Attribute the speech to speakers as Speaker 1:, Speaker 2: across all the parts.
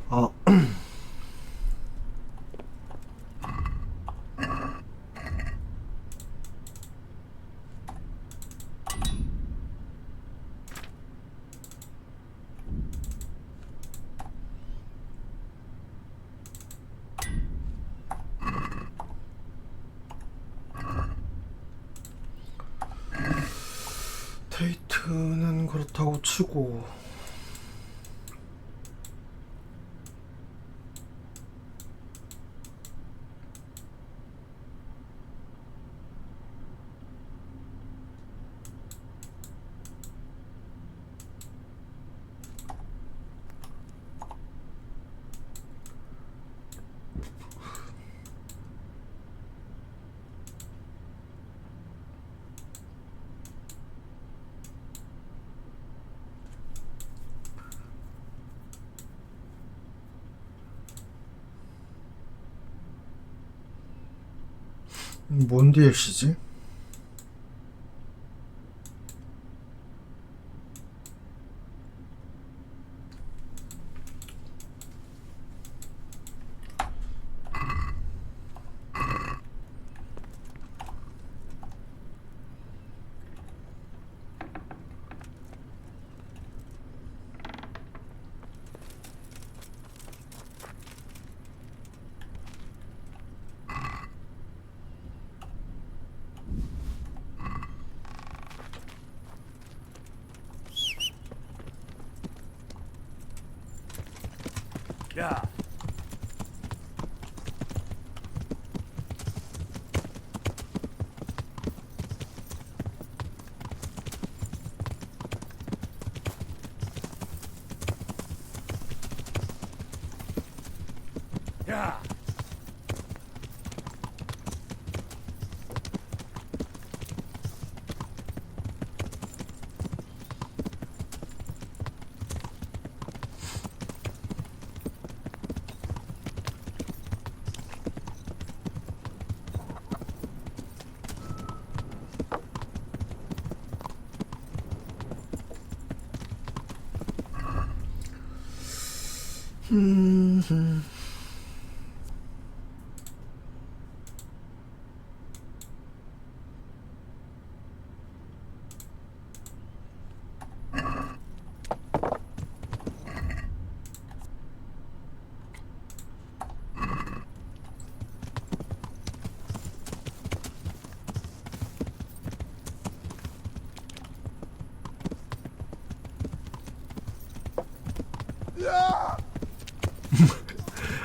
Speaker 1: 아, 데이트는 그렇다고 치고. 뭔 DLC지?
Speaker 2: 야, 야,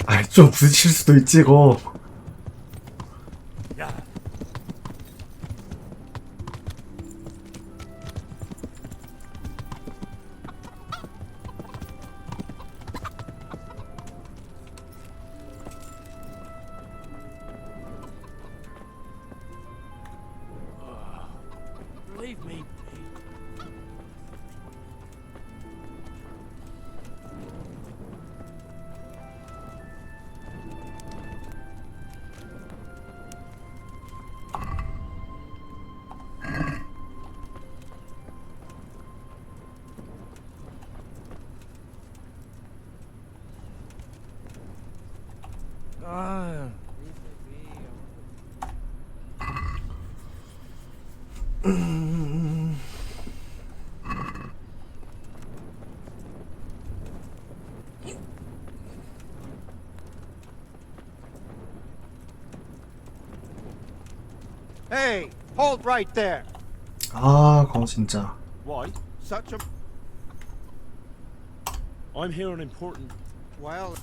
Speaker 1: 아, 좀 부딪힐 수도 있지, 이거.
Speaker 2: 야, leave me be. Ah, leave me be.
Speaker 3: Hey, hold right there.
Speaker 1: 아, 그거 진짜.
Speaker 3: Why? Such a
Speaker 2: I'm here on important.
Speaker 3: well.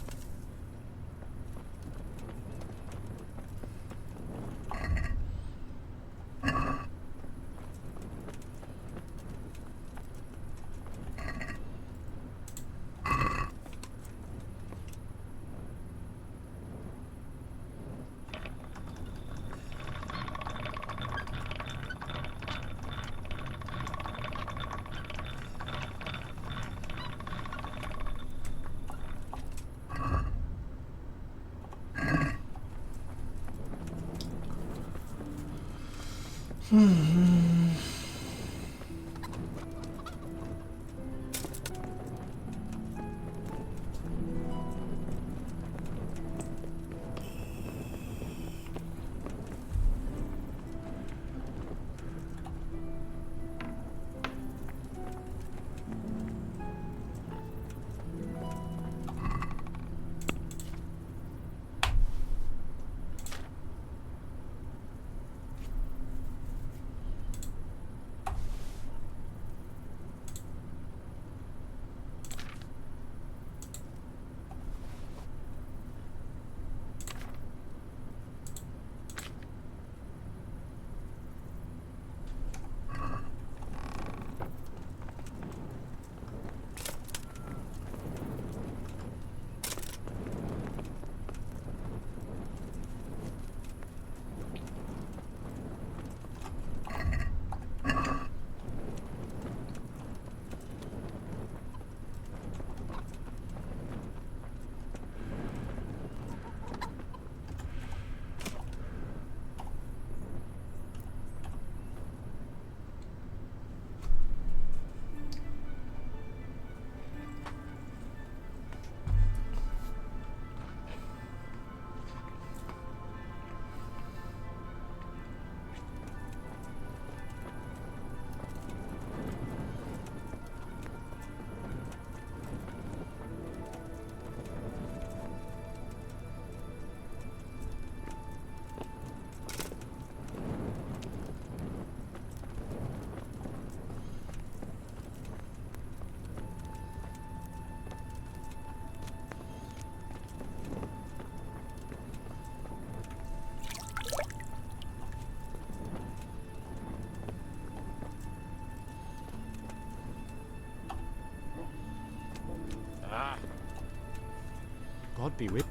Speaker 2: God be with.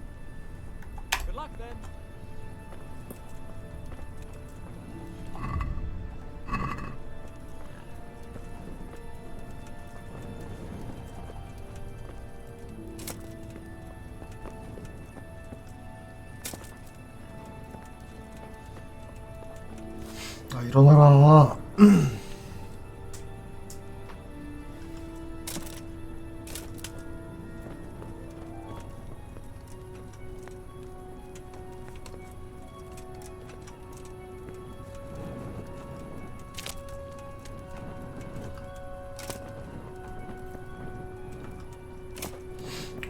Speaker 2: Good luck then.
Speaker 1: 아, 일어나라.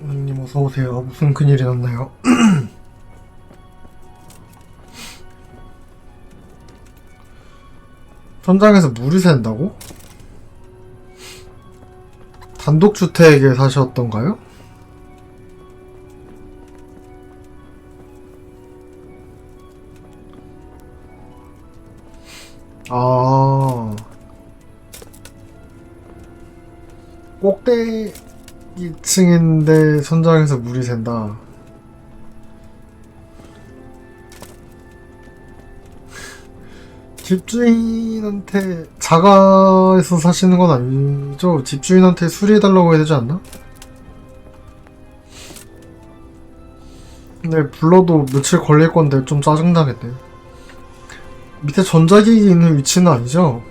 Speaker 1: 형님 어서 오세요. 무슨 큰일이 났나요? 천장에서 물이 샌다고? 단독주택에 사셨던가요? 아, 꼭대기층인데 천장에서 물이 샌다. 집주인한테 자가에서 사시는 건 아니죠? 집주인한테 수리해달라고 해야 되지 않나? 근데 불러도 며칠 걸릴 건데 좀 짜증나겠네. 밑에 전자기기 있는 위치는 아니죠?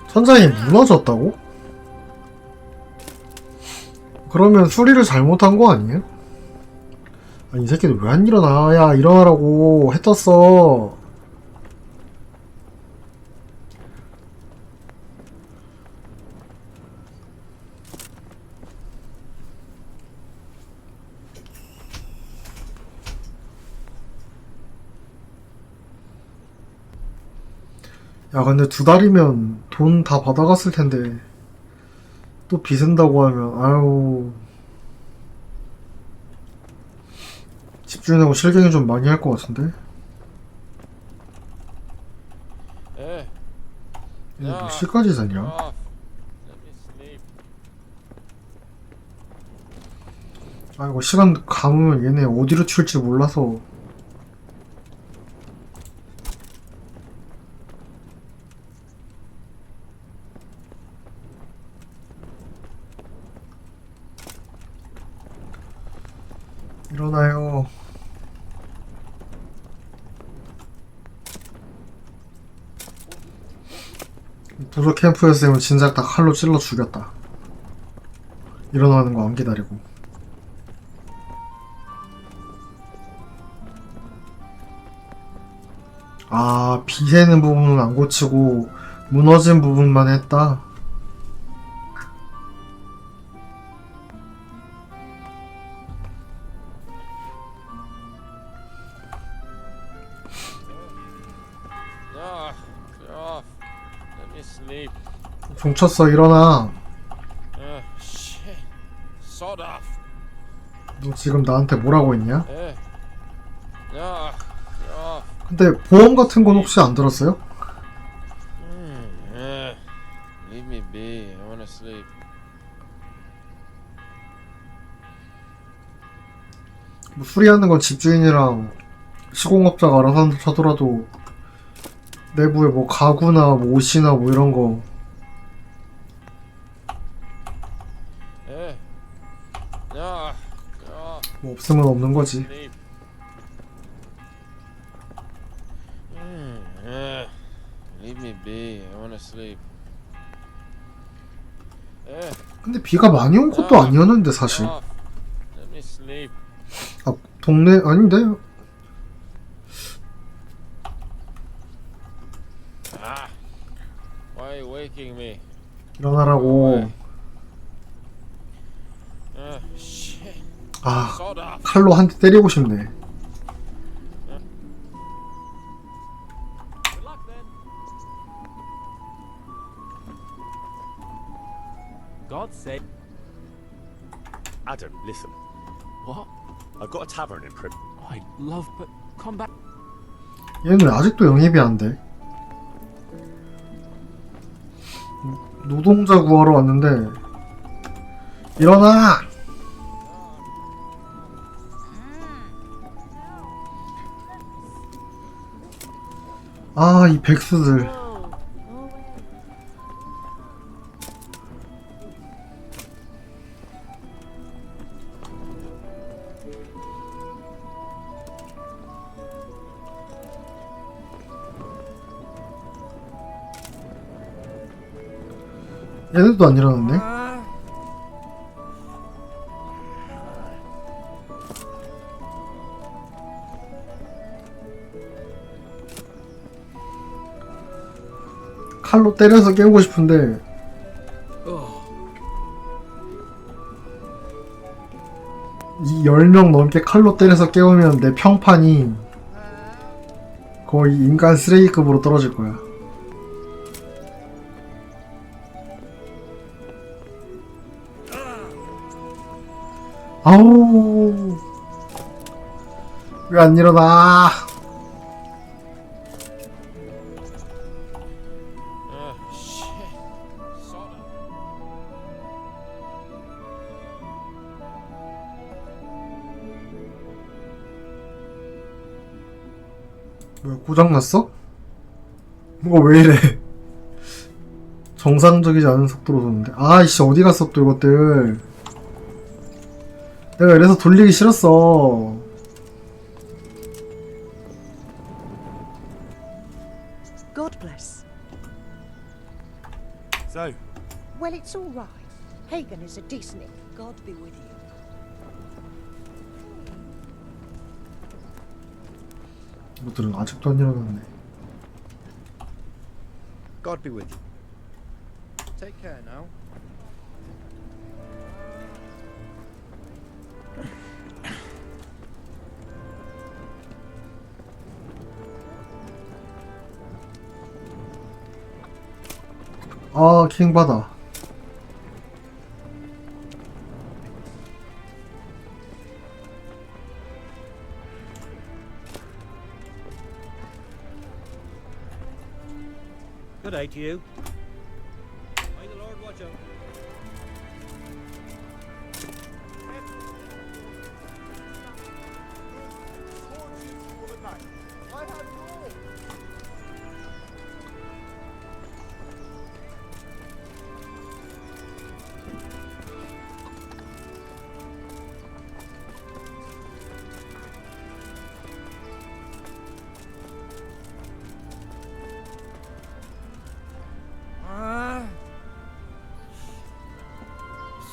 Speaker 1: 천장이 무너졌다고? 그러면 수리를 잘못한 거 아니에요? 아니, 이 새끼들 왜 안 일어나? 야, 일어나라고. 해 떴어. 야, 근데 2달이면 돈 다 받아갔을 텐데. 또 빚은다고 하면, 아유. 집주인하고 실갱이 좀 많이 할 것 같은데?
Speaker 2: Eh.
Speaker 1: 얘네 몇 시까지 자냐?
Speaker 2: Off. Let me sleep.
Speaker 1: 아이고, 시간 감으면 얘네 어디로 튈지 몰라서. 일어나요. 부서 캠프였으면 진작 다 칼로 찔러 죽였다. 일어나는 거 안 기다리고. 아, 비새는 부분은 안 고치고 무너진 부분만 했다.
Speaker 2: Ah, clear off. Let me sleep.
Speaker 1: 종쳤어, 일어나.
Speaker 2: Shit. Sod off.
Speaker 1: 너 지금 나한테 뭐라고 했냐?
Speaker 2: Eh. Ah, clear off.
Speaker 1: 근데 보험 같은 건 혹시 안 들었어요?
Speaker 2: Leave me be. I wanna sleep.
Speaker 1: 뭐 수리하는 건 집주인이랑 시공업자가 알아서 하더라도 내부에 뭐 가구나 뭐 옷이나 뭐 이런 거
Speaker 2: Eh. Ah, clear off.
Speaker 1: 뭐 없으면 없는 거지.
Speaker 2: Sleep. Leave me be. I wanna sleep.
Speaker 1: 근데 비가 많이 온 것도 아니었는데 사실.
Speaker 2: Off. Let me sleep.
Speaker 1: 아, 동네 아닌데?
Speaker 2: Why are you waking me?
Speaker 1: 일어나라고.
Speaker 2: Shit.
Speaker 1: 아,
Speaker 2: Sod off.
Speaker 1: 칼로 한 대 때리고 싶네.
Speaker 2: Good luck then. God save.
Speaker 4: Adam, listen.
Speaker 2: What?
Speaker 4: I've got a tavern in Prim.
Speaker 2: I love, but come back.
Speaker 1: 얘는 왜 아직도 영입이 안 돼? 노동자 구하러 왔는데 일어나! 아, 이 백수들. 얘네도 안 일어났네? 칼로 때려서 깨우고 싶은데 이 10명 넘게 칼로 때려서 깨우면 내 평판이 거의 인간 쓰레기급으로 떨어질 거야. 아우, 왜 안 일어나?
Speaker 2: Shit. Sodom.
Speaker 1: 뭐야, 고장났어? 뭐가 왜 이래? 정상적이지 않은 속도로 도는데. 아이씨, 어디 갔어 또 이것들. 내가 이래서 돌리기 싫었어.
Speaker 4: God bless.
Speaker 2: So,
Speaker 4: Well, it's all right. Hagen is a decent. God be with you.
Speaker 1: 이것들은 아직도 안 일어났네.
Speaker 3: God be with you. Take care now.
Speaker 1: 아, 킹받아.
Speaker 5: Good day to you. May the Lord watch out.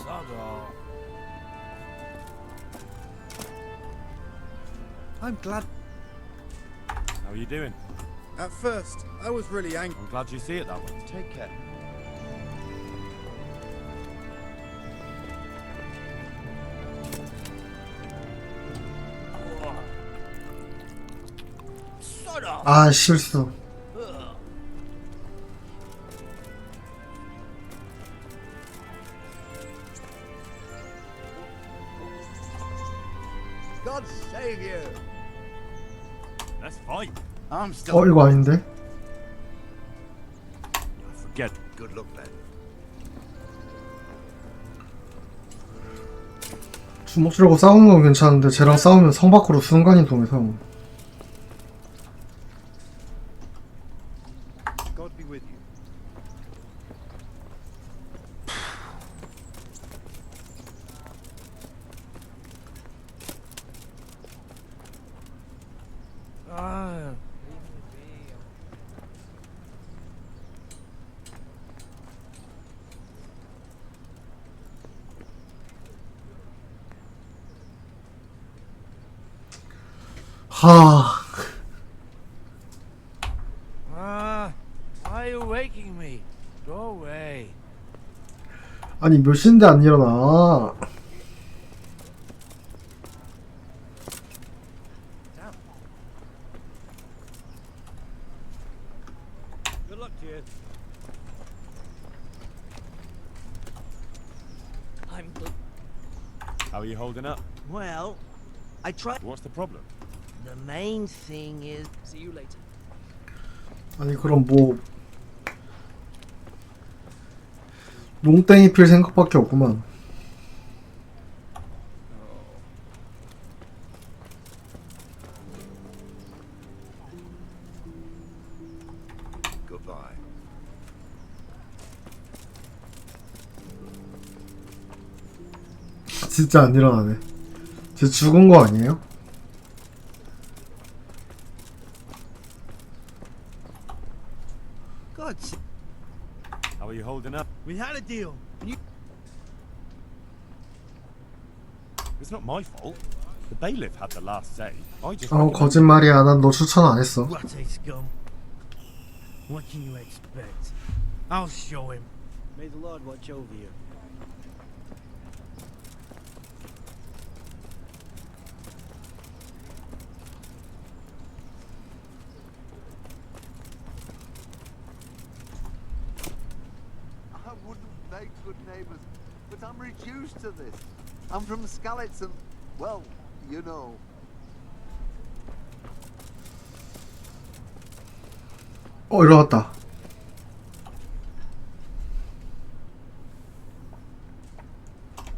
Speaker 2: Sodom. I'm glad. How are you doing?
Speaker 3: At first, I was really angry.
Speaker 2: I'm glad you see it that way.
Speaker 3: Take care.
Speaker 2: Sodom.
Speaker 1: 아, 실수.
Speaker 3: God save you.
Speaker 2: Let's fight.
Speaker 3: I'm still.
Speaker 1: 이거 아닌데?
Speaker 2: Forget.
Speaker 3: Good luck then.
Speaker 1: 주먹 쥐라고 싸우는 건 괜찮은데 쟤랑 싸우면 성 밖으로 순간이동해서.
Speaker 3: God be with you.
Speaker 2: Ah.
Speaker 1: 하.
Speaker 2: Why are you waking me? Go away.
Speaker 1: 아니 몇 시인데 안 일어나.
Speaker 5: Good luck to you.
Speaker 2: How are you holding up?
Speaker 6: Well, I tried.
Speaker 2: What's the problem? The main thing is.
Speaker 5: See you later.
Speaker 1: 아니 그럼 뭐 농땡이 필 생각밖에 없구만.
Speaker 2: Goodbye.
Speaker 1: 진짜 안 일어나네. 쟤 죽은 거 아니에요?
Speaker 2: God.
Speaker 6: How are you holding up?
Speaker 2: We had a deal. And you.
Speaker 6: It's not my fault. The bailiff had the last say. I just.
Speaker 1: 거짓말이야. 난 너 추천 안 했어.
Speaker 2: What a scum. What can you expect? I'll show him.
Speaker 5: May the Lord watch over you.
Speaker 7: I wouldn't make good neighbours, but I'm reduced to this. I'm from Skalitz and, well, you know.
Speaker 1: 일어났다.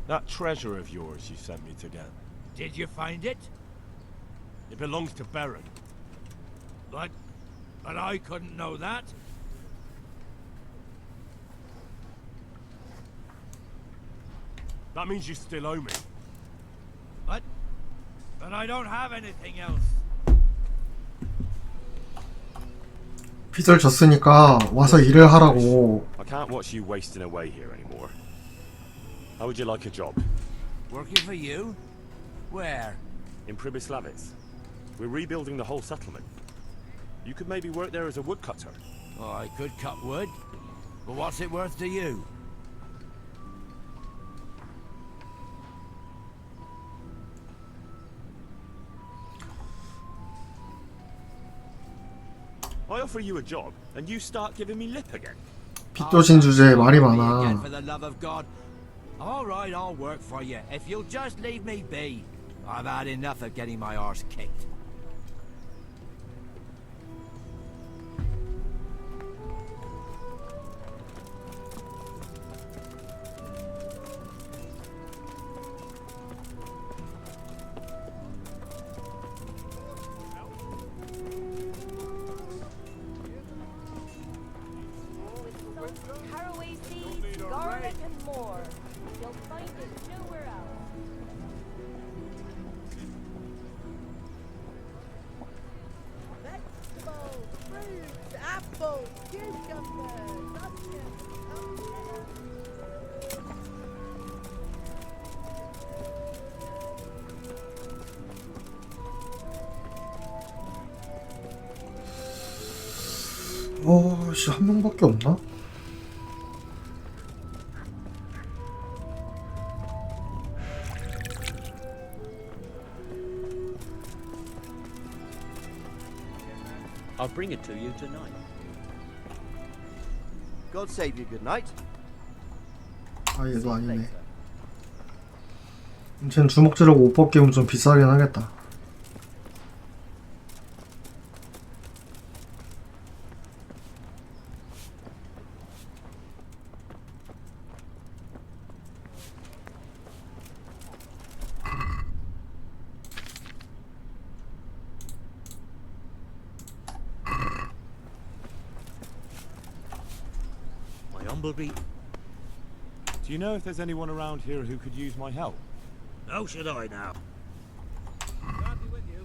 Speaker 6: That treasure of yours you sent me to get.
Speaker 2: Did you find it?
Speaker 6: It belongs to Baron.
Speaker 2: But I couldn't know that.
Speaker 6: That means you still owe me.
Speaker 2: But I don't have anything else.
Speaker 1: 빚을 졌으니까 와서 일을 하라고.
Speaker 6: I can't watch you wasting away here anymore. How would you like a job?
Speaker 2: Working for you? Where?
Speaker 6: In Pribyslavitz. We're rebuilding the whole settlement. You could maybe work there as a woodcutter.
Speaker 2: Oh, I could cut wood. But what's it worth to you?
Speaker 6: I offer you a job, and you start giving me lip again.
Speaker 1: 빚도신 주제에 말이
Speaker 2: Again,
Speaker 1: 많아.
Speaker 2: for the love of God. All right, I'll work for you if you'll just leave me be. I've had enough of getting my arse kicked.
Speaker 8: Caraway seeds, garlic, and more. You'll find it nowhere else.
Speaker 4: Vegetables, fruits, apples, cucumbers, onions,
Speaker 1: 씨, 한 명밖에 없나?
Speaker 5: I'll bring it to you tonight.
Speaker 3: God save you, good night.
Speaker 1: 아, 얘도 아니네. 쟨 주먹질하고 옷 벗기면 좀 비싸긴 하겠다.
Speaker 5: My humble greet.
Speaker 6: Do you know if there's anyone around here who could use my help?
Speaker 5: How should I now?
Speaker 2: God be with you.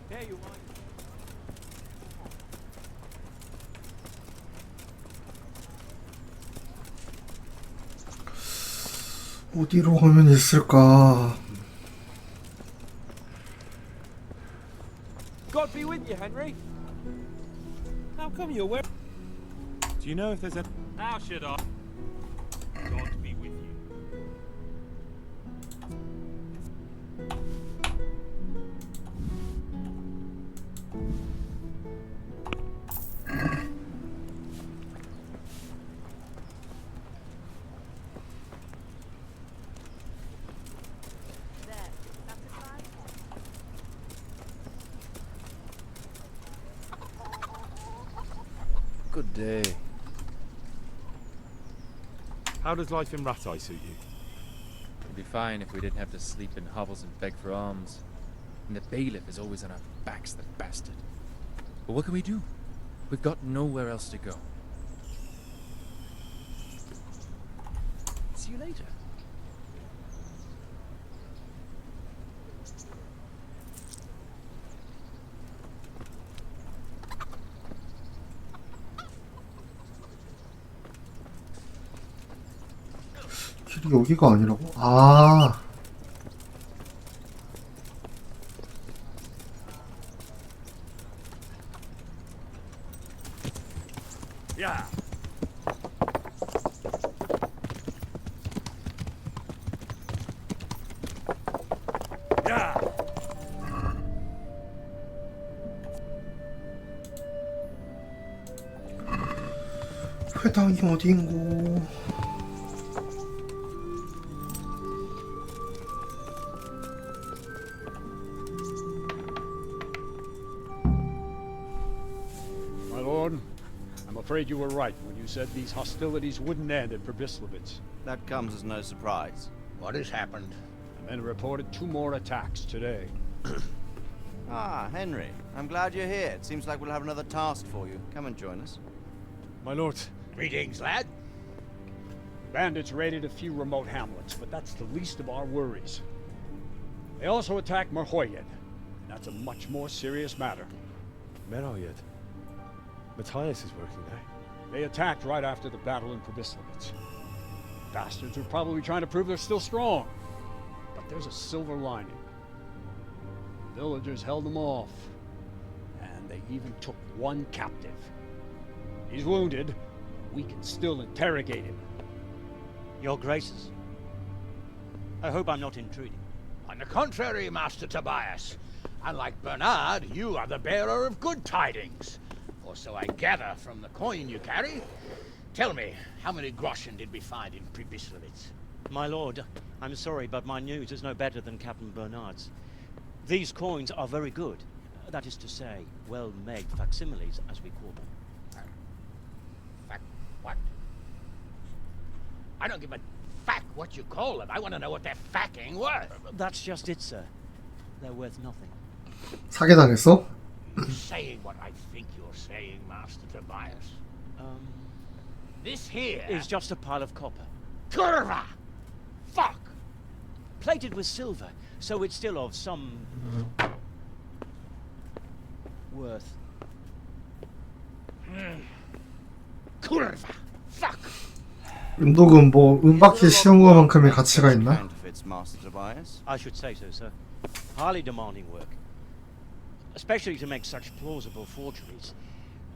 Speaker 2: There you are.
Speaker 1: 어디로 가면 있을까?
Speaker 2: God be with you, Henry. How come you're wearing?
Speaker 6: Do you know if there's a...
Speaker 2: How should I? God be with you.
Speaker 3: day.
Speaker 6: How does life in Rat Eye suit you?
Speaker 3: It'd be fine if we didn't have to sleep in hovels and beg for alms. And the bailiff is always on our backs, the bastard. But what can we do? We've got nowhere else to go. See you later.
Speaker 1: 길이 여기가 아니라고? 아,
Speaker 6: Yeah. Yeah.
Speaker 1: 회당이 어디인고?
Speaker 9: My lord, I'm afraid you were right when you said these hostilities wouldn't end at Probislavitz.
Speaker 10: That comes as no surprise.
Speaker 5: What has happened?
Speaker 9: The men reported 2 more attacks today.
Speaker 10: Ah, Henry. I'm glad you're here. It seems like we'll have another task for you. Come and join us.
Speaker 6: My lord,
Speaker 5: Greetings, lad.
Speaker 9: Bandits raided a few remote hamlets, but that's the least of our worries. They also attacked Merhoyed, and that's a much more serious matter.
Speaker 6: Meroyed. Matthias is working there.
Speaker 9: They attacked right after the battle in Probislavitz. Bastards are probably trying to prove they're still strong. But there's a silver lining. The villagers held them off, and they even took 1 captive. He's wounded. We can still interrogate him.
Speaker 5: Your graces. I hope I'm not intruding.
Speaker 11: On the contrary, Master Tobias. Unlike Bernard, you are the bearer of good tidings. Or so I gather from the coin you carry. Tell me, how many groschen did we find in Probislavitz?
Speaker 5: My lord, I'm sorry, but my news is no better than Captain Bernard's. These coins are very good. That is to say, well-made facsimiles, as we call them.
Speaker 11: What? I don't give a fuck what you call them. I want to know what they're fucking worth.
Speaker 5: That's just it, sir. They're worth nothing.
Speaker 1: 사기당했어?
Speaker 11: You're saying what I think you're saying, Master Tobias. This here
Speaker 5: It's just a pile of copper.
Speaker 11: Curva! Fuck!
Speaker 5: Plated with silver, so it's still of some worth.
Speaker 11: Curva! Fuck!
Speaker 1: 은독은 뭐 은박지 씌운 것만큼의 가치가 있나?
Speaker 10: Counterfeits, Master Tobias.
Speaker 5: I should say so, sir. Highly demanding work. Especially to make such plausible forgeries.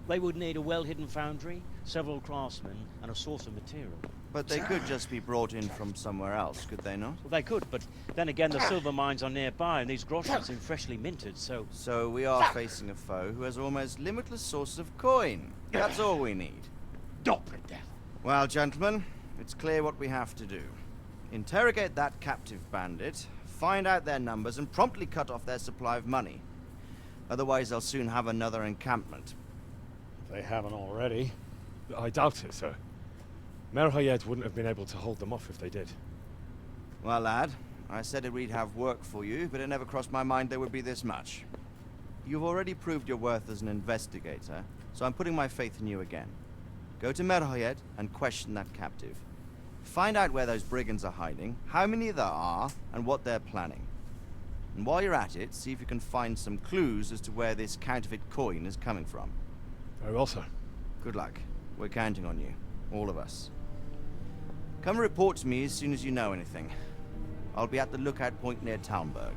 Speaker 5: They would need a well-hidden foundry, several craftsmen, and a source of material.
Speaker 10: But they could just be brought in from somewhere else, could they not?
Speaker 5: Well, they could, but then again, the silver mines are nearby, and these groschen seem freshly minted, so...
Speaker 10: So we are facing a foe who has almost limitless sources of coin. That's all we need.
Speaker 11: Doppler devil.
Speaker 10: Well, gentlemen, it's clear what we have to do. Interrogate that captive bandit, find out their numbers, and promptly cut off their supply of money. Otherwise, they'll soon have another encampment.
Speaker 9: If they haven't already.
Speaker 6: I doubt it, sir. Merhoyed wouldn't have been able to hold them off if they did.
Speaker 10: Well, lad, I said we'd have work for you, but it never crossed my mind there would be this much. You've already proved your worth as an investigator, so I'm putting my faith in you again. Go to Merhoyed and question that captive. Find out where those brigands are hiding, how many there are, and what they're planning. And while you're at it, see if you can find some clues as to where this counterfeit coin is coming from.
Speaker 6: Very well, sir.
Speaker 10: Good luck. We're counting on you. All of us. Come report to me as soon as you know anything. I'll be at the lookout point near Talmberg.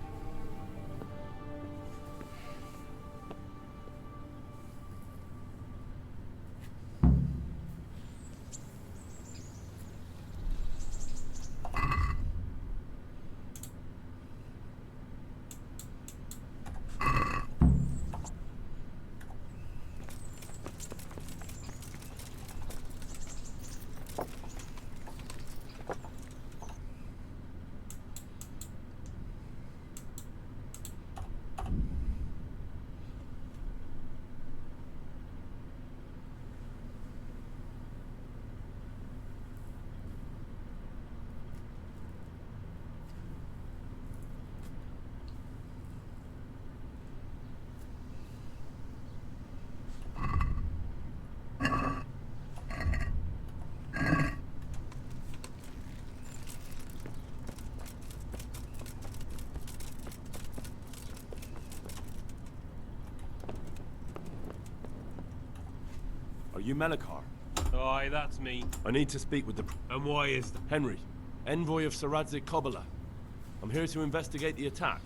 Speaker 6: you Melikar?
Speaker 12: Aye, that's me.
Speaker 6: I need to speak with the...
Speaker 12: And why is that?
Speaker 6: Henry, envoy of Saradzik Kobala. I'm here to investigate the attack.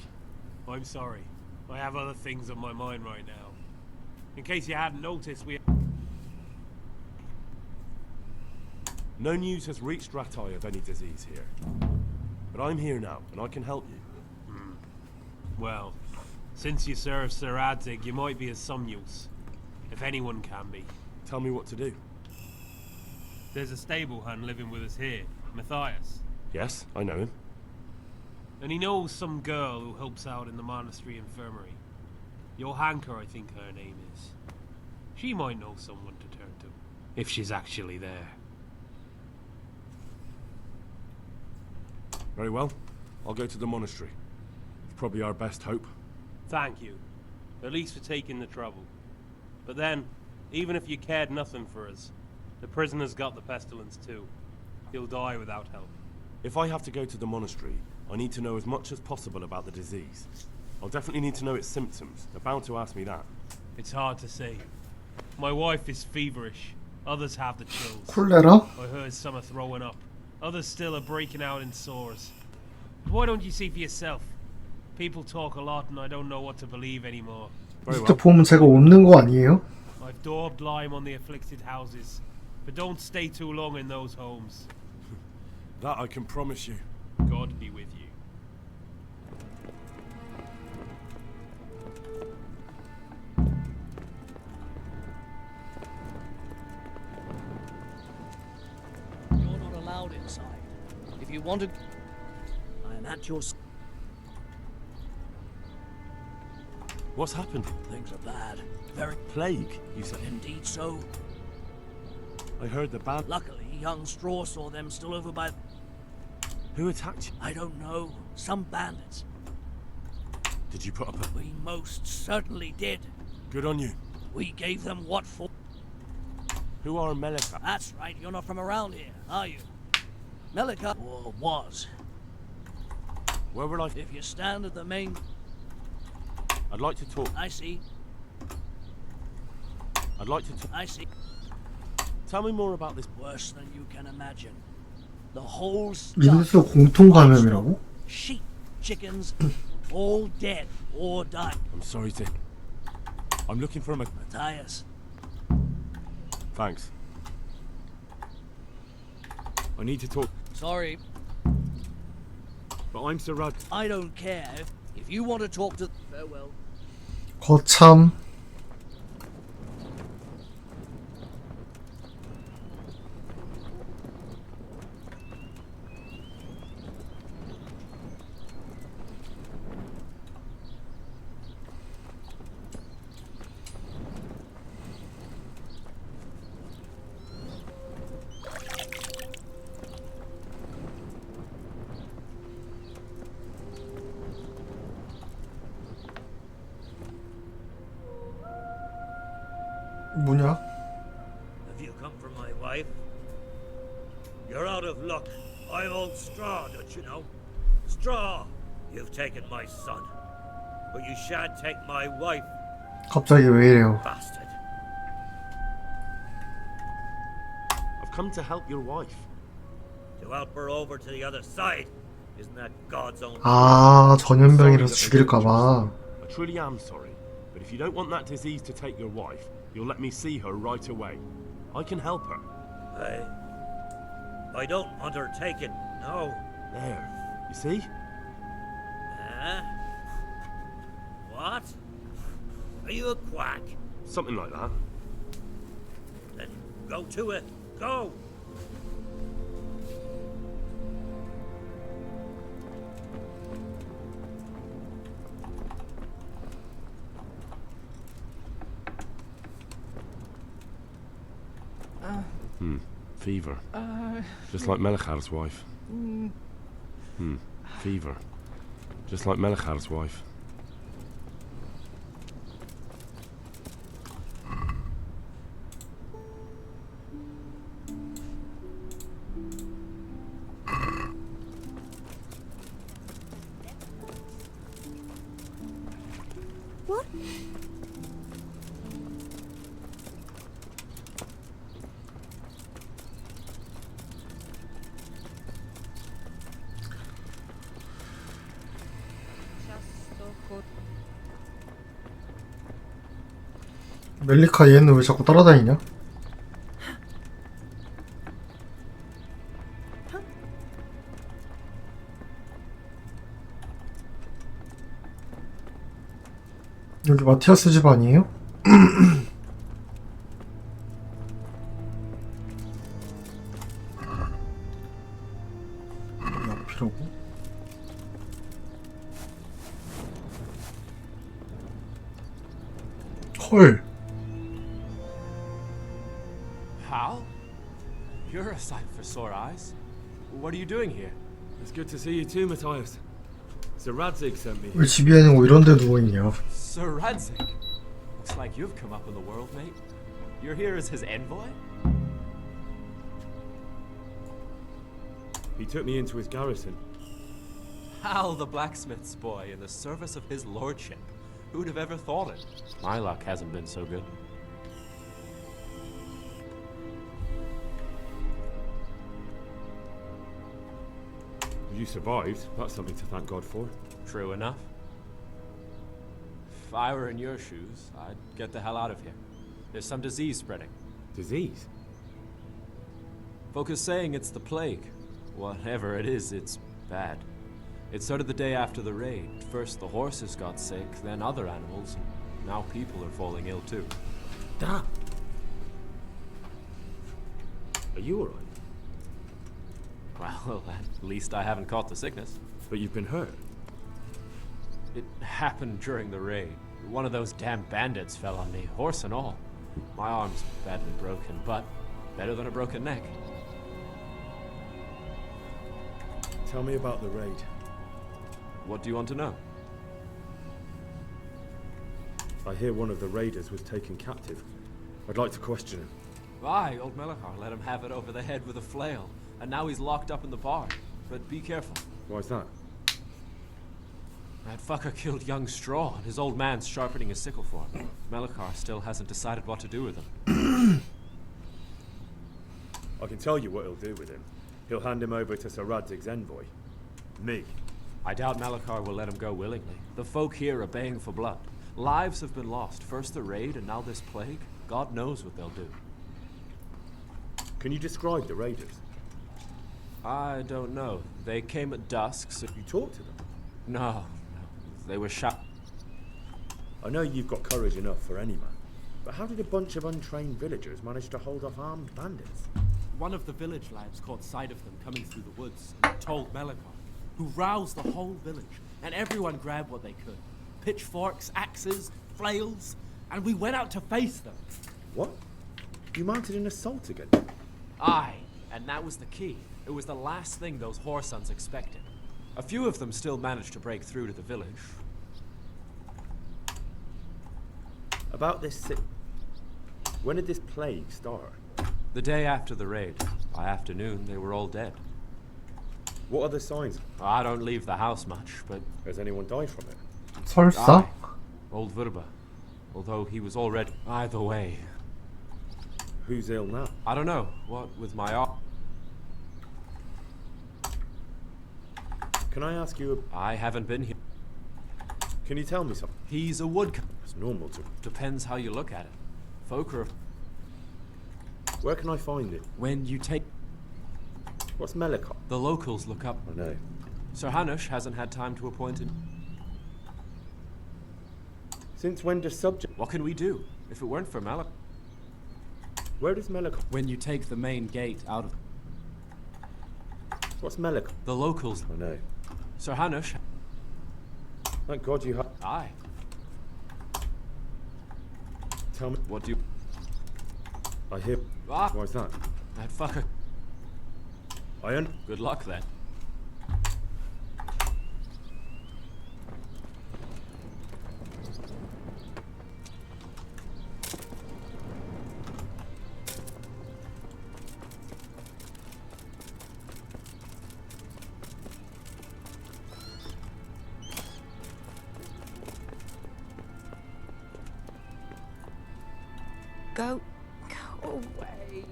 Speaker 12: I'm sorry. I have other things on my mind right now. In case you hadn't noticed, we...
Speaker 6: No news has reached Ratai of any disease here. But I'm here now, and I can help you.
Speaker 12: Well, since you serve Sir Adzig, you might be of some use. If anyone can be.
Speaker 6: Tell me what to do.
Speaker 12: There's a stable hand living with us here, Matthias.
Speaker 6: Yes, I know him.
Speaker 12: And he knows some girl who helps out in the monastery infirmary. Johanka, I think her name is. She might know someone to turn to, if she's actually there.
Speaker 6: Very well. I'll go to the monastery. It's probably our best hope.
Speaker 12: Thank you. At least for taking the trouble. But then, even if you cared nothing for us, the prisoner's got the pestilence too. He'll die without help.
Speaker 6: If I have to go to the monastery, I need to know as much as possible about the disease. I'll definitely need to know its symptoms. They're bound to ask me that.
Speaker 12: It's hard to say. My wife is feverish. Others have the chills.
Speaker 1: 콜레라?
Speaker 12: I heard some are throwing up. Others still are breaking out in sores. Why don't you see for yourself? People talk a lot and I don't know what to believe anymore.
Speaker 1: 이때 보면 제가 웃는 거 아니에요?
Speaker 12: I've daubed lime on the afflicted houses, but don't stay too long in those homes.
Speaker 6: That I can promise you.
Speaker 12: God be with you.
Speaker 13: You're not allowed inside. If you want to, I am at your...
Speaker 6: What's happened?
Speaker 13: Things are bad. Very...
Speaker 6: Plague, you said?
Speaker 13: Indeed so.
Speaker 6: I heard the bad...
Speaker 13: Luckily, young Straw saw them still over by...
Speaker 6: Who attacked you?
Speaker 13: I don't know. Some bandits.
Speaker 6: Did you put up a...
Speaker 13: We most certainly did.
Speaker 6: Good on you.
Speaker 13: We gave them what for...
Speaker 6: Who are Melikar?
Speaker 13: That's right, you're not from around here, are you? Melikar... Or was.
Speaker 6: Where will I...
Speaker 13: If you stand at the main...
Speaker 6: I'd like to talk.
Speaker 13: I see.
Speaker 6: I'd like to talk.
Speaker 13: I see.
Speaker 6: Tell me more about this.
Speaker 13: Worse than you can imagine. The whole
Speaker 1: 민수 공통 감염이라고?
Speaker 13: sheep, chickens, all dead or dying.
Speaker 6: I'm sorry to... I'm looking for a...
Speaker 13: Matthias.
Speaker 6: Thanks. I need to talk.
Speaker 13: Sorry.
Speaker 6: But I'm Sarad.
Speaker 13: I don't care. If you want to talk to... Farewell.
Speaker 1: 거참. 뭐냐?
Speaker 14: Have you come for my wife? You're out of luck. I'm old Straw, don't you know? Straw, you've taken my son. But you shan't take my wife.
Speaker 1: 갑자기 왜 이래요?
Speaker 14: Bastard.
Speaker 6: I've come to help your wife.
Speaker 14: To help her over to the other side. Isn't that God's own...
Speaker 1: 아, 전염병이라서 죽일까봐.
Speaker 6: I truly am sorry. But if you don't want that disease to take your wife, you'll let me see her right away. I can help her.
Speaker 14: I don't want her taken, no.
Speaker 6: There. You see?
Speaker 14: Huh? What? Are you a quack?
Speaker 6: Something like that.
Speaker 14: Then go to it. Go!
Speaker 6: Fever. Just like Melikhar's wife. Fever. Just like Melikhar's wife.
Speaker 4: What?
Speaker 1: 멜리카 얘는 왜 자꾸 따라다니냐? 여기 마티아스 집 아니에요? 여기 앞이라고? 헐.
Speaker 15: Hal? You're a sight for sore eyes. What are you doing here?
Speaker 6: It's good to see you too, Matthias. Sir Radzig sent me.
Speaker 1: 왜 집이 아니고 이런 데 누워있냐?
Speaker 15: Sir Radzig? Looks like you've come up in the world, mate. You're here as his envoy?
Speaker 6: He took me into his garrison.
Speaker 15: Hal the blacksmith's boy in the service of his lordship. Who'd have ever thought it? My luck hasn't been so good.
Speaker 6: You survived. That's something to thank God for.
Speaker 15: True enough. If I were in your shoes, I'd get the hell out of here. There's some disease spreading.
Speaker 6: Disease?
Speaker 15: Folk are saying it's the plague. Whatever it is, it's bad. It started the day after the raid. First the horses got sick, then other animals, and now people are falling ill too.
Speaker 6: Damn! Are you alright?
Speaker 15: Well, at least I haven't caught the sickness.
Speaker 6: But you've been hurt?
Speaker 15: It happened during the raid. One of those damn bandits fell on me, horse and all. My arm's badly broken, but better than a broken neck.
Speaker 6: Tell me about the raid.
Speaker 15: What do you want to know?
Speaker 6: I hear one of the raiders was taken captive. I'd like to question him.
Speaker 15: Aye, old Melachar let him have it over the head with a flail, and now he's locked up in the bar. But be careful.
Speaker 6: Why's that?
Speaker 15: That fucker killed young Straw, and his old man's sharpening his sickle for him. Melachar still hasn't decided what to do with him.
Speaker 6: I can tell you what he'll do with him. He'll hand him over to Sir Radzig's envoy. Me.
Speaker 15: I doubt Melachar will let him go willingly. The folk here are baying for blood. Lives have been lost. First the raid, and now this plague. God knows what they'll do.
Speaker 6: Can you describe the raiders?
Speaker 15: I don't know. They came at dusk, so...
Speaker 6: You talked to them?
Speaker 15: No. They were shot.
Speaker 6: I know you've got courage enough for any man, but how did a bunch of untrained villagers manage to hold off armed bandits?
Speaker 15: One of the village lads caught sight of them coming through the woods and told Melachar, who roused the whole village, and everyone grabbed what they could. Pitchforks, axes, flails, and we went out to face them.
Speaker 6: What? You mounted an assault again?
Speaker 15: Aye, and that was the key. It was the last thing those whoresons expected. A few of them still managed to break through to the village.
Speaker 6: About this when did this plague start?
Speaker 15: The day after the raid. By afternoon, they were all dead.
Speaker 6: What are the signs?
Speaker 15: I don't leave the house much, but...
Speaker 6: Has anyone died from it?
Speaker 1: 설사?
Speaker 15: Old Verba. Although he was already... Either way.
Speaker 6: Who's ill now?
Speaker 15: I don't know. What with my arm...
Speaker 6: Can I ask you
Speaker 15: I haven't been here.
Speaker 6: Can you tell me something?
Speaker 15: He's a woodcut.
Speaker 6: It's normal to...
Speaker 15: Depends how you look at it. Folk are...
Speaker 6: Where can I find it?
Speaker 15: When you take...
Speaker 6: What's Melachar?
Speaker 15: The locals look up.
Speaker 6: I know.
Speaker 15: Sir Hanush hasn't had time to appoint him.
Speaker 6: Since when does subject...
Speaker 15: What can we do? If it weren't for Malak...
Speaker 6: Where does Melachar...
Speaker 15: When you take the main gate out of...
Speaker 6: What's Melachar?
Speaker 15: The locals...
Speaker 6: I know.
Speaker 15: Sir Hanush...
Speaker 6: Thank God you have...
Speaker 15: Aye.
Speaker 6: Tell me...
Speaker 15: What do you...
Speaker 6: I hear...
Speaker 15: Ah!
Speaker 6: Why's that?
Speaker 15: That fucker... Good luck, then.
Speaker 4: Go away.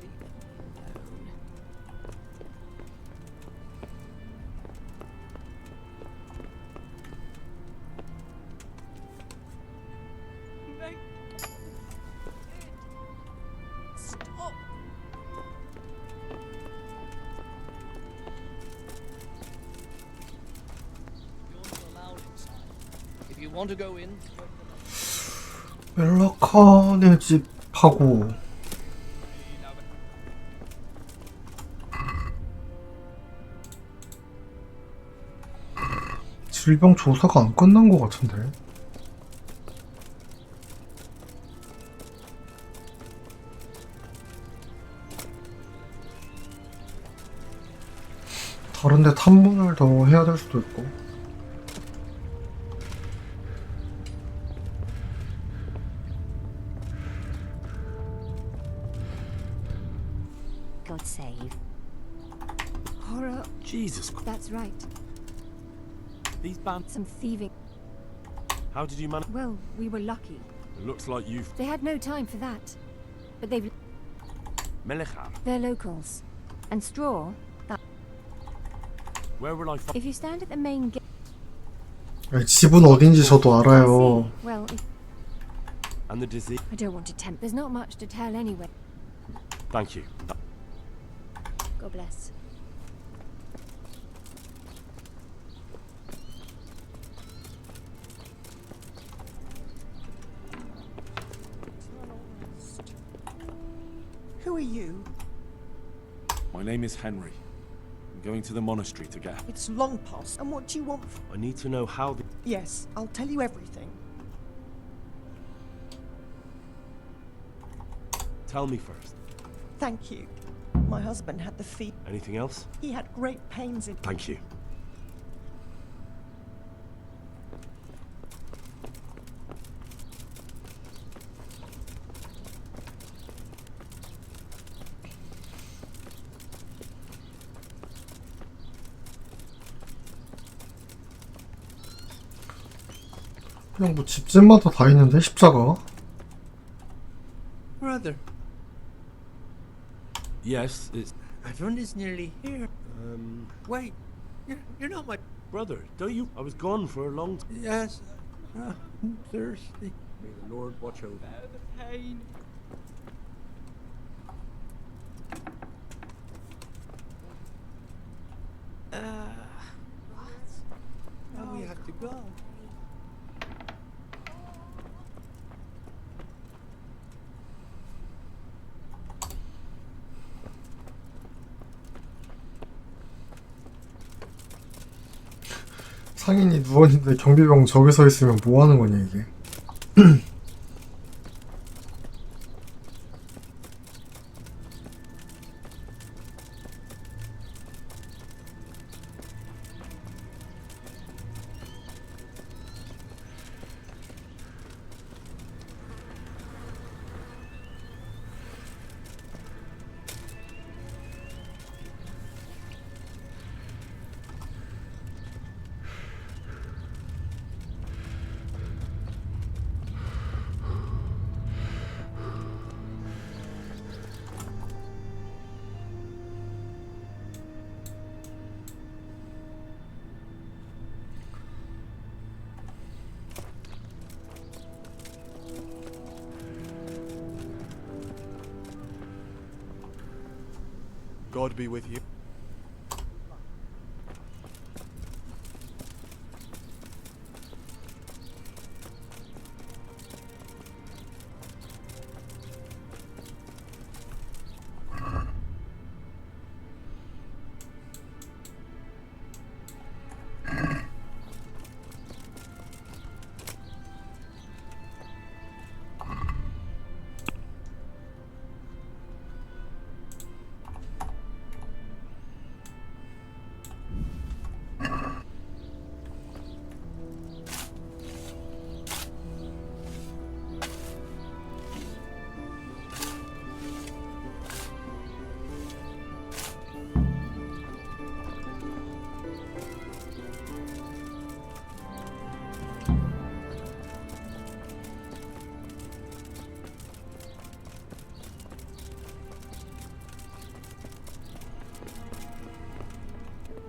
Speaker 13: you want to go in?
Speaker 1: 멜라칸의 집하고 질병 조사가 안 끝난 것 같은데. 다른데 탐문을 더 해야 될 수도 있고.
Speaker 16: God save.
Speaker 4: Horror.
Speaker 6: Jesus Christ.
Speaker 4: That's right.
Speaker 6: These bands.
Speaker 4: Some thieving.
Speaker 6: How did you manage?
Speaker 4: Well, we were lucky.
Speaker 6: It looks like you've.
Speaker 4: They had no time for that. But they've...
Speaker 6: Melechar.
Speaker 4: They're locals. And straw, that...
Speaker 6: Where will I find?
Speaker 4: If you stand at the main gate...
Speaker 1: 집은 어딘지 저도 알아요.
Speaker 4: Well, if...
Speaker 6: And the disease.
Speaker 4: I don't want to tempt. There's not much to tell anyway.
Speaker 6: Thank you.
Speaker 4: God bless.
Speaker 17: Who are you?
Speaker 6: My name is Henry. I'm going to the monastery to get.
Speaker 17: It's long past. And what do you want?
Speaker 6: I need to know how the.
Speaker 17: Yes, I'll tell you everything.
Speaker 6: Tell me first.
Speaker 17: Thank you. My husband had the fever.
Speaker 6: Anything else?
Speaker 17: He had great pains in...
Speaker 6: Thank you.
Speaker 1: 그냥 뭐 집집마다 다 있는데 십자가.
Speaker 14: Brother,
Speaker 6: Yes, it's.
Speaker 14: everyone is nearly here. Wait, you're not my
Speaker 6: Brother, don't you? I was gone for a long time.
Speaker 14: Yes, I'm thirsty.
Speaker 15: May the Lord watch over you.
Speaker 14: The pain. Now we have to go.
Speaker 1: 상인이 누워있는데 경비병 저기 서 있으면 뭐 하는 거냐 이게.
Speaker 18: God be with you.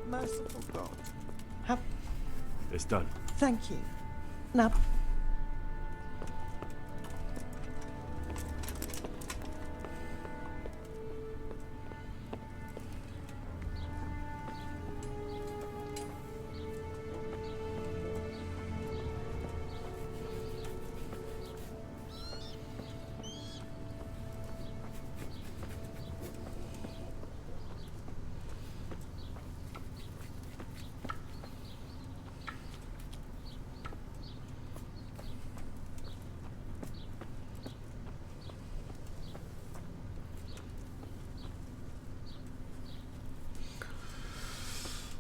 Speaker 17: Merciful God. Have...
Speaker 6: It's done.
Speaker 17: Thank you. Now...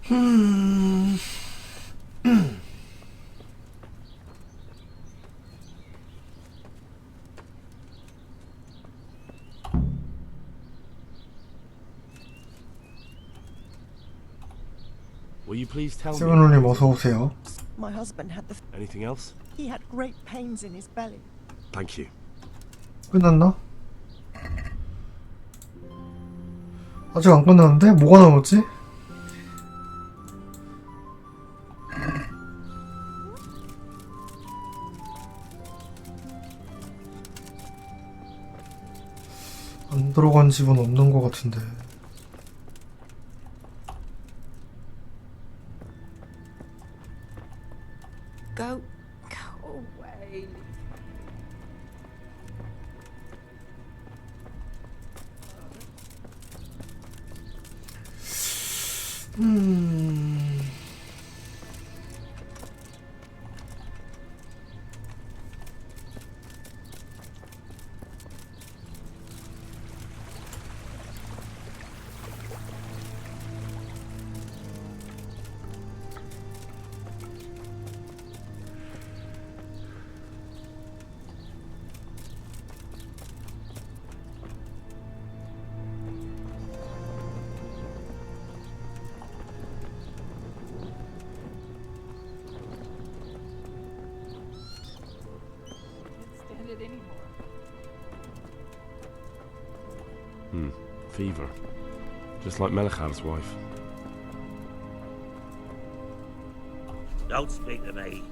Speaker 6: Will you please tell me?
Speaker 1: 세븐님 어서 오세요.
Speaker 17: My husband had the.
Speaker 6: Anything else?
Speaker 17: He had great pains in his belly.
Speaker 6: Thank you.
Speaker 1: 끝났나? 아직 안 끝났는데? 뭐가 남았지? 안 들어간 집은 없는 것 같은데.
Speaker 8: Go away. Stand it anymore.
Speaker 6: Fever. Just like Melichav's wife.
Speaker 14: Don't speak to me.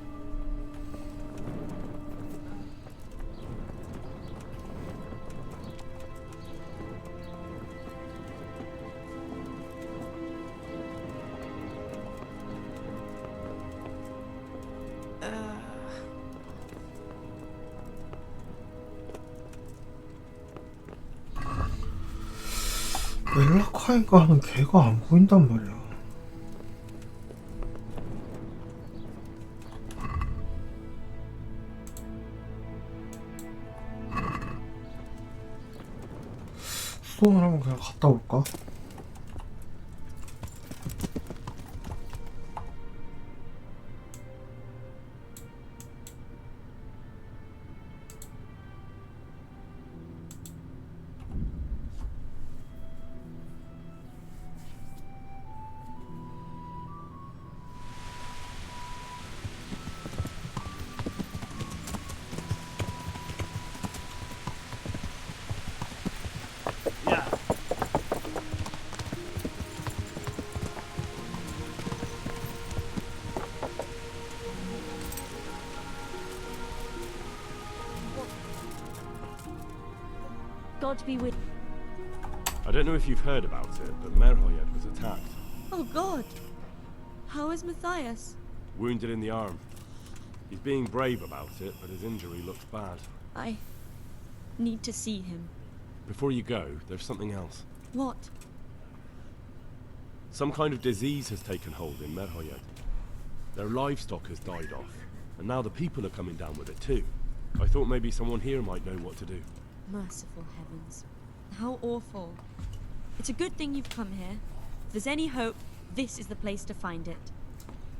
Speaker 1: 멜라카이가 하는 개가 안 보인단 말이야. 수동을 한번 그냥 갔다 올까?
Speaker 8: God be with.
Speaker 6: I don't know if you've heard about it, but Merhoyed was attacked.
Speaker 8: Oh God! How is Matthias?
Speaker 6: Wounded in the arm. He's being brave about it, but his injury looks bad.
Speaker 8: I need to see him.
Speaker 6: Before you go, there's something else.
Speaker 8: What?
Speaker 6: Some kind of disease has taken hold in Merhoyed. Their livestock has died off, and now the people are coming down with it too. I thought maybe someone here might know what to do.
Speaker 8: Merciful heavens. How awful. It's a good thing you've come here. If there's any hope, this is the place to find it.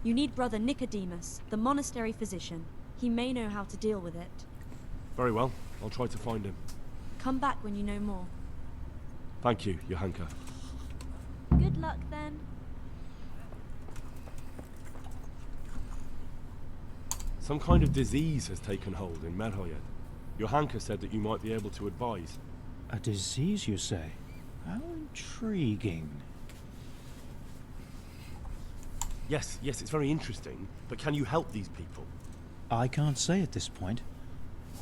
Speaker 8: You need Brother Nicodemus, the monastery physician. He may know how to deal with it.
Speaker 6: Very well, I'll try to find him.
Speaker 8: Come back when you know more.
Speaker 6: Thank you, Johanka.
Speaker 8: Good luck then.
Speaker 6: Some kind of disease has taken hold in Merhoyed. Johanka said that you might be able to advise.
Speaker 16: A disease, you say? How intriguing.
Speaker 6: Yes, it's very interesting, but can you help these people?
Speaker 16: I can't say at this point.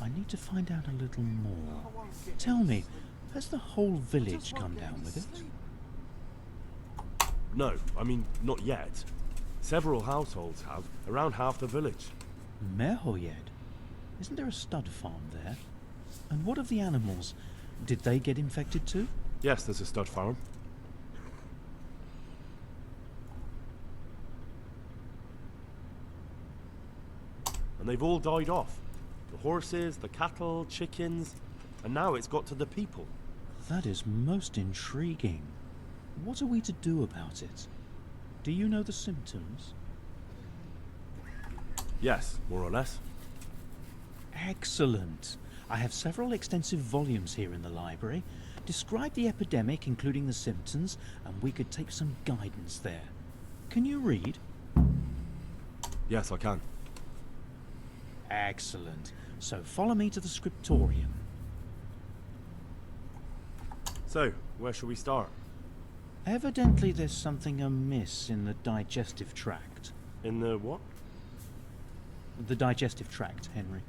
Speaker 16: I need to find out a little more. Tell me, has the whole village come down with it?
Speaker 6: No, I mean, not yet. Several households have, around half the village.
Speaker 16: Merhoyed? Isn't there a stud farm there? And what of the animals? Did they get infected too?
Speaker 6: Yes, there's a stud farm. And they've all died off. The horses, the cattle, chickens, and now it's got to the people.
Speaker 16: That is most intriguing. What are we to do about it? Do you know the symptoms?
Speaker 6: Yes, more or less.
Speaker 16: Excellent. I have several extensive volumes here in the library. Describe the epidemic, including the symptoms, and we could take some guidance there. Can you read?
Speaker 6: Yes, I can.
Speaker 16: Excellent. So follow me to the scriptorium.
Speaker 6: So, where shall we start?
Speaker 16: Evidently there's something amiss in the digestive tract.
Speaker 6: In the what?
Speaker 16: The digestive tract, Henry.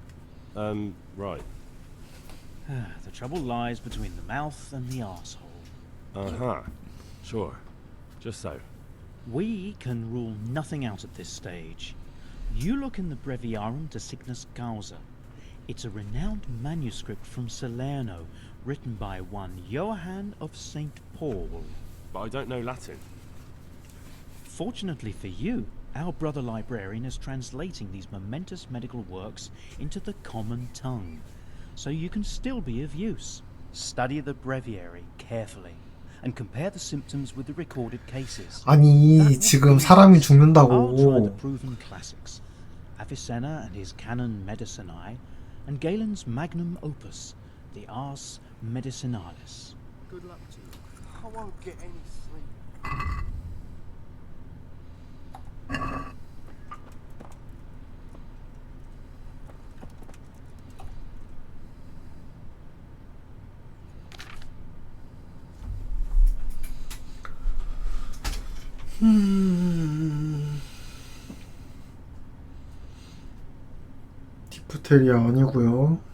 Speaker 6: Right.
Speaker 16: The trouble lies between the mouth and the arsehole.
Speaker 6: Uh-huh. Sure. Just so.
Speaker 16: We can rule nothing out at this stage. You look in the Breviarum de Signus Causa. It's a renowned manuscript from Salerno, written by one Johann of St. Paul.
Speaker 6: But I don't know Latin.
Speaker 16: Fortunately for you, our brother librarian is translating these momentous medical works into the common tongue, so you can still be of use. Study the breviary carefully and compare the symptoms with the recorded cases.
Speaker 1: 아니, 지금 사람이
Speaker 16: I'll try the
Speaker 1: 죽는다고.
Speaker 16: proven classics, Avicenna and his Canon Medicinae, and Galen's magnum opus, the Ars Medicinalis.
Speaker 7: Good luck to you. I won't get any sleep.
Speaker 1: 디프테리아 아니고요.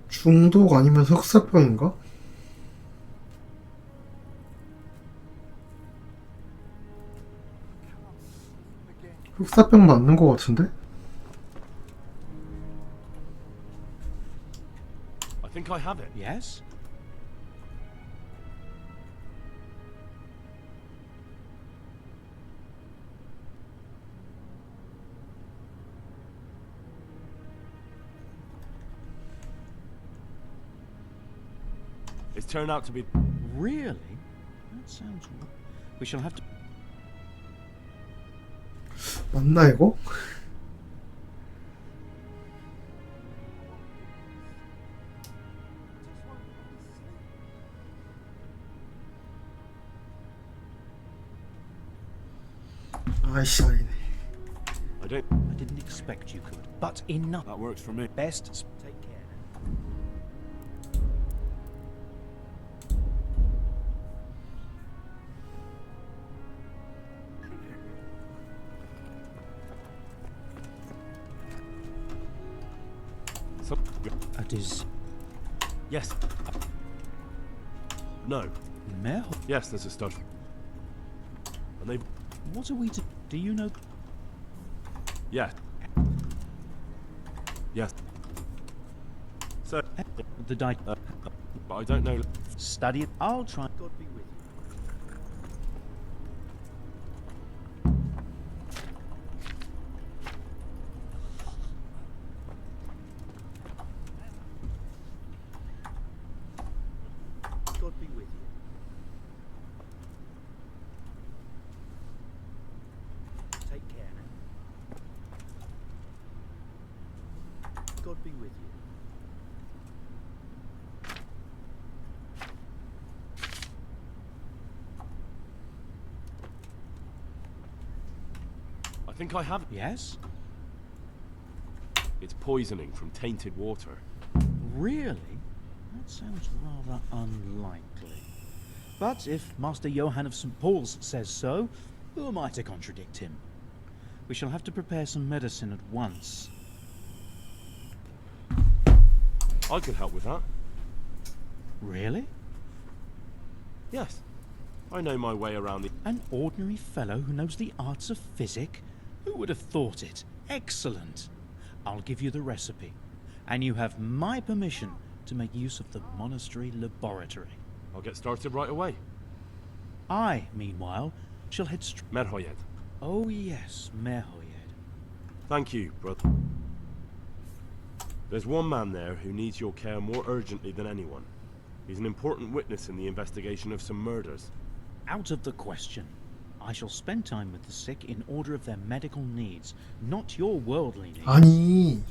Speaker 1: 중독 아니면 흑사병인가? 흑사병 맞는 것 같은데?
Speaker 6: I think I have it.
Speaker 16: Yes?
Speaker 6: It's turned out to be...
Speaker 16: Really? That sounds... We shall have to...
Speaker 1: 맞나 이거? 아이씨 아니네.
Speaker 6: I don't...
Speaker 16: I didn't expect you could, but enough.
Speaker 6: That works for me.
Speaker 16: Best... Take care.
Speaker 6: So...
Speaker 16: It is...
Speaker 6: Yes. No.
Speaker 16: Mel?
Speaker 6: Yes, there's a stud. And they...
Speaker 16: What are we to... Do you know...
Speaker 6: Yes. Yes. So...
Speaker 16: The
Speaker 6: but I don't know...
Speaker 16: Study it. I'll try... God be with you. God be with you. Take care now. God be with you.
Speaker 6: I think I have it.
Speaker 16: Yes?
Speaker 6: It's poisoning from tainted water.
Speaker 16: Really? That sounds rather unlikely. But if Master Johann of St. Paul's says so, who am I to contradict him? We shall have to prepare some medicine at once.
Speaker 6: I could help with that.
Speaker 16: Really?
Speaker 6: Yes. I know my way around the...
Speaker 16: An ordinary fellow who knows the arts of physic? Who would have thought it? Excellent. I'll give you the recipe, and you have my permission to make use of the monastery laboratory.
Speaker 6: I'll get started right away.
Speaker 16: I, meanwhile, shall head
Speaker 6: Merhoyed.
Speaker 16: Oh yes, Merhoyed.
Speaker 6: Thank you, brother. There's one man there who needs your care more urgently than anyone. He's an important witness in the investigation of some murders.
Speaker 16: Out of the question. I shall spend time with the sick in order of their medical needs, not your worldly needs.
Speaker 1: 아니,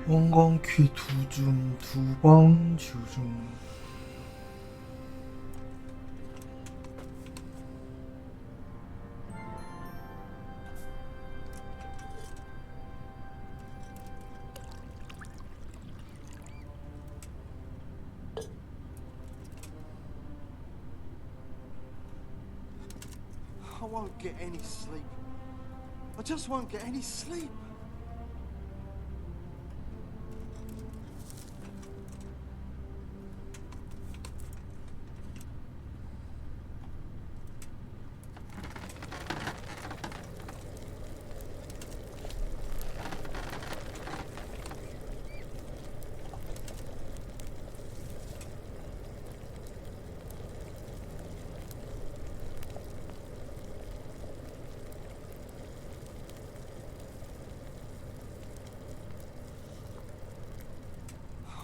Speaker 1: 원광퀴 2줌 2번 주줌.
Speaker 18: I won't get any sleep. I just won't get any sleep.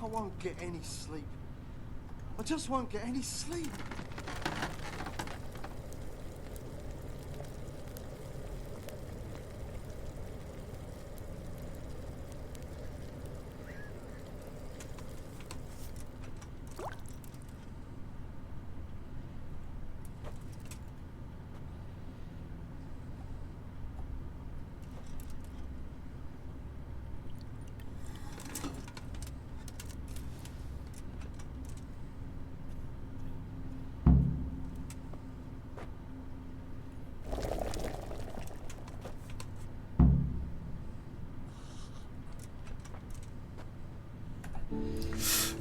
Speaker 18: I won't get any sleep. I just won't get any sleep.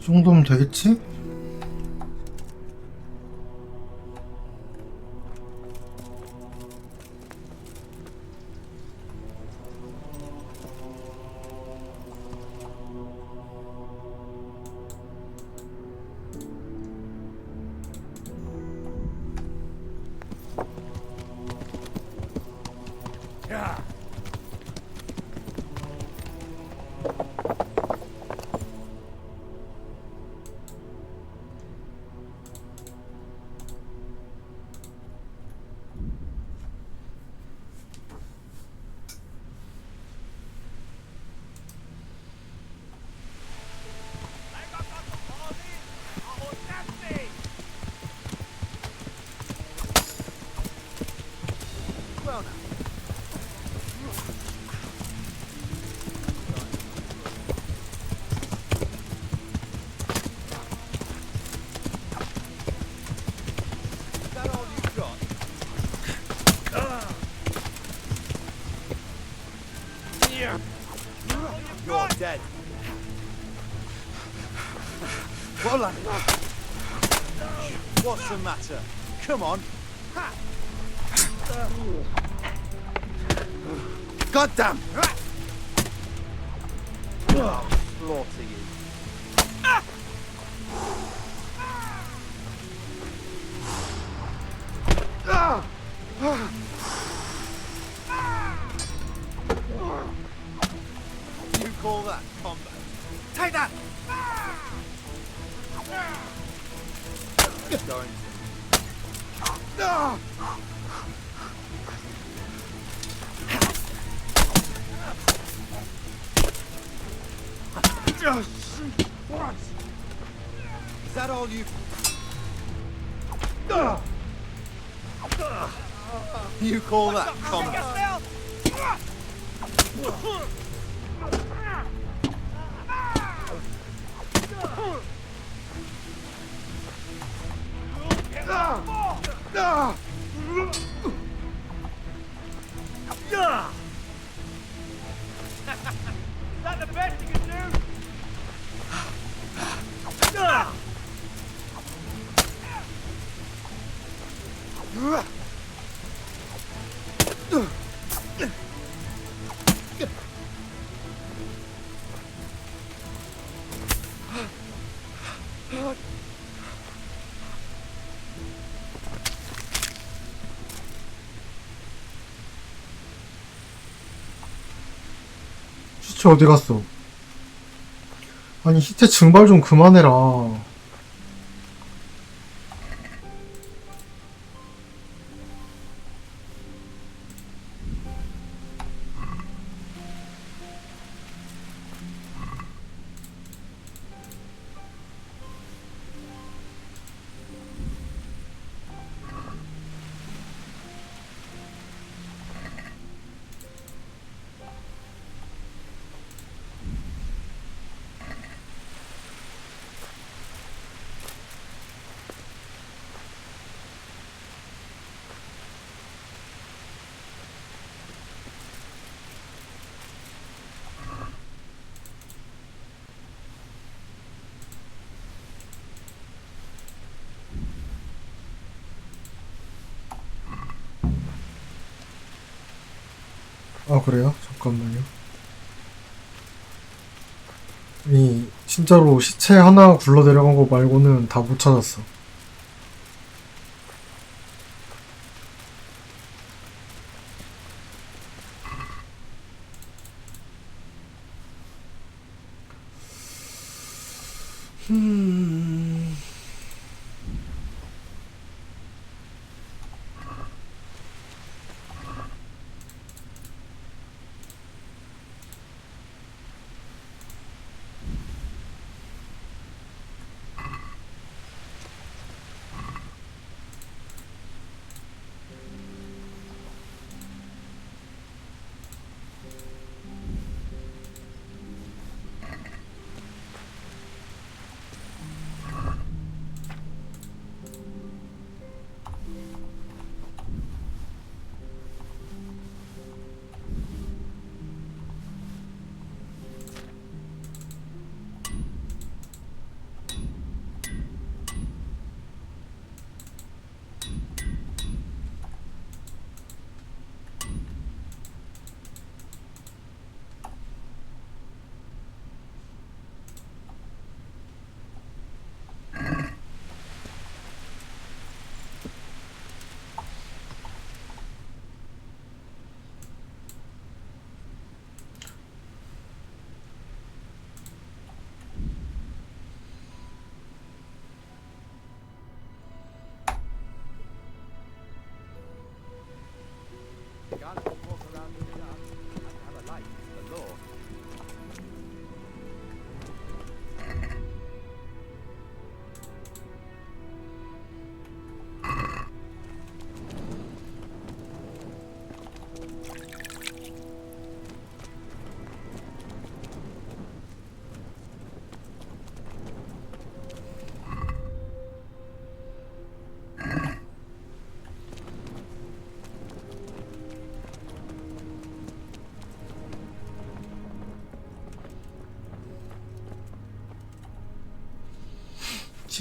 Speaker 1: 이 정도면 되겠지?
Speaker 10: What's the matter? Come on. Goddamn! Slaughter you. You call that combat? Take that! Going What? Is that all you... You call that combat?
Speaker 11: Is that the best you can do?
Speaker 1: 시체 어디 갔어? 아니 시체 증발 좀 그만해라. 아 그래요? 잠깐만요. 아니 진짜로 시체 하나 굴러 내려간 거 말고는 다 못 찾았어.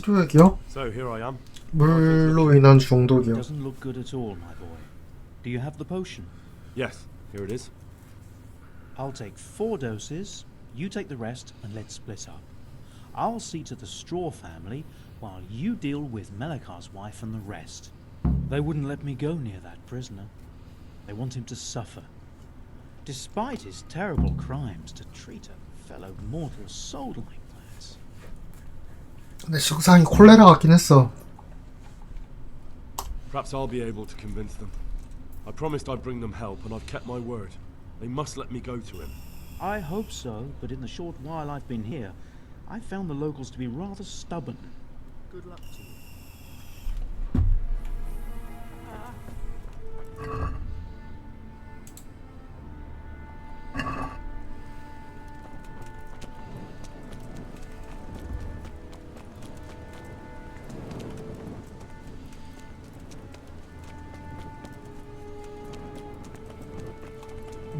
Speaker 1: 치료액이요?
Speaker 6: So here I am.
Speaker 1: 물로 인한 중독이요.
Speaker 16: Doesn't look good at all, my boy. Do you have the potion?
Speaker 6: Yes, here it is.
Speaker 16: I'll take 4 doses, you take the rest, and let's split up. I'll see to the Straw family, while you deal with Melikar's wife and the rest. They wouldn't let me go near that prisoner. They want him to suffer. Despite his terrible crimes, to treat a fellow mortal soul like that.
Speaker 1: 근데 식상이 콜레라 같긴 했어.
Speaker 6: Perhaps I'll be able to convince them. I promised I'd bring them help, and I've kept my word. They must let me go to him.
Speaker 16: I hope so, but in the short while I've been here, I've found the locals to be rather stubborn. Good luck to you.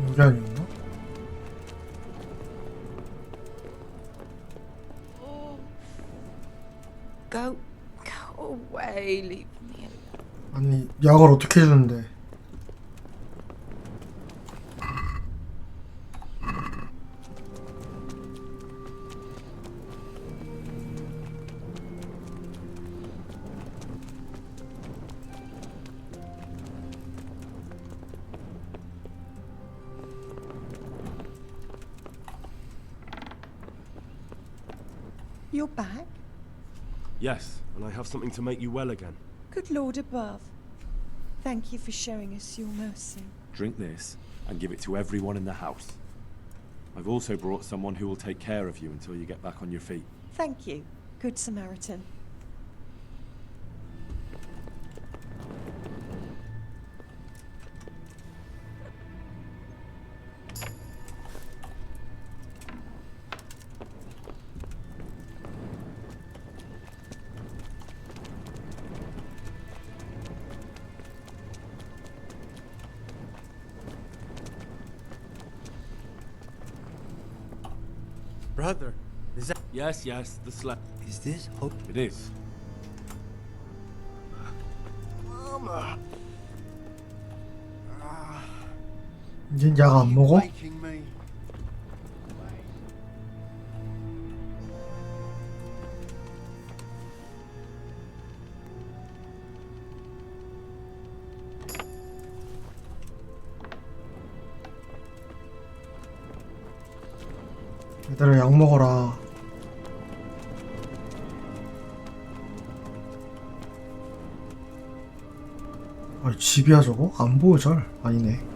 Speaker 1: 여기 아니었나?
Speaker 19: Go away, leave me alone.
Speaker 1: 아니 약을 어떻게 해주는데?
Speaker 17: You're back?
Speaker 6: Yes, and I have something to make you well again.
Speaker 17: Good Lord above. Thank you for showing us your mercy.
Speaker 6: Drink this and give it to everyone in the house. I've also brought someone who will take care of you until you get back on your feet.
Speaker 17: Thank you, Good Samaritan.
Speaker 3: Brother, is that...
Speaker 6: Yes, the slab.
Speaker 3: Is this hope?
Speaker 6: It is.
Speaker 18: Mama.
Speaker 1: 이젠 약 안 먹어?
Speaker 18: Making me.
Speaker 1: 얘들아 약 먹어라. 아 집이야 저거? 안 보여 잘. 아니네.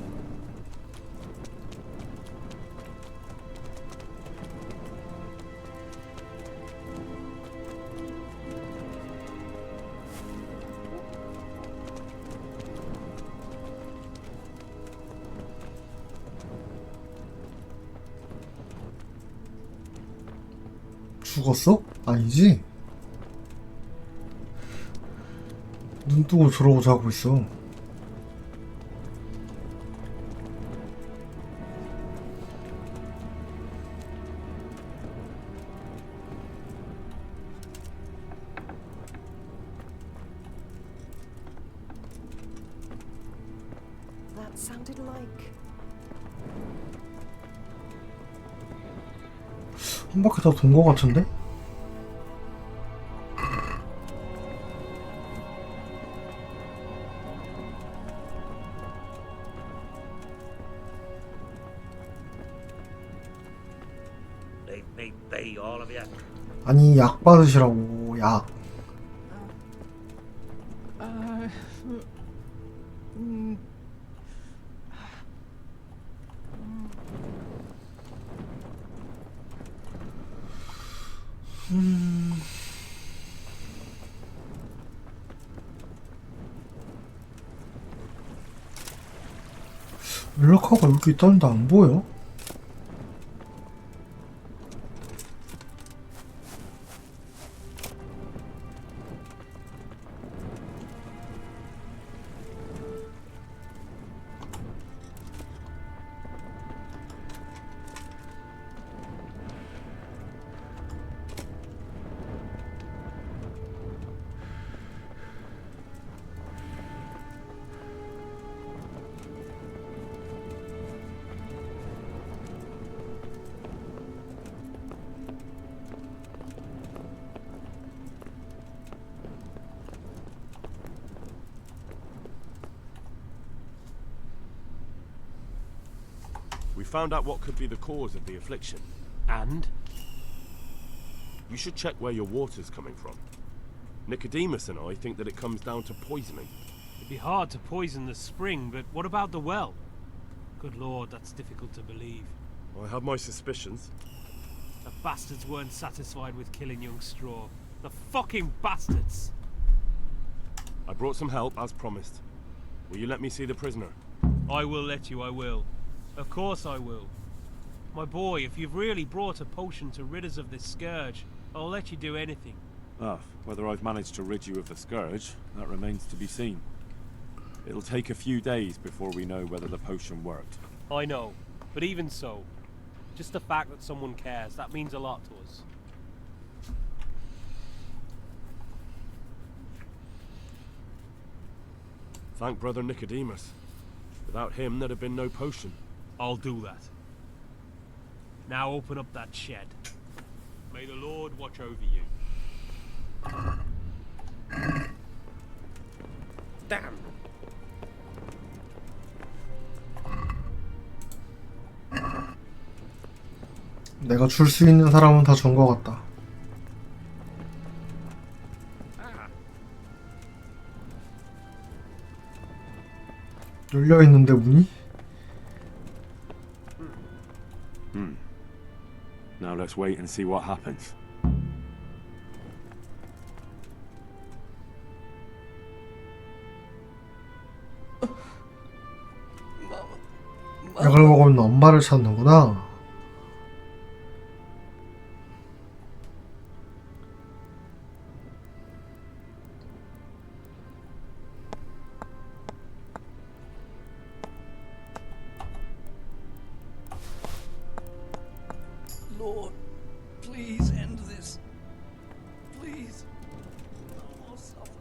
Speaker 1: 죽었어? 아니지? 눈 뜨고 저러고 자고 있어.
Speaker 17: That sounded like...
Speaker 1: 한 바퀴 다 돈 거 같은데?
Speaker 14: Leave me be, all of you.
Speaker 1: 아니 약 받으시라고 약. 멜라카가 여기 있다는데 안 보여?
Speaker 6: found out what could be the cause of the affliction.
Speaker 12: And?
Speaker 6: You should check where your water's coming from. Nicodemus and I think that it comes down to poisoning.
Speaker 12: It'd be hard to poison the spring, but what about the well? Good lord, that's difficult to believe.
Speaker 6: I have my suspicions.
Speaker 12: The bastards weren't satisfied with killing young Straw. The fucking bastards!
Speaker 6: I brought some help, as promised. Will you let me see the prisoner?
Speaker 12: I will let you, I will. Of course I will. My boy, if you've really brought a potion to rid us of this scourge, I'll let you do anything.
Speaker 20: Ah, whether I've managed to rid you of the scourge, that remains to be seen. It'll take a few days before we know whether the potion worked.
Speaker 12: I know, but even so, just the fact that someone cares, that means a lot to us.
Speaker 6: Thank Brother Nicodemus. Without him, there'd have been no potion.
Speaker 12: I'll do that. Now open up that shed. May the Lord watch over you. Damn!
Speaker 1: 내가 줄 수 있는 사람은 다 준 것 같다. 열려 있는데 문이?
Speaker 20: Now let's wait and see what happens.
Speaker 1: 약을 먹으면 엄마를 찾는구나.
Speaker 13: Lord, please end this. Please. No more suffering.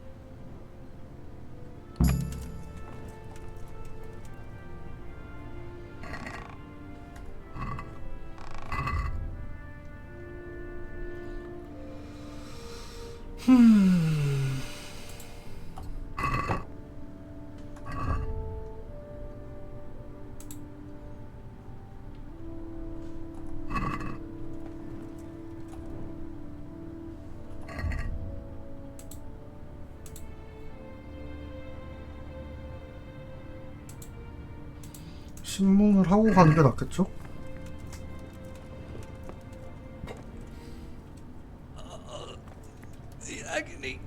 Speaker 1: 신문을 하고 가는 게 낫겠죠?
Speaker 13: The agony.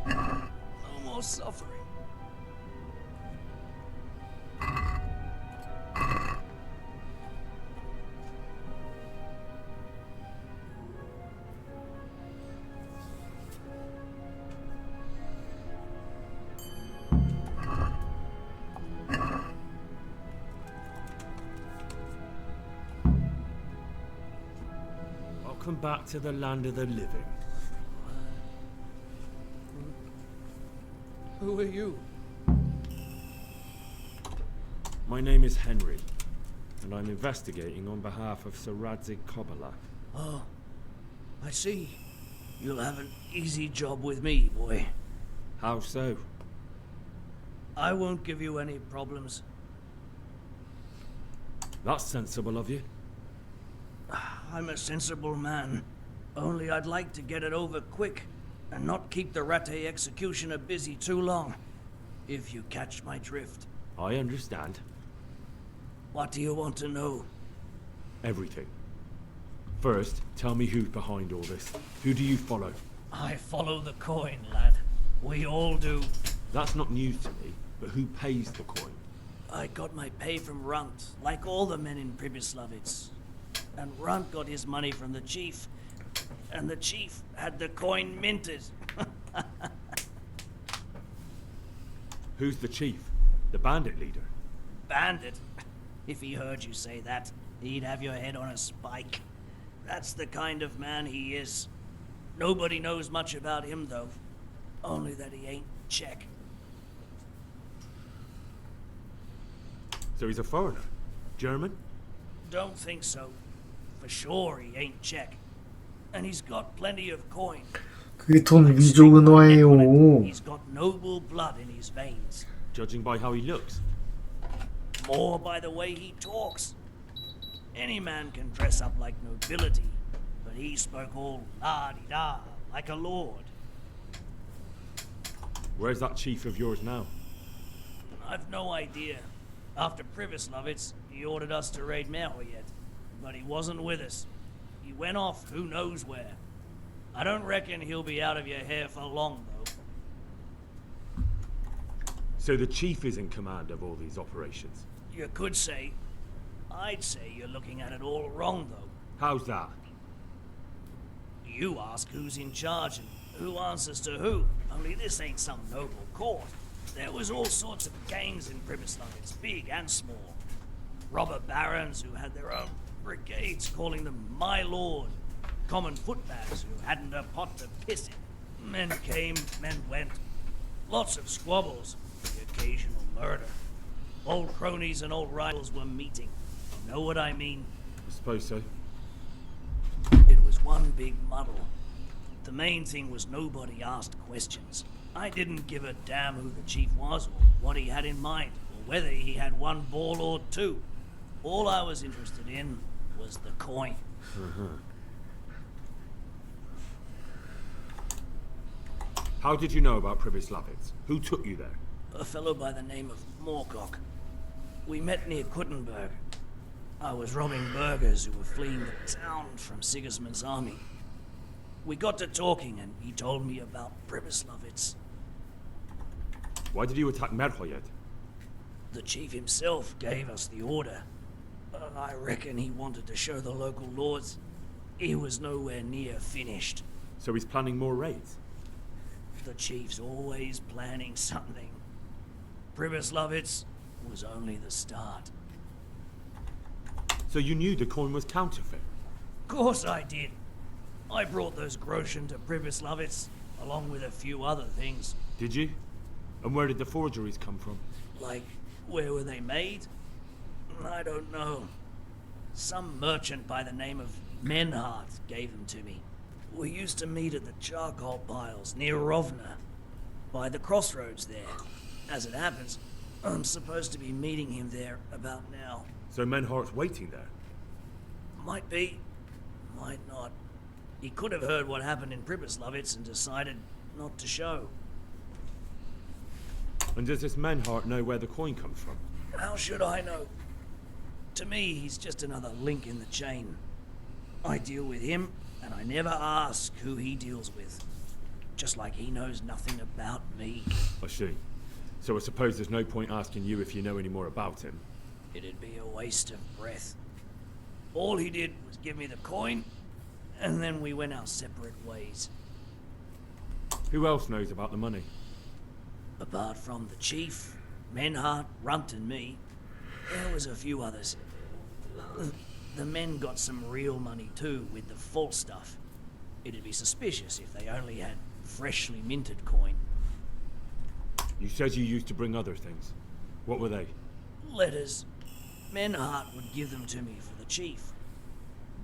Speaker 13: No more suffering.
Speaker 6: Welcome back to the land of the living.
Speaker 13: Who are you?
Speaker 6: My name is Henry, and I'm investigating on behalf of Sir Radzik Kobyla.
Speaker 13: Oh, I see. You'll have an easy job with me, boy.
Speaker 6: How so?
Speaker 13: I won't give you any problems.
Speaker 6: That's sensible of you.
Speaker 13: I'm a sensible man. Only I'd like to get it over quick and not keep the Rattay executioner busy too long. If you catch my drift.
Speaker 6: I understand.
Speaker 13: What do you want to know?
Speaker 6: Everything. First, tell me who's behind all this. Who do you follow?
Speaker 13: I follow the coin, lad. We all do.
Speaker 6: That's not news to me, but who pays the coin?
Speaker 13: I got my pay from Runt, like all the men in Pribyslavitz. And Runt got his money from the chief. And the chief had the coin minted.
Speaker 6: Who's the chief? The bandit leader?
Speaker 13: Bandit? If he heard you say that, he'd have your head on a spike. That's the kind of man he is. Nobody knows much about him, though. Only that he ain't Czech.
Speaker 6: So he's a foreigner? German?
Speaker 13: Don't think so. For sure he ain't Czech. And he's got plenty of coin.
Speaker 1: 그게 돈 위조 은화예요.
Speaker 13: He's got noble blood in his veins.
Speaker 6: Judging by how he looks.
Speaker 13: More by the way he talks. Any man can dress up like nobility, but he spoke all la-di-da, like a lord.
Speaker 6: Where's that chief of yours now?
Speaker 13: I've no idea. After Privislovitz, he ordered us to raid Merhoyet, but he wasn't with us. He went off who knows where. I don't reckon he'll be out of your hair for long, though.
Speaker 6: So the chief is in command of all these operations?
Speaker 13: You could say. I'd say you're looking at it all wrong, though.
Speaker 6: How's that?
Speaker 13: You ask who's in charge and who answers to who. Only this ain't some noble court. There was all sorts of gangs in Privislovitz, big and small. Robber barons who had their own brigades calling them my lord. Common footpads who hadn't a pot to piss in. Men came, men went. Lots of squabbles, the occasional murder. Old cronies and old rivals were meeting. Know what I mean?
Speaker 6: I suppose so.
Speaker 13: It was one big muddle. The main thing was nobody asked questions. I didn't give a damn who the chief was or what he had in mind, or whether he had one ball or two. All I was interested in was the coin.
Speaker 6: How did you know about Privislavitz? Who took you there?
Speaker 13: A fellow by the name of Moorcock. We met near Kuttenberg. I was robbing burghers who were fleeing the town from Sigismund's army. We got to talking and he told me about Privislavitz.
Speaker 6: Why did you attack Merhoyet?
Speaker 13: The chief himself gave us the order. I reckon he wanted to show the local lords he was nowhere near finished.
Speaker 6: So he's planning more raids?
Speaker 13: The chief's always planning something. Privislavitz was only the start.
Speaker 6: So you knew the coin was counterfeit?
Speaker 13: Of course I did. I brought those groschen to Privislavitz, along with a few other things.
Speaker 6: Did you? And where did the forgeries come from?
Speaker 13: Like, where were they made? I don't know. Some merchant by the name of Menhart gave them to me. We used to meet at the charcoal piles near Rovna, by the crossroads there. As it happens, I'm supposed to be meeting him there about now.
Speaker 6: So Menhart's waiting there?
Speaker 13: Might be, might not. He could have heard what happened in Privislavitz and decided not to show.
Speaker 6: And does this Menhart know where the coin comes from?
Speaker 13: How should I know? To me, he's just another link in the chain. I deal with him, and I never ask who he deals with. Just like he knows nothing about me.
Speaker 6: I see. So I suppose there's no point asking you if you know any more about him.
Speaker 13: It'd be a waste of breath. All he did was give me the coin, and then we went our separate ways.
Speaker 6: Who else knows about the money?
Speaker 13: Apart from the chief, Menhart, Runt and me, there was a few others. The men got some real money too, with the false stuff. It'd be suspicious if they only had freshly minted coin.
Speaker 6: You said you used to bring other things. What were they?
Speaker 13: Letters. Menhart would give them to me for the chief.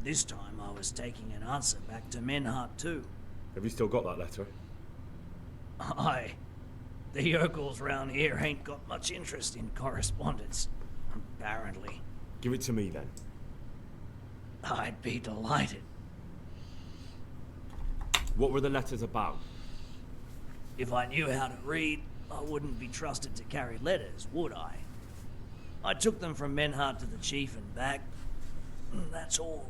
Speaker 13: This time I was taking an answer back to Menhart too.
Speaker 6: Have you still got that letter?
Speaker 13: Aye. The yokels round here ain't got much interest in correspondence, apparently.
Speaker 6: Give it to me then.
Speaker 13: I'd be delighted.
Speaker 6: What were the letters about?
Speaker 13: If I knew how to read, I wouldn't be trusted to carry letters, would I? I took them from Menhart to the chief and back. That's all.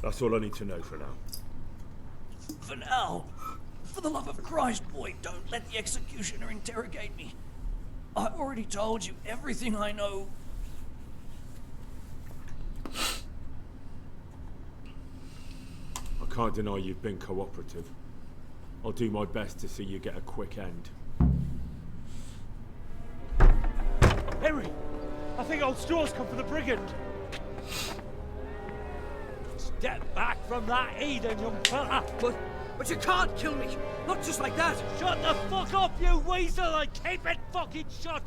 Speaker 6: That's all I need to know for now.
Speaker 13: For now, for the love of Christ, boy, don't let the executioner interrogate me. I've already told you everything I know.
Speaker 6: I can't deny you've been cooperative. I'll do my best to see you get a quick end.
Speaker 14: Henry! I think old Straw's come for the brigand! Step back, from that heathen, young fella.
Speaker 13: But you can't kill me. Not just like that.
Speaker 14: Shut the fuck up, you weasel, and keep it fucking shut.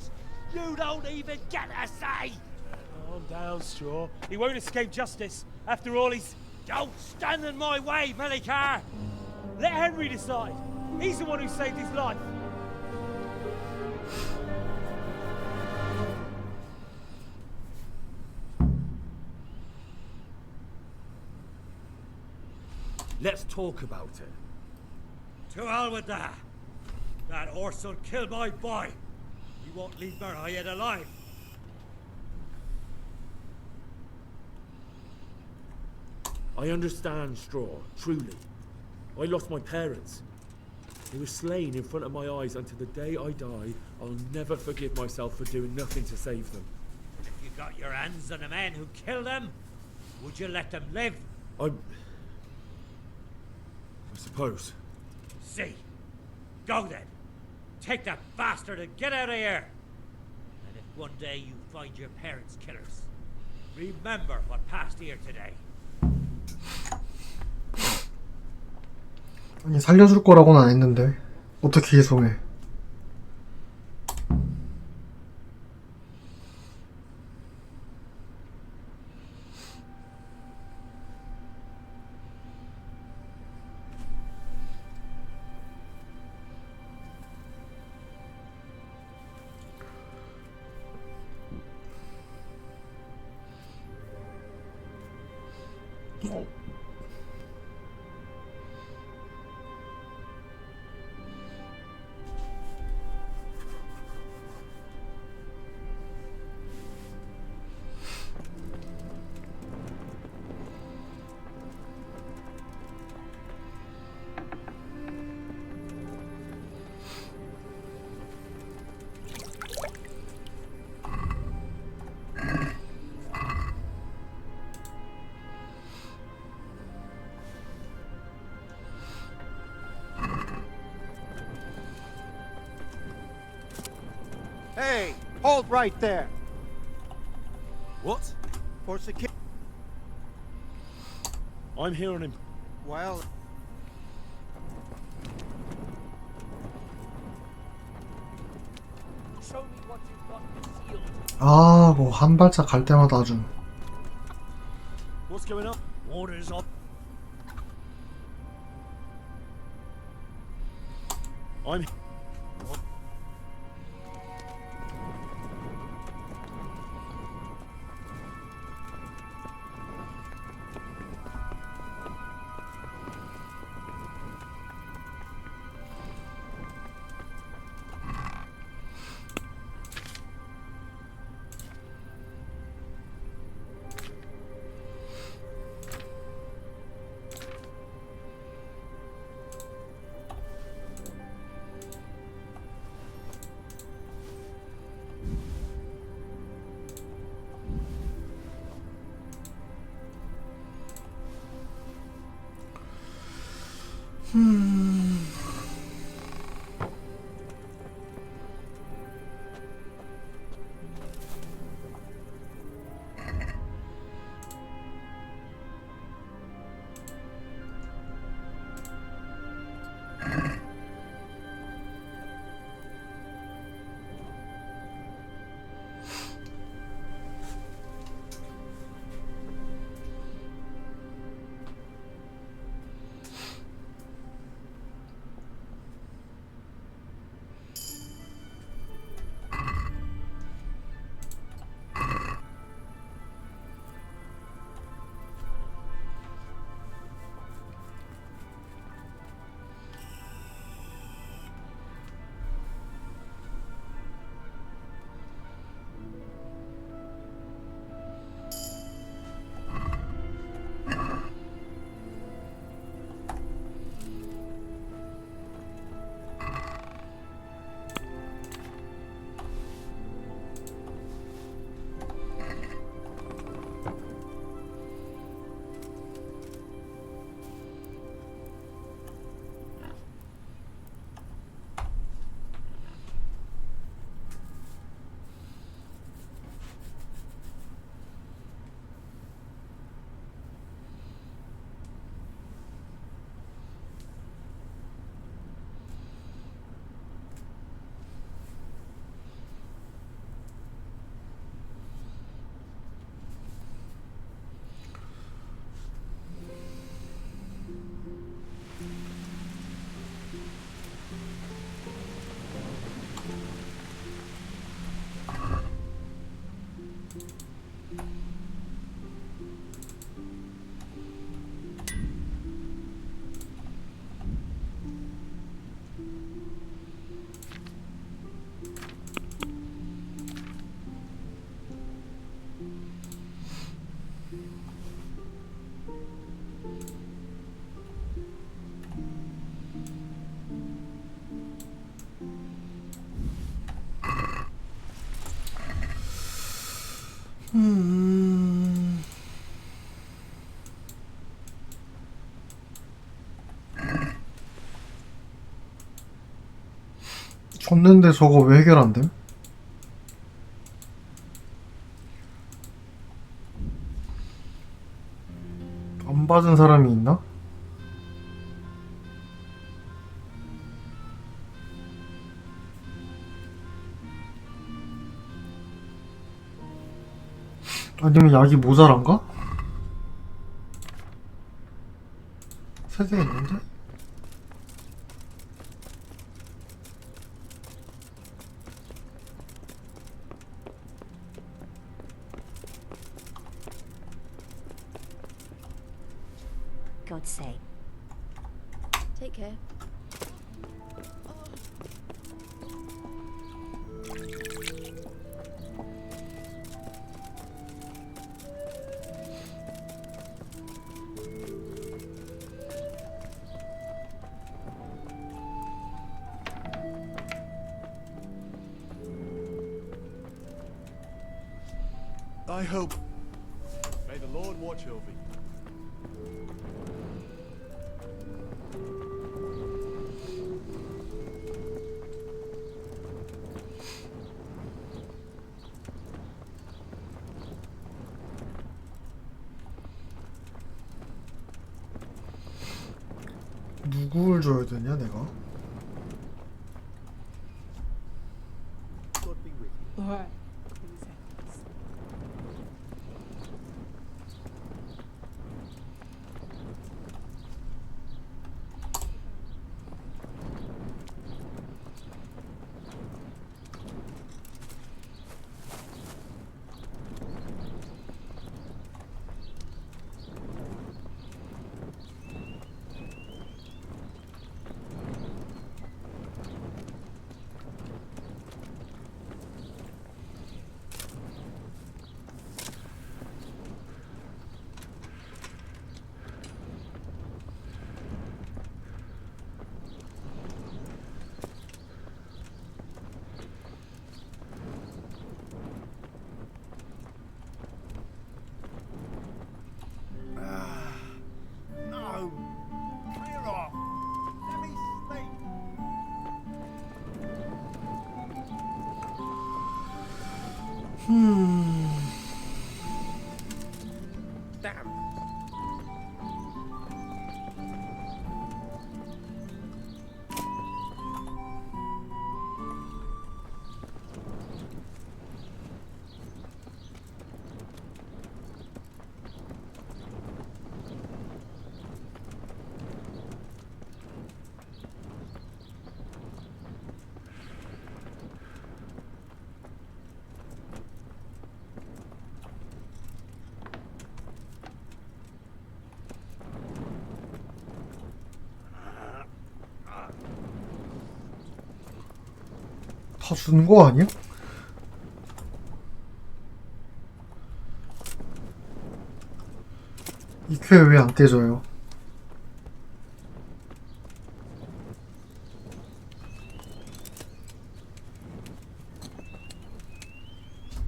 Speaker 14: You don't even get a say.
Speaker 12: Calm down, Straw. He won't escape justice. After all, he's...
Speaker 14: Don't stand in my way, Melikar. Let Henry decide. He's the one who saved his life.
Speaker 11: Let's talk about it.
Speaker 14: To hell with that. That Orson killed my boy. He won't leave Merhayed alive.
Speaker 6: I understand, Straw, truly. I lost my parents. They were slain in front of my eyes, and to the day I die, I'll never forgive myself for doing nothing to save them.
Speaker 14: And if you got your hands on the men who killed them, would you let them live?
Speaker 6: I suppose.
Speaker 14: See. Go then. Take that bastard and get out of here. And if one day you find your parents' killers, remember what passed here today.
Speaker 1: 아니 살려줄 거라고는 안 했는데 어떻게 희송해?
Speaker 7: Hey, hold right there.
Speaker 6: What?
Speaker 7: For security.
Speaker 6: I'm hearing him.
Speaker 7: Well,
Speaker 14: Show me what you've got concealed.
Speaker 1: 아, 뭐 한 발짝 갈 때마다 아주.
Speaker 6: What's going on?
Speaker 14: Orders up.
Speaker 6: I'm...
Speaker 1: 줬는데 저거 왜 해결 안 됨? 안 받은 사람이 있나? 아니면 약이 모자란가? 세 개 있는데?
Speaker 21: God's sake.
Speaker 19: Take care.
Speaker 18: I hope. May the Lord watch over you.
Speaker 1: 누구를 줘야 되냐 내가?
Speaker 18: God be with you.
Speaker 17: Alright.
Speaker 18: No! Clear off! Let me sleep!
Speaker 12: Damn.
Speaker 1: 다 준 거 아니야? 이 쾌 왜 안 깨져요?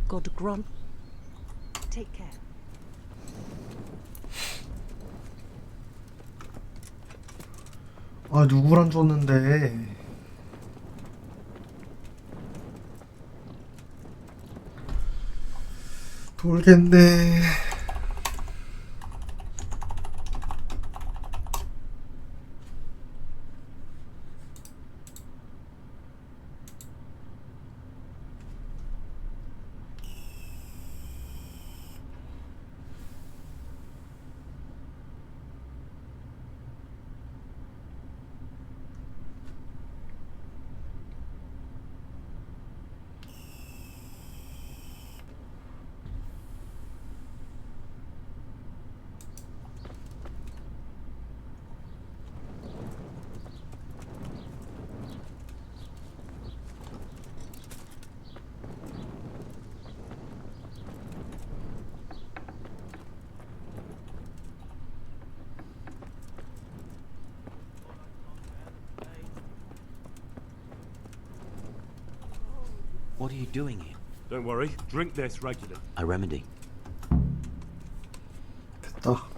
Speaker 4: God grant. Take care.
Speaker 1: 아 누구랑 줬는데? 돌겠네.
Speaker 5: What are you doing here?
Speaker 6: Don't worry, drink this regularly.
Speaker 2: A remedy.
Speaker 1: 됐다.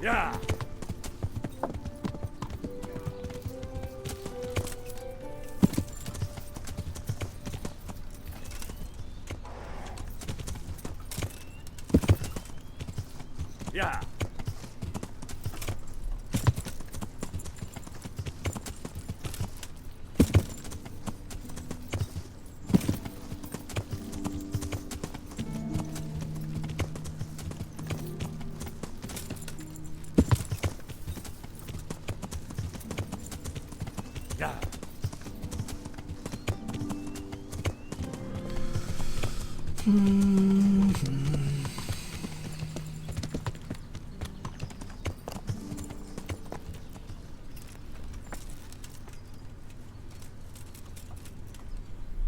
Speaker 6: Yeah. Yeah. Yeah.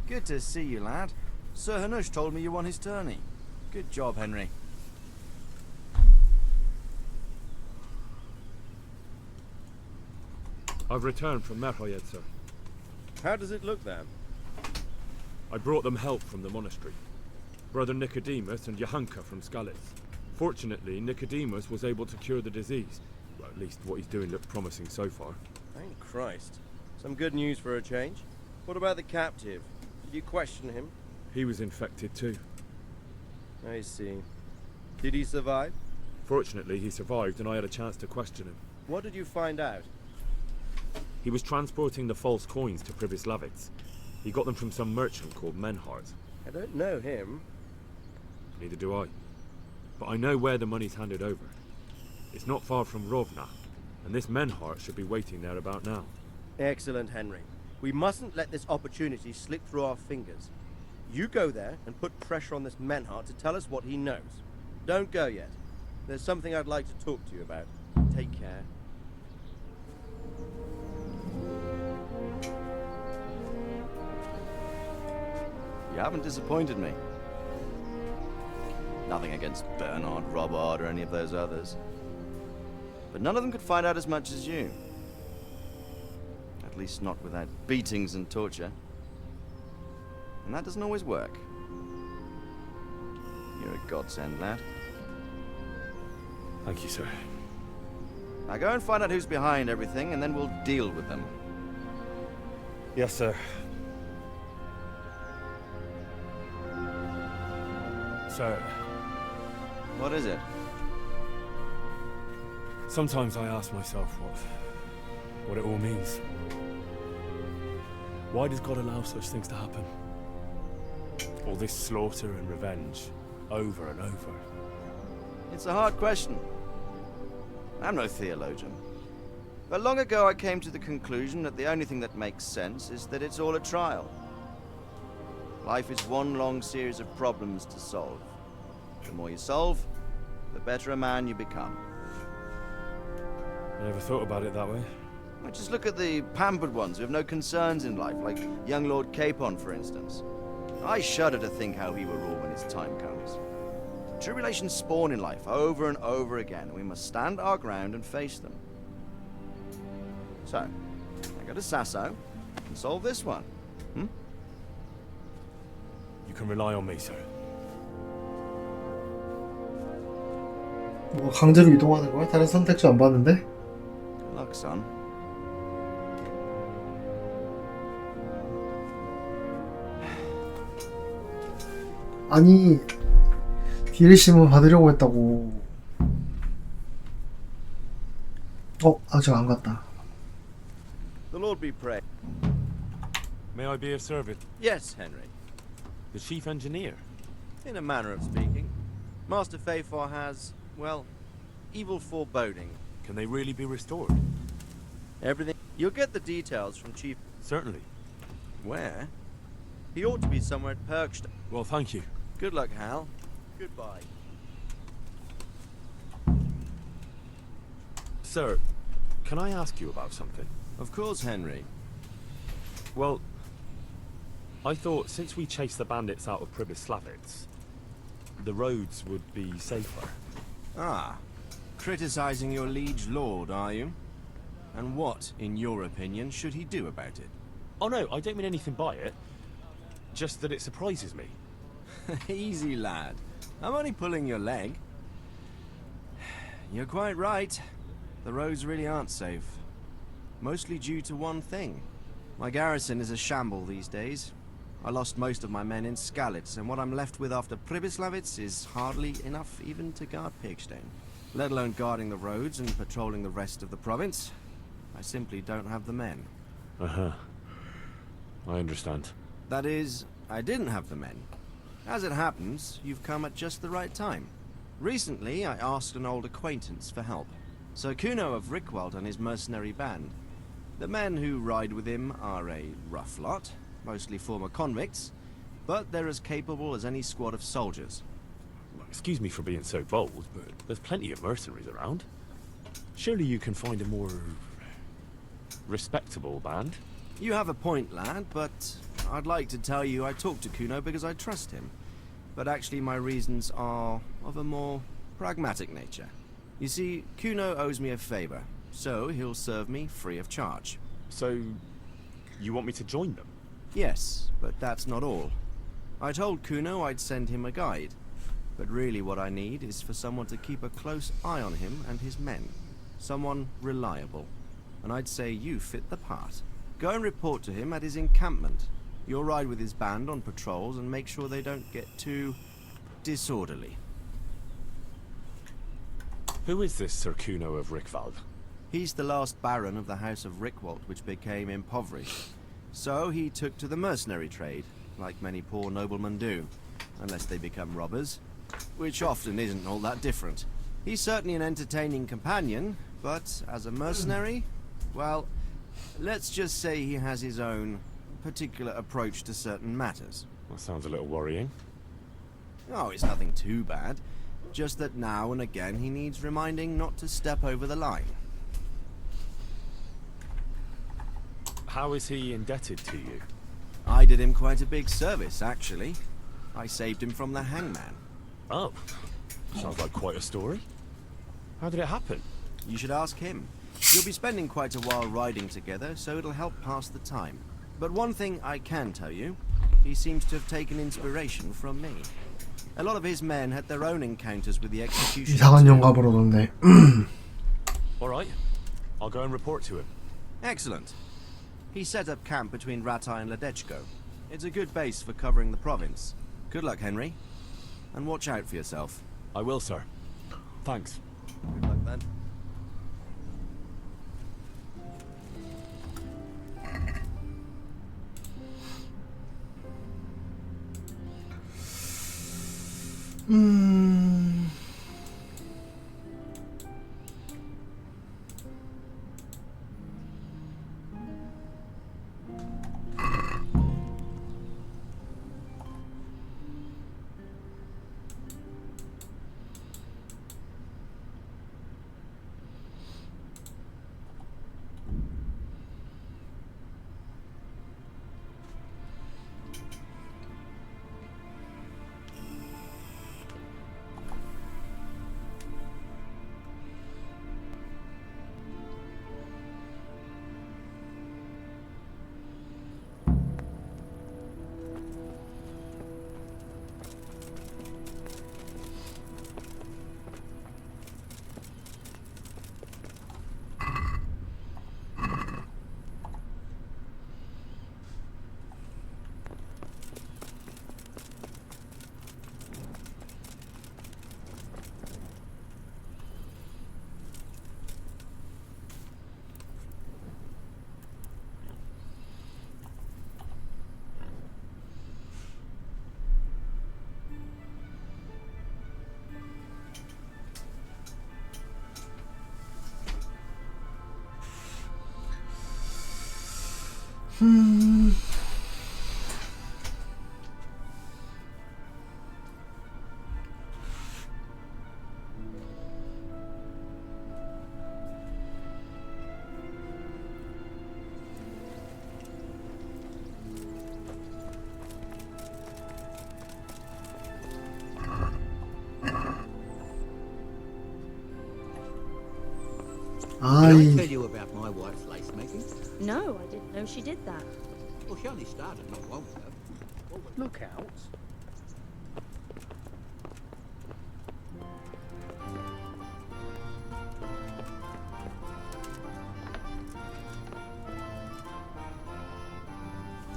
Speaker 10: Good to see you, lad. Sir Hanush told me you won his tourney. Good job, Henry.
Speaker 6: I've returned from Merhoyed, sir.
Speaker 22: How does it look then?
Speaker 6: I brought them help from the monastery. Brother Nicodemus and Johanka from Skalitz. Fortunately, Nicodemus was able to cure the disease. Well, at least what he's doing looked promising so far.
Speaker 22: Thank Christ. Some good news for a change. What about the captive? Did you question him?
Speaker 6: He was infected too.
Speaker 22: I see. Did he survive?
Speaker 6: Fortunately, he survived and I had a chance to question him.
Speaker 22: What did you find out?
Speaker 6: He was transporting the false coins to Pribyslavitz. He got them from some merchant called Menhart.
Speaker 22: I don't know him.
Speaker 6: Neither do I. But I know where the money's handed over. It's not far from Rovna, and this Menhart should be waiting there about now.
Speaker 22: Excellent, Henry. We mustn't let this opportunity slip through our fingers. You go there and put pressure on this Menhart to tell us what he knows. Don't go yet. There's something I'd like to talk to you about. Take care.
Speaker 10: You haven't disappointed me. Nothing against Bernard, Robert, or any of those others. But none of them could find out as much as you. At least not without beatings and torture. And that doesn't always work. You're a godsend, lad.
Speaker 20: Thank you, sir.
Speaker 10: Now go and find out who's behind everything, and then we'll deal with them.
Speaker 20: Yes, sir. Sir.
Speaker 10: What is it?
Speaker 20: Sometimes I ask myself what it all means. Why does God allow such things to happen? All this slaughter and revenge, over and over.
Speaker 10: It's a hard question. I'm no theologian. But long ago I came to the conclusion that the only thing that makes sense is that it's all a trial. Life is one long series of problems to solve. The more you solve, the better a man you become.
Speaker 20: I never thought about it that way.
Speaker 10: Well, just look at the pampered ones who have no concerns in life, like young Lord Capon, for instance. I shudder to think how he will rule when his time comes. Tribulations spawn in life over and over again. We must stand our ground and face them. So, I go to Sasso and solve this one.
Speaker 20: You can rely on me, sir.
Speaker 1: 뭐 강제로 이동하는 거야? 다른 선택지 안 봤는데?
Speaker 10: Good luck, son.
Speaker 1: 아니 DLC만 받으려고 했다고. 아직 안 갔다.
Speaker 10: The Lord be praised.
Speaker 20: May I be of service?
Speaker 22: Yes, Henry.
Speaker 20: The chief engineer?
Speaker 22: In a manner of speaking. Master Faithful has, well, evil foreboding.
Speaker 20: Can they really be restored?
Speaker 22: Everything. You'll get the details from Chief.
Speaker 20: Certainly.
Speaker 22: Where? He ought to be somewhere at Perkstone.
Speaker 20: Well, thank you.
Speaker 22: Good luck, Hal. Goodbye.
Speaker 20: Sir, can I ask you about something?
Speaker 22: Of course, Henry.
Speaker 20: Well, I thought since we chased the bandits out of Pribyslavitz, the roads would be safer.
Speaker 22: Ah. Criticizing your liege lord, are you? And what, in your opinion, should he do about it?
Speaker 20: Oh no, I don't mean anything by it. Just that it surprises me.
Speaker 22: Easy, lad. I'm only pulling your leg. You're quite right. The roads really aren't safe. Mostly due to one thing. My garrison is a shamble these days. I lost most of my men in Skalitz, and what I'm left with after Pribyslavitz is hardly enough even to guard Pigstone. Let alone guarding the roads and patrolling the rest of the province. I simply don't have the men.
Speaker 20: Uh-huh. I understand.
Speaker 22: That is, I didn't have the men. As it happens, you've come at just the right time. Recently, I asked an old acquaintance for help. Sir Kuno of Rickwald and his mercenary band. The men who ride with him are a rough lot, mostly former convicts, but they're as capable as any squad of soldiers.
Speaker 20: Excuse me for being so bold, but there's plenty of mercenaries around. Surely you can find a more respectable band?
Speaker 22: You have a point, lad, but I'd like to tell you I talked to Kuno because I trust him. But actually my reasons are of a more pragmatic nature. You see, Kuno owes me a favor, so he'll serve me free of charge.
Speaker 20: So, you want me to join them?
Speaker 22: Yes, but that's not all. I told Kuno I'd send him a guide, but really what I need is for someone to keep a close eye on him and his men. Someone reliable. And I'd say you fit the part. Go and report to him at his encampment. You'll ride with his band on patrols and make sure they don't get too disorderly.
Speaker 20: Who is this Sir Kuno of Rickwald?
Speaker 22: He's the last baron of the House of Rickwald, which became impoverished. So he took to the mercenary trade, like many poor noblemen do, unless they become robbers, which often isn't all that different. He's certainly an entertaining companion, but as a mercenary, well, let's just say he has his own particular approach to certain matters.
Speaker 20: That sounds a little worrying.
Speaker 22: Oh, it's nothing too bad. Just that now and again he needs reminding not to step over the line.
Speaker 20: How is he indebted to you?
Speaker 22: I did him quite a big service, actually. I saved him from the hangman.
Speaker 20: Oh, sounds like quite a story. How did it happen?
Speaker 10: You should ask him. You'll be spending quite a while riding together, so it'll help pass the time. But one thing I can tell you, he seems to have taken inspiration from me. A lot of his men had their own encounters with the execution.
Speaker 1: 이상한 영감으로 넣네.
Speaker 20: All right. I'll go and report to him.
Speaker 10: Excellent. He set up camp between Ratai and Ledechko. It's a good base for covering the province. Good luck, Henry. And watch out for yourself.
Speaker 20: I will, sir. Thanks.
Speaker 10: Good luck, then.
Speaker 11: Did I tell you about my wife's lace making?
Speaker 8: No, I didn't know she did that.
Speaker 11: Well, she only started not long ago. Oh, but look out.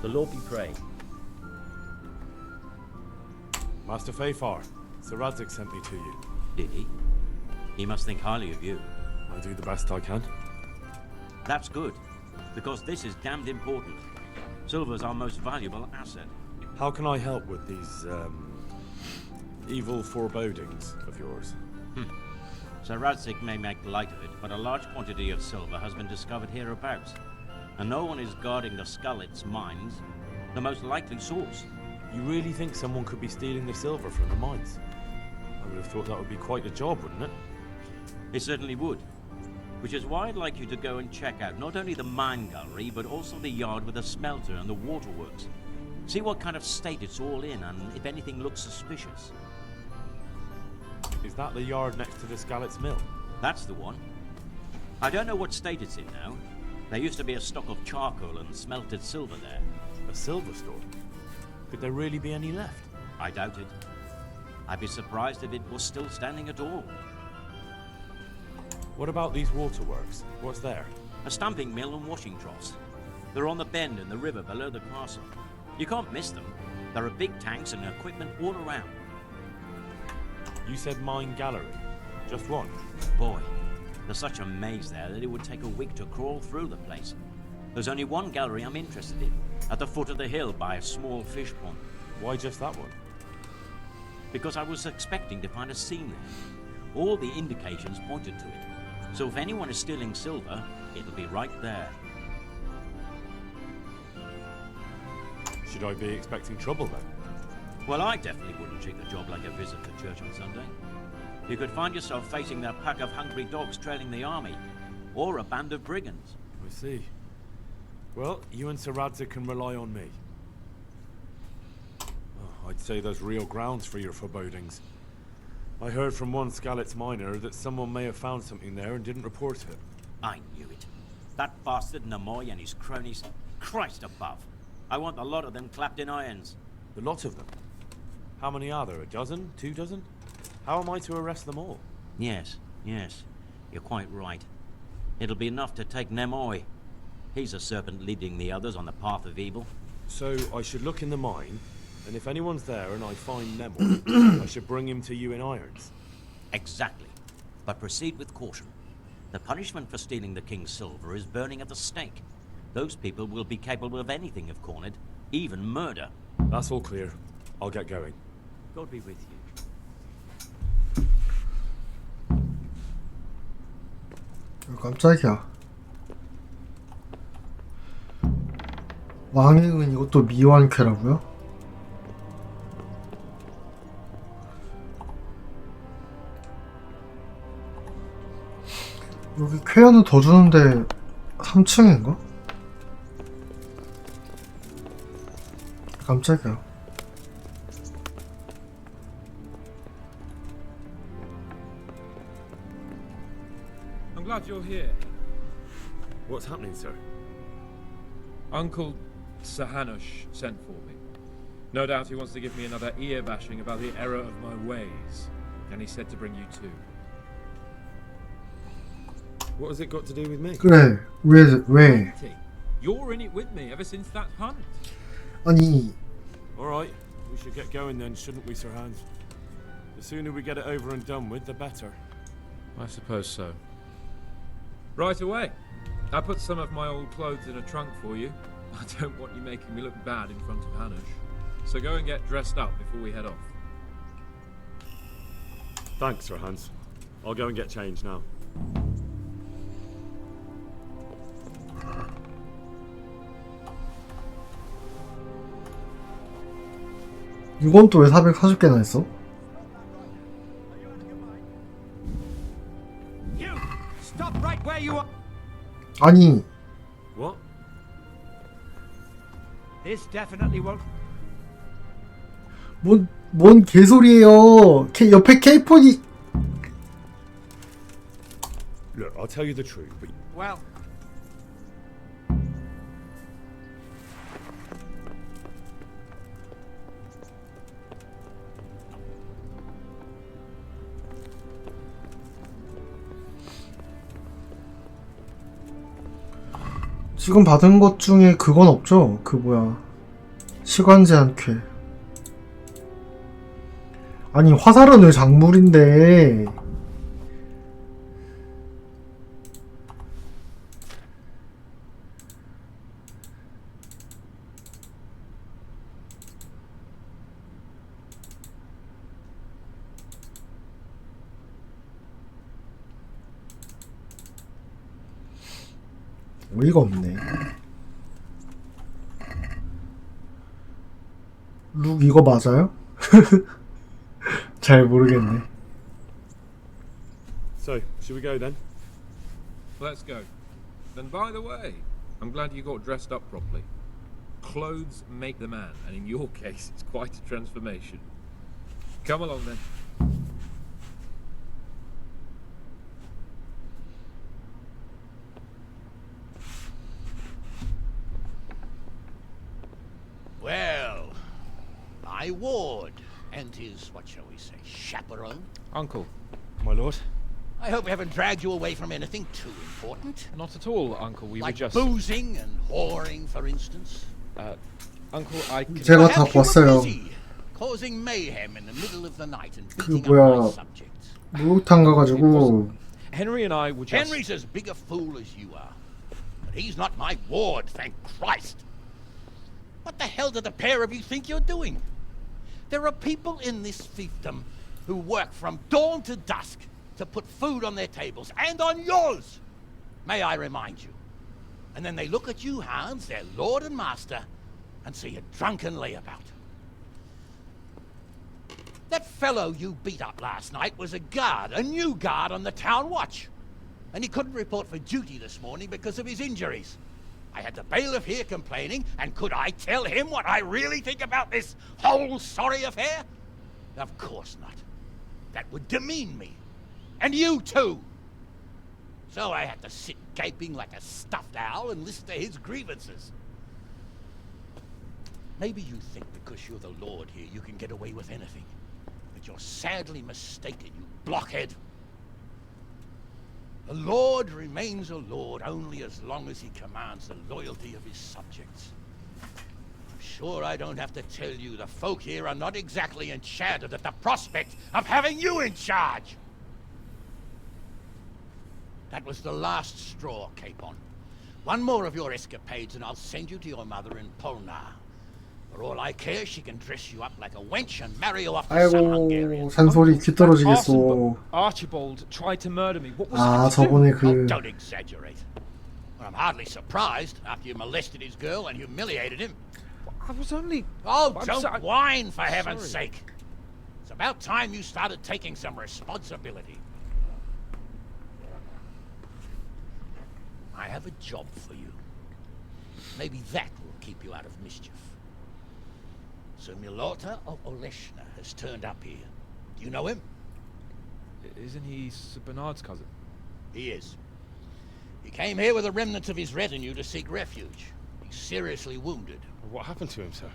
Speaker 14: The Lord be praised.
Speaker 20: Master Fayfar, Sir Radzig sent me to you.
Speaker 14: Did he? He must think highly of you.
Speaker 20: I do the best I can.
Speaker 14: That's good, because this is damned important. Silver's our most valuable asset.
Speaker 20: How can I help with these, evil forebodings of yours?
Speaker 14: Sir Radzig may make light of it, but a large quantity of silver has been discovered hereabouts, and no one is guarding the Skullets mines, the most likely source.
Speaker 20: You really think someone could be stealing the silver from the mines? I would have thought that would be quite a job, wouldn't it?
Speaker 14: It certainly would. Which is why I'd like you to go and check out not only the mine gallery, but also the yard with the smelter and the waterworks. See what kind of state it's all in, and if anything looks suspicious.
Speaker 20: Is that the yard next to the Skalitz mill?
Speaker 14: That's the one. I don't know what state it's in now. There used to be a stock of charcoal and smelted silver there.
Speaker 20: A silver store? Could there really be any left?
Speaker 14: I doubt it. I'd be surprised if it was still standing at all.
Speaker 20: What about these waterworks? What's there?
Speaker 14: A stamping mill and washing troughs. They're on the bend in the river below the castle. You can't miss them. There are big tanks and equipment all around.
Speaker 20: You said mine gallery. Just one?
Speaker 14: Boy, there's such a maze there that it would take a week to crawl through the place. There's only one gallery I'm interested in, at the foot of the hill by a small fish pond.
Speaker 20: Why just that one?
Speaker 14: Because I was expecting to find a seam there. All the indications pointed to it. So if anyone is stealing silver, it'll be right there.
Speaker 20: Should I be expecting trouble then?
Speaker 14: Well, I definitely wouldn't treat the job like a visit to church on Sunday. You could find yourself facing a pack of hungry dogs trailing the army, or a band of brigands.
Speaker 20: I see. Well, you and Sir Radzig can rely on me. Oh, I'd say there's real grounds for your forebodings. I heard from one Skalitz miner that someone may have found something there and didn't report it.
Speaker 14: I knew it. That bastard Namoy and his cronies. Christ above. I want the lot of them clapped in irons.
Speaker 20: The lot of them? How many are there? A dozen? 2 dozen? How am I to arrest them all?
Speaker 14: Yes. You're quite right. It'll be enough to take Nemoy. He's a serpent leading the others on the path of evil.
Speaker 20: So I should look in the mine, and if anyone's there and I find Nemoy, I should bring him to you in irons.
Speaker 14: Exactly. But proceed with caution. The punishment for stealing the king's silver is burning at the stake. Those people will be capable of anything if cornered, even murder.
Speaker 20: That's all clear. I'll get going.
Speaker 14: God be with you.
Speaker 1: 깜짝이야. 왕행은 이것도 미완쾌라고요? 여기 쾌 하나 더 주는데 3층인가? 깜짝이야.
Speaker 3: I'm glad you're here.
Speaker 20: What's happening, sir?
Speaker 3: Uncle Sahanush sent for me. No doubt he wants to give me another ear bashing about the error of my ways. And he said to bring you too.
Speaker 20: What has it got to do with me?
Speaker 1: 그래, 왜?
Speaker 3: You're in it with me ever since that hunt.
Speaker 1: 아니,
Speaker 20: Alright, we should get going then, shouldn't we, Sir Hans? The sooner we get it over and done with, the better.
Speaker 3: I suppose so. Right away. I put some of my old clothes in a trunk for you. I don't want you making me look bad in front of Hanush. So go and get dressed up before we head off.
Speaker 20: Thanks, Sir Hans. I'll go and get changed now.
Speaker 1: 이건 또 왜 440개나 했어?
Speaker 11: You stop right where you are.
Speaker 1: 아니,
Speaker 20: What?
Speaker 11: This definitely won't.
Speaker 1: 뭔 개소리예요. 옆에 케이폰이.
Speaker 20: Look, I'll tell you the truth, but
Speaker 11: Well,
Speaker 1: 지금 받은 것 중에 그건 없죠? 그 뭐야, 시간 제한 쾌. 아니, 화살은 왜 작물인데? 어이가 없네. 룩 이거 맞아요? 잘 모르겠네.
Speaker 20: So, should we go then?
Speaker 3: Let's go. And by the way, I'm glad you got dressed up properly. Clothes make the man, and in your case, it's quite a transformation. Come along then.
Speaker 11: well, my ward and his, what shall we say, chaperone.
Speaker 3: Uncle.
Speaker 20: My lord?
Speaker 11: I hope we haven't dragged you away from anything too important.
Speaker 3: Not at all, Uncle. We
Speaker 11: like
Speaker 3: were just...
Speaker 11: boozing and whoring, for instance.
Speaker 3: Uncle, I can...
Speaker 1: 제가 다
Speaker 11: Perhaps you were
Speaker 1: 봤어요.
Speaker 11: busy causing mayhem in the middle of the night and
Speaker 1: 그
Speaker 11: beating up my
Speaker 1: 뭐야,
Speaker 11: subjects.
Speaker 1: 목욕탕 가가지고
Speaker 3: Henry and I were just...
Speaker 11: Henry's as big a fool as you are. But he's not my ward, thank Christ. What the hell do the pair of you think you're doing? There are people in this fiefdom who work from dawn to dusk to put food on their tables, and on yours, may I remind you. And then they look at you, Hans, their lord and master, and see a drunken layabout. That fellow you beat up last night was a guard, a new guard on the town watch. And he couldn't report for duty this morning because of his injuries. I had the bailiff here complaining, and could I tell him what I really think about this whole sorry affair? Of course not. That would demean me. And you too. So I had to sit gaping like a stuffed owl and listen to his grievances. Maybe you think because you're the Lord here you can get away with anything. But you're sadly mistaken, you blockhead. A lord remains a lord only as long as he commands the loyalty of his subjects. I'm sure I don't have to tell you the folk here are not exactly enchanted at the prospect of having you in charge. That was the last straw, Capon. One more of your escapades and I'll send you to your mother in Polnar. For all I care, she can dress you up like a wench and marry you off to some Hungarian.
Speaker 1: 아이고 잔소리 귀 떨어지겠어.
Speaker 2: Archibald tried to murder me. What was
Speaker 1: 아
Speaker 2: he to do?
Speaker 1: 저번에 그
Speaker 11: Don't exaggerate. Well, I'm hardly surprised after you molested his girl and humiliated him.
Speaker 2: I was only...
Speaker 11: Oh,
Speaker 2: I'm
Speaker 11: don't whine, for heaven's
Speaker 2: sorry.
Speaker 11: sake. It's about time you started taking some responsibility. I have a job for you. Maybe that will keep you out of mischief. So Milota of Oleshna has turned up here. Do you know him?
Speaker 2: Isn't he Sir Bernard's cousin?
Speaker 11: He is. He came here with a remnant of his retinue to seek refuge. He's seriously wounded.
Speaker 2: What happened to him, sir?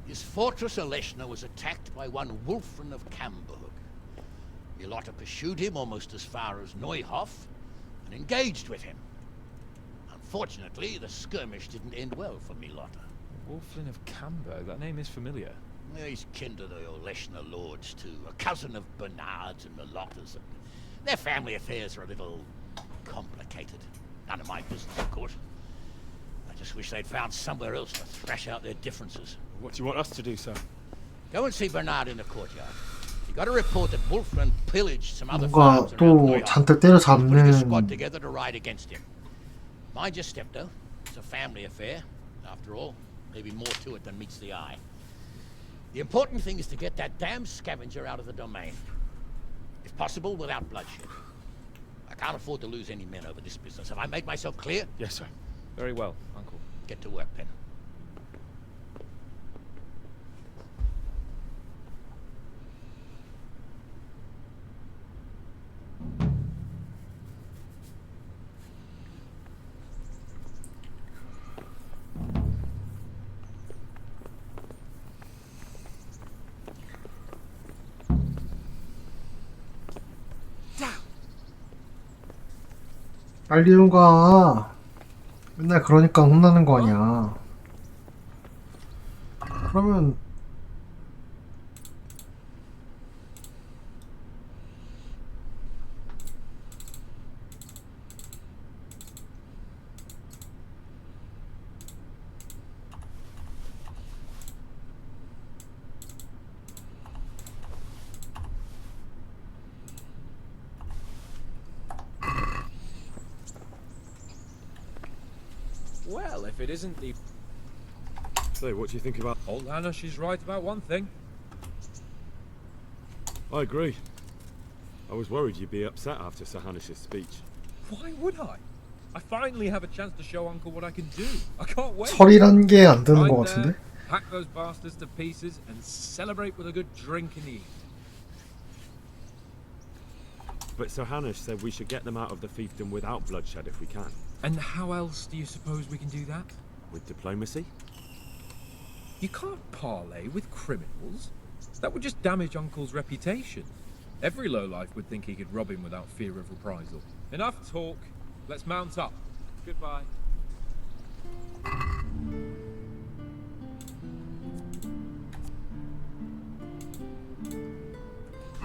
Speaker 11: His fortress Oleshna was attacked by one Wulfrin of Camburg. Milota pursued him almost as far as Neuhof and engaged with him. Unfortunately, the skirmish didn't end well for Milota.
Speaker 2: Wulfrin of Camburg? That name is familiar.
Speaker 11: He's kin to the Oleshna lords, too. A cousin of Bernard's and Milota's. Their family affairs are a little complicated. None of my business, of course. I just wish they'd found somewhere else to thrash out their differences.
Speaker 2: What do you want us to do, sir?
Speaker 11: Go and see Bernard in the courtyard. You got a report that Wulfrin pillaged some other
Speaker 1: 뭔가
Speaker 11: farms around
Speaker 1: 또
Speaker 11: Neuhof.
Speaker 1: 잔뜩
Speaker 11: Putting a
Speaker 1: 때려잡는
Speaker 11: squad together to ride against him. Mind your step, though. It's a family affair. After all, maybe more to it than meets the eye. The important thing is to get that damn scavenger out of the domain. If possible, without bloodshed. I can't afford to lose any men over this business. Have I made myself clear?
Speaker 2: Yes, sir. Very well, Uncle.
Speaker 11: Get to work, then.
Speaker 1: 빨리 좀 가. 맨날 그러니까 혼나는 거 아니야. 그러면
Speaker 3: Well, if it isn't the...
Speaker 20: So, what do you think about...
Speaker 3: Old Anna, she's right about one thing.
Speaker 20: I agree. I was worried you'd be upset after Sir Hanish's speech.
Speaker 3: Why would I? I finally have a chance to show Uncle what I can do. I can't wait.
Speaker 1: 철이란 게 안 드는 거
Speaker 3: Right
Speaker 1: 같은데?
Speaker 3: there, pack those bastards to pieces and celebrate with a good drink in the evening.
Speaker 20: But Sir Hanish said we should get them out of the fiefdom without bloodshed if we can.
Speaker 3: And how else do you suppose we can do that?
Speaker 20: With diplomacy?
Speaker 3: You can't parley with criminals. That would just damage Uncle's reputation. Every lowlife would think he could rob him without fear of reprisal. Enough talk. Let's mount up. Goodbye.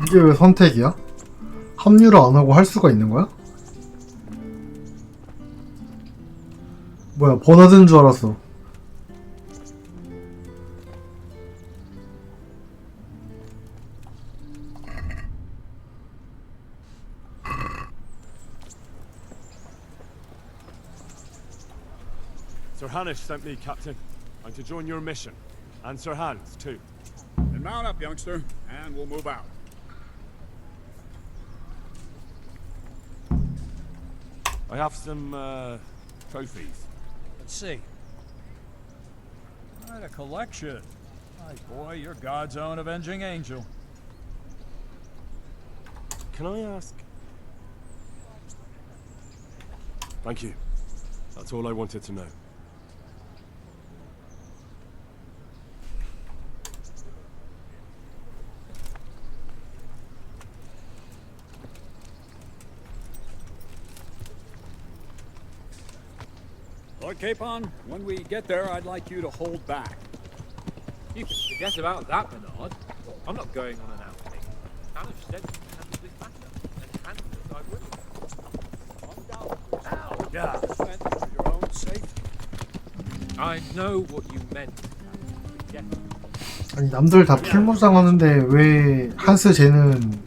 Speaker 1: 이게 왜 선택이야? 합류를 안 하고 할 수가 있는 거야? 뭐야 버나드인 줄 알았어.
Speaker 20: Sir Hanish sent me, Captain. I'm to join your mission. And Sir Hans, too.
Speaker 9: Then mount up, youngster, and we'll move out.
Speaker 20: I have some, trophies.
Speaker 9: Let's see. Quite a collection. My boy, you're God's own avenging angel.
Speaker 20: Can I ask? Thank you. That's all I wanted to know.
Speaker 9: Lord Capon, when we get there, I'd like you to hold back.
Speaker 3: You can forget about that, Bernard. I'm not going on an outing. Hannah said you can handle this matter, and Hannah said I will.
Speaker 9: Yeah. For your own safety.
Speaker 3: I know what you meant. Forget.
Speaker 1: 아니 남들 다 필무장하는데 왜 한스 쟤는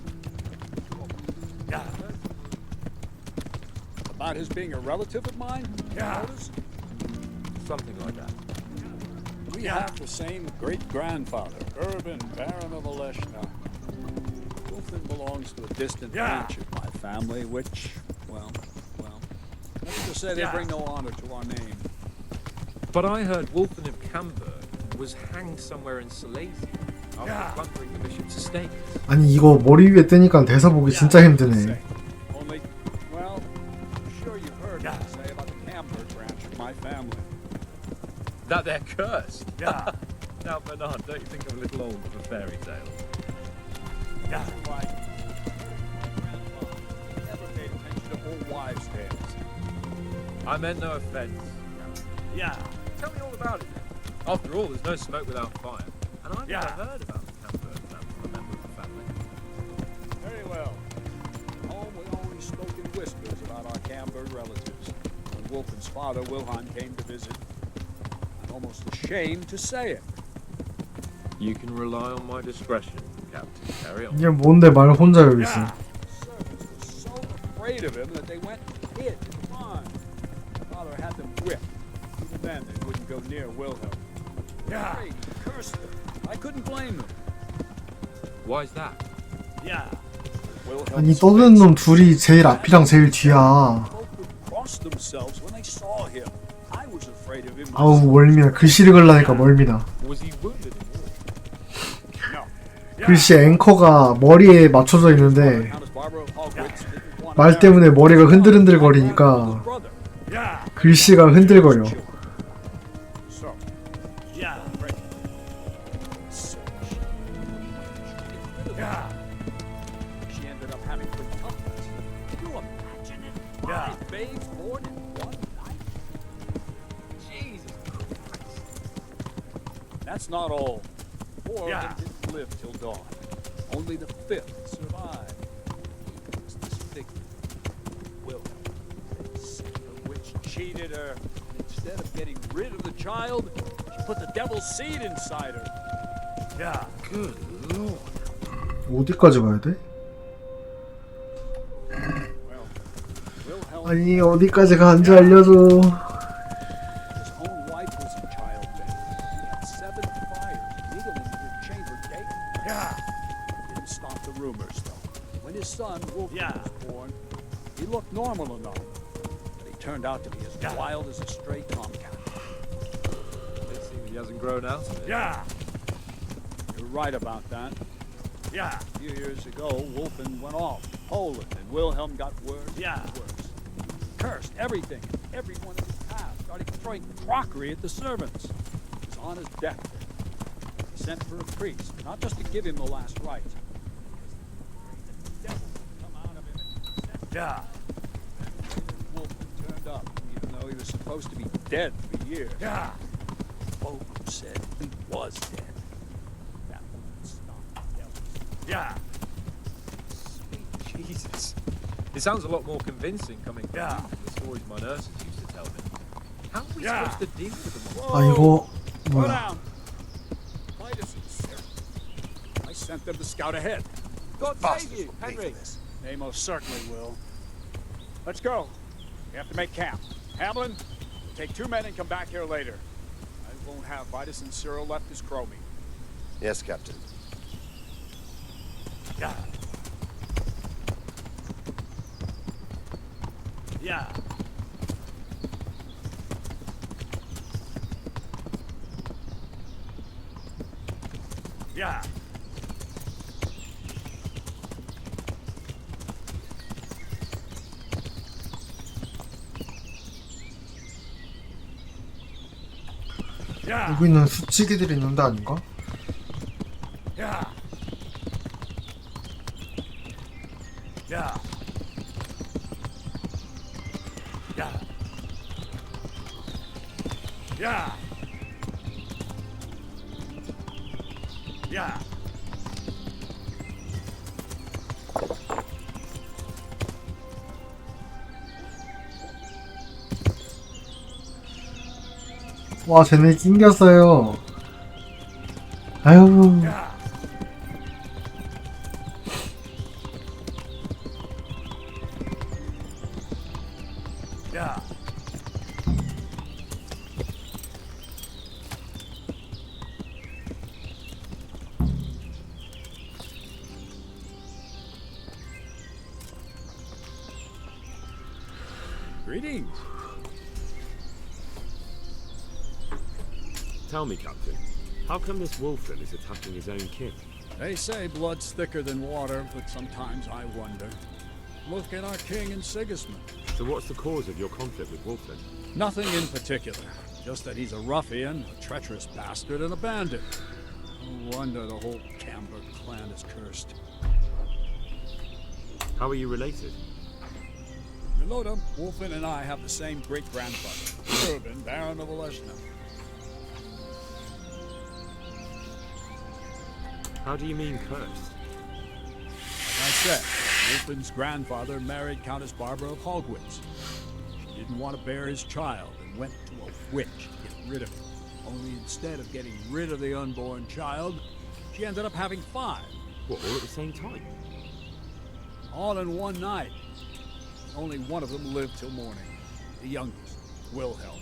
Speaker 9: About his being a relative of mine? Yeah.
Speaker 3: Something like that.
Speaker 9: We have the same great-grandfather, Urban, Baron of Oleshna. Wolfen belongs to a distant branch of my family, which, well, let's just say they bring no honor to our name.
Speaker 3: But I heard Wolfen of Camberg was hanged somewhere in Silesia after plundering the bishop's estate.
Speaker 1: 아니 이거 머리 위에 뜨니까 대사 보기 진짜 힘드네.
Speaker 9: Only, well, I'm sure you've heard what I say about the Camberg branch of my family.
Speaker 3: That they're cursed? Yeah. Now, Bernard, don't you think I'm a little old for fairy tales?
Speaker 9: Yeah. Right. Grandpa never paid attention to old wives' tales.
Speaker 3: I meant no offense.
Speaker 13: Yeah.
Speaker 3: Tell me all about it then. After all, there's no smoke without fire. And I've never heard about the Camberg man from a member of the family.
Speaker 9: Very well. At home, we always spoke in whispers about our Camberg relatives. When Wolfen's father, Wilhelm, came to visit, I'm almost ashamed to say it.
Speaker 3: You can rely on my discretion, Captain. Carry on.
Speaker 1: 이게 뭔데 말 혼자 여기 있어.
Speaker 9: Servants were so afraid of him that they went and hid in the barn. Father had them whipped. Even then, they wouldn't go near Wilhelm. Yeah. They cursed them. I couldn't blame them.
Speaker 3: Why's that?
Speaker 9: Yeah.
Speaker 1: 아니 떠드는 놈 둘이 제일 앞이랑 제일 뒤야.
Speaker 9: Crossed themselves when they saw him. I was afraid of him.
Speaker 1: 아우 멀미야. 글씨 읽으려니까 멀미다.
Speaker 3: Was he wounded in war?
Speaker 1: 글씨 앵커가 머리에 맞춰져 있는데 말 때문에 머리가 흔들흔들 거리니까 글씨가 흔들거려.
Speaker 9: That's not all. Four of them didn't live till dawn. Only the fifth survived. He was this figure, Wilhelm. The witch cheated her. Instead of getting rid of the child, she put the devil's seed inside her. Yeah.
Speaker 3: Good lord.
Speaker 1: 어디까지 가야 돼? 아니 어디까지 가는지 알려줘.
Speaker 9: His own wife was in childbed. He had 7 fires needling in her chamber gate. Yeah. Didn't stop the rumors though. When his son Wolfgang was born, he looked normal enough, but he turned out to be as wild as a stray tomcat.
Speaker 3: It seems he hasn't grown out of it.
Speaker 9: Yeah. You're right about that. Yeah. A few years ago, Wolfen went off to Poland, and Wilhelm got worse and worse. Cursed everything, everyone in his path, started throwing crockery at the servants. He was on his deathbed. He sent for a priest, not just to give him the last rites, because the devil would come out of him and yeah. Wolfen turned up, even though he was supposed to be dead for years. Yeah. Folk said he was dead. That wouldn't stop the devil. Yeah.
Speaker 3: Sweet Jesus. It sounds a lot more convincing coming from you than the stories my nurses used to tell me. How are we supposed to deal with them all?
Speaker 1: 아 이거 뭐야?
Speaker 9: I sent them to scout ahead. God save you, Henry. They most certainly will. Let's go. We have to make camp. Hamlin, take 2 men and come back here later. I won't have Vitus and Cyril left as crow meat.
Speaker 22: Yes, Captain.
Speaker 9: Yeah.
Speaker 13: Yeah.
Speaker 9: Yeah.
Speaker 1: 여기는 수치기들이 있는 데 아닌가?
Speaker 9: Yeah. Yeah. Yeah. Yeah. Yeah.
Speaker 1: 와, 쟤네 낑겼어요. 아유.
Speaker 9: Yeah.
Speaker 20: Greetings. Tell me, Captain, how come this Wolfen is attacking his own king?
Speaker 9: They say blood's thicker than water, but sometimes I wonder. Look at our king and Sigismund.
Speaker 20: So what's the cause of your conflict with Wolfen?
Speaker 9: Nothing in particular. Just that he's a ruffian, a treacherous bastard, and a bandit. No wonder the whole Camber clan is cursed.
Speaker 20: How are you related?
Speaker 9: Milota, Wolfen and I have the same great-grandfather, Urban, Baron of Olesna.
Speaker 20: How do you mean cursed?
Speaker 9: Like I said, Wolfen's grandfather married Countess Barbara of Hogwitz. She didn't want to bear his child and went to a witch to get rid of him. Only instead of getting rid of the unborn child, she ended up having 5.
Speaker 20: What, all at the same time?
Speaker 9: All in one night. Only one of them lived till morning. The youngest, Wilhelm.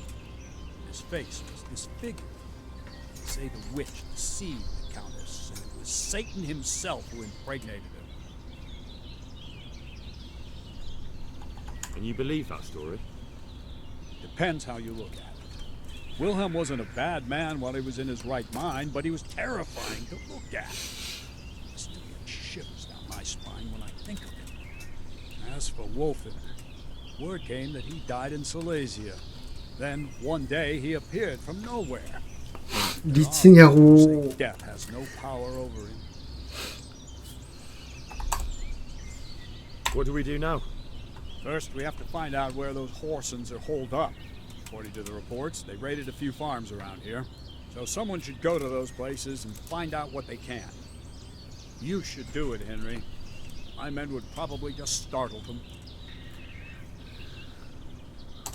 Speaker 9: His face was disfigured. They say the witch deceived the Countess, and it was Satan himself who impregnated her.
Speaker 20: And you believe that story?
Speaker 9: Depends how you look at it. Wilhelm wasn't a bad man while he was in his right mind, but he was terrifying to look at. I still get shivers down my spine when I think of it. As for Wolfen, word came that he died in Silesia. Then, one day, he appeared from nowhere.
Speaker 1: 미치냐고.
Speaker 9: Death has no power over him.
Speaker 20: What do we do now?
Speaker 9: First, we have to find out where those Horsens are holed up. According to the reports, they raided a few farms around here. So someone should go to those places and find out what they can. You should do it, Henry. My men would probably just startle them.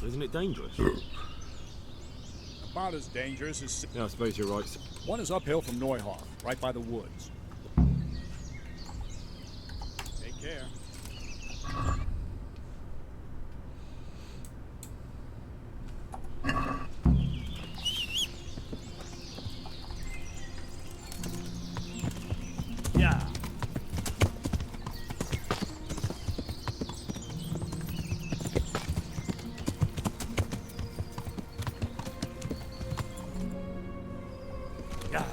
Speaker 20: Isn't it dangerous?
Speaker 9: About as dangerous as...
Speaker 20: Yeah, I suppose you're right.
Speaker 9: One is uphill from Neuhoff, right by the woods. Take care. Yeah. Yeah.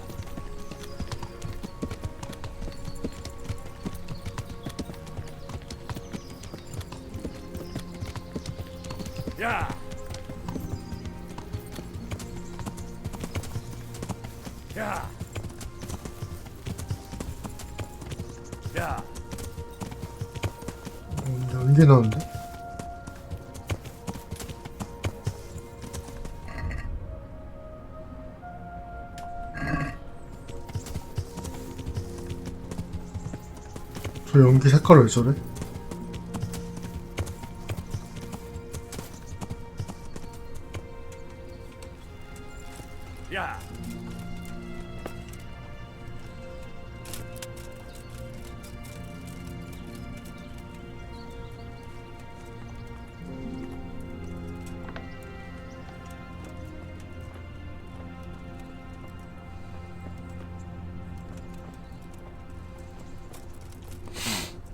Speaker 9: Yeah. Yeah. Yeah.
Speaker 1: 연기 나는데? 저 연기 색깔 왜 저래?
Speaker 9: Yeah.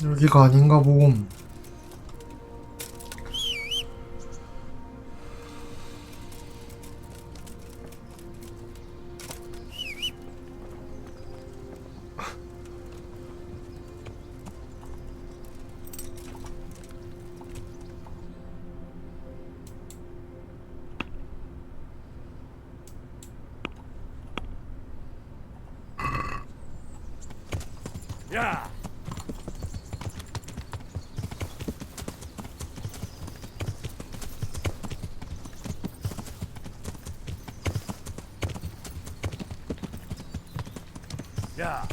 Speaker 1: 여기가 아닌가 봄.
Speaker 6: Yeah. Yeah.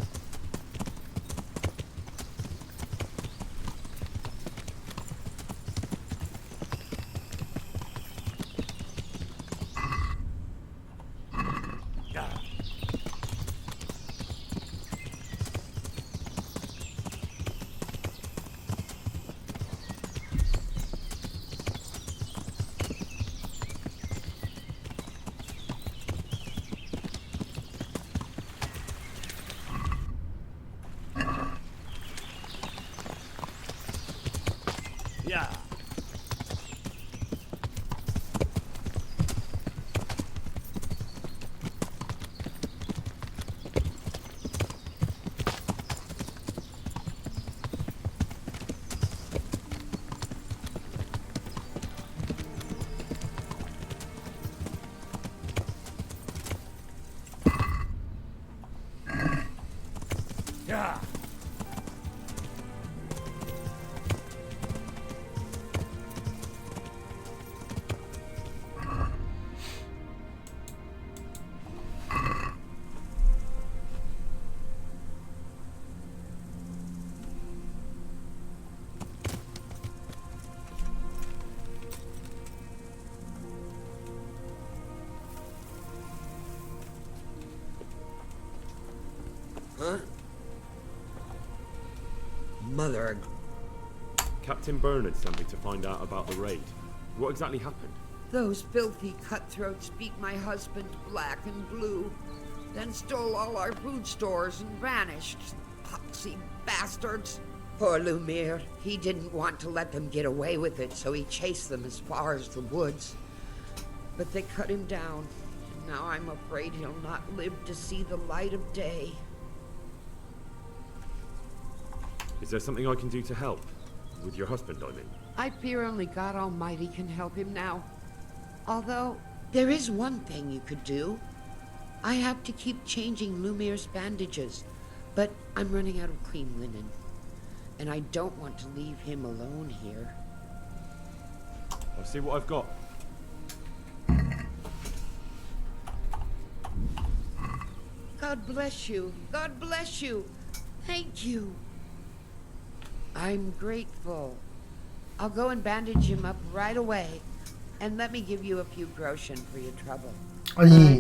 Speaker 6: Yeah. Yeah.
Speaker 15: Huh? Mother.
Speaker 20: Captain Bernard sent me to find out about the raid. What exactly happened?
Speaker 16: Those filthy cutthroats beat my husband black and blue, then stole all our food stores and vanished. Poxy bastards. Poor Lumiere. He didn't want to let them get away with it, so he chased them as far as the woods. But they cut him down, and now I'm afraid he'll not live to see the light of day.
Speaker 20: Is there something I can do to help? With your husband, I mean.
Speaker 16: I fear only God Almighty can help him now. Although, there is one thing you could do. I have to keep changing Lumiere's bandages, but I'm running out of clean linen. And I don't want to leave him alone here.
Speaker 20: I'll see what I've got.
Speaker 16: God bless you. God bless you. Thank you. I'm grateful. I'll go and bandage him up right away. And let me give you a few groschen for your trouble.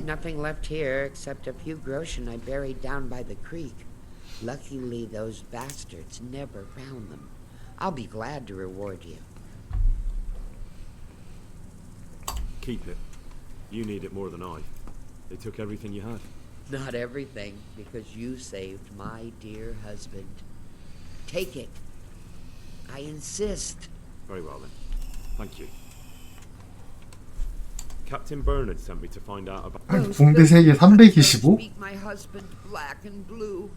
Speaker 16: Nothing left here except a few groschen I buried down by the creek. Luckily, those bastards never found them. I'll be glad to reward you.
Speaker 20: Keep it. You need it more than I. They took everything you had.
Speaker 16: Not everything, because you saved my dear husband. Take it. I insist.
Speaker 20: Very well then. Thank you. Captain Bernard sent me to find out about.
Speaker 1: 붕대 3개 325?
Speaker 16: Beat my husband black and blue.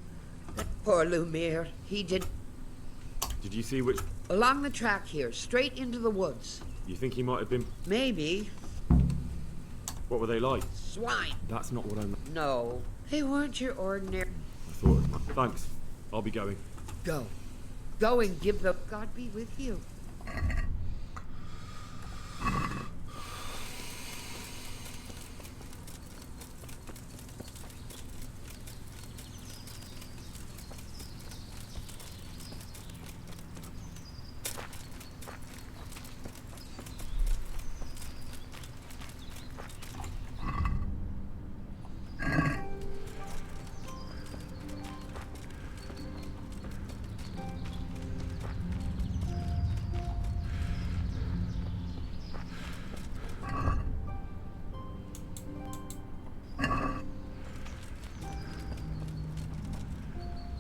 Speaker 16: Poor Lumiere. He did.
Speaker 20: Did you see which?
Speaker 16: Along the track here, straight into the woods.
Speaker 20: You think he might have been?
Speaker 16: Maybe.
Speaker 20: What were they like?
Speaker 16: Swine.
Speaker 20: That's not what I meant.
Speaker 16: No, they weren't your ordinary.
Speaker 20: I thought as much. Thanks. I'll be going.
Speaker 16: Go. Go and give the. God be with you.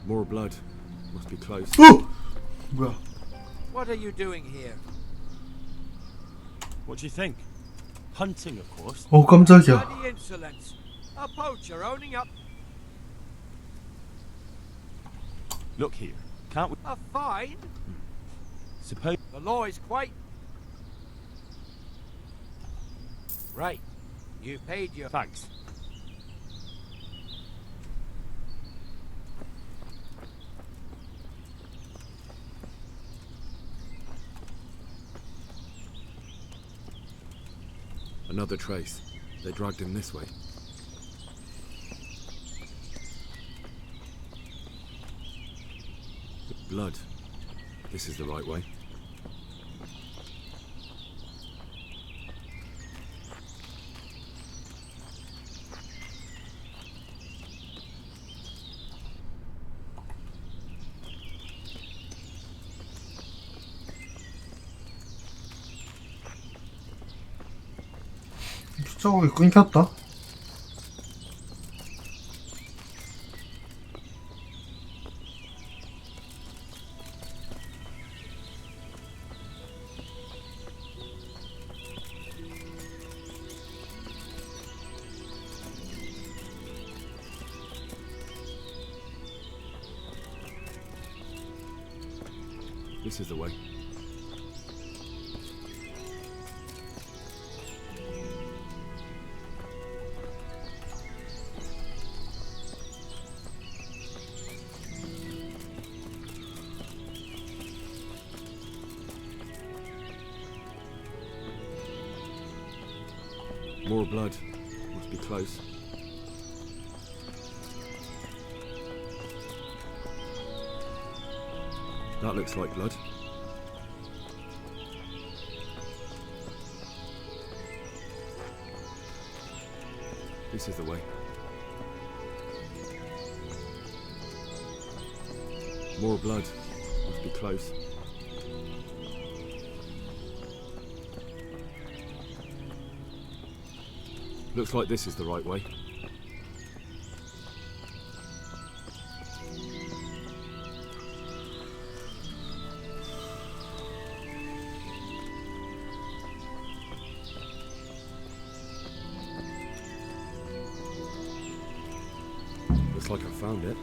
Speaker 20: More blood. Must be close.
Speaker 1: 뭐야?
Speaker 11: What are you doing here?
Speaker 20: What do you think? Hunting, of course.
Speaker 1: 깜짝이야.
Speaker 11: Bloody insolence. A poacher owning up.
Speaker 20: Look here. Can't we?
Speaker 11: A fine?
Speaker 20: Suppose.
Speaker 11: The law is quite. Right. You paid your.
Speaker 20: Thanks. Another trace. They dragged him this way. Blood. This is the right way.
Speaker 1: 저기 끊겼다.
Speaker 20: This is the way. More blood. Must be close. That looks like blood. This is the way. More blood. Must be close. Looks like this is the right way. Looks like I found it.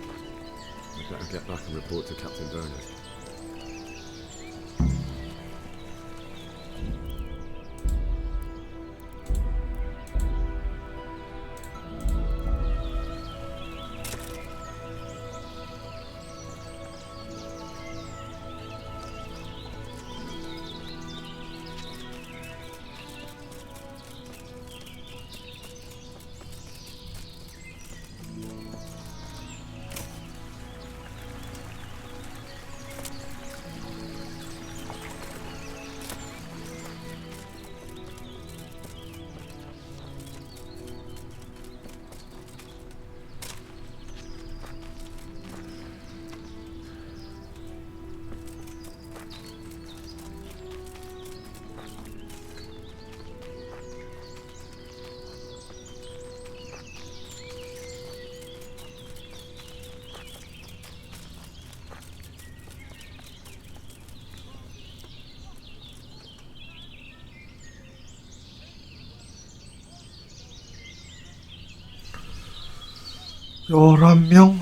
Speaker 20: I'd better get back and report to Captain Bernard.
Speaker 1: 열한 명.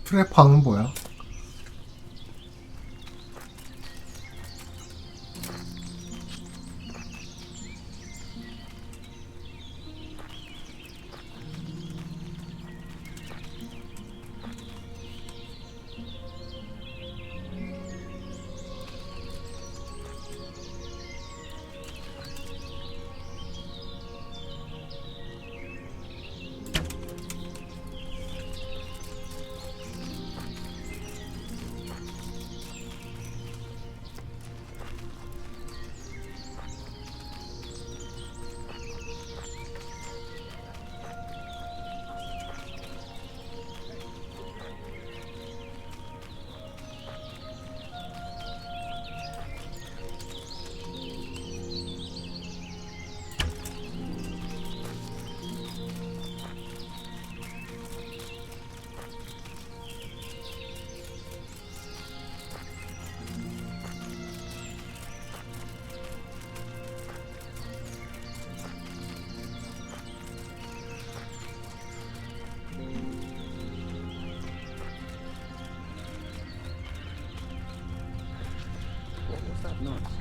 Speaker 1: 프레파는 뭐야?
Speaker 9: Nice.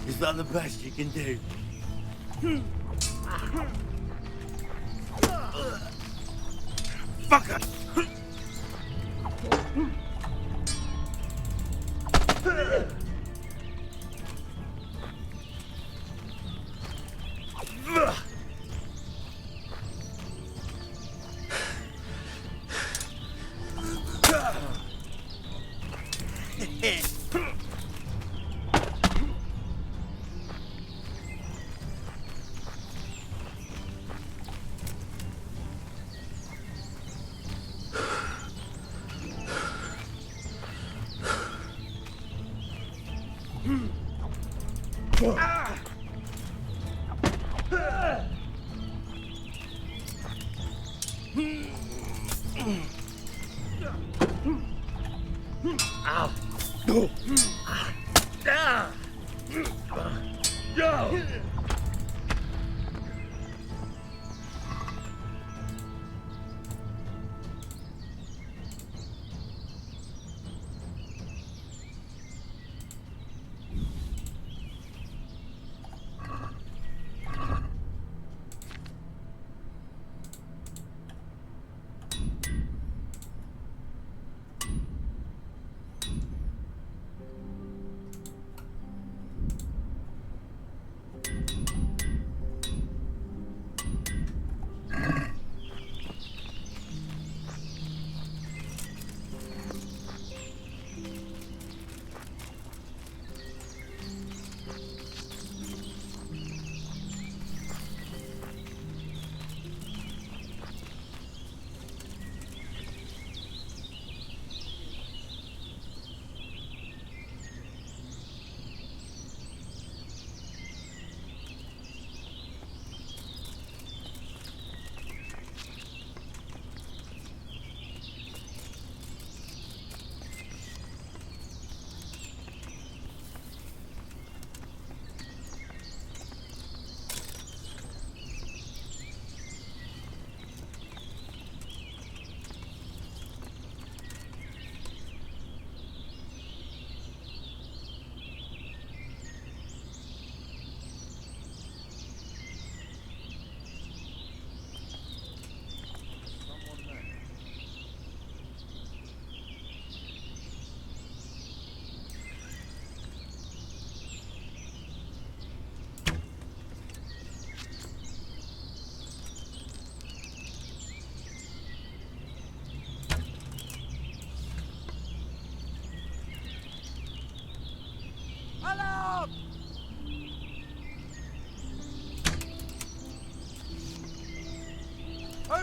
Speaker 14: Is that the best you can do? Fucker!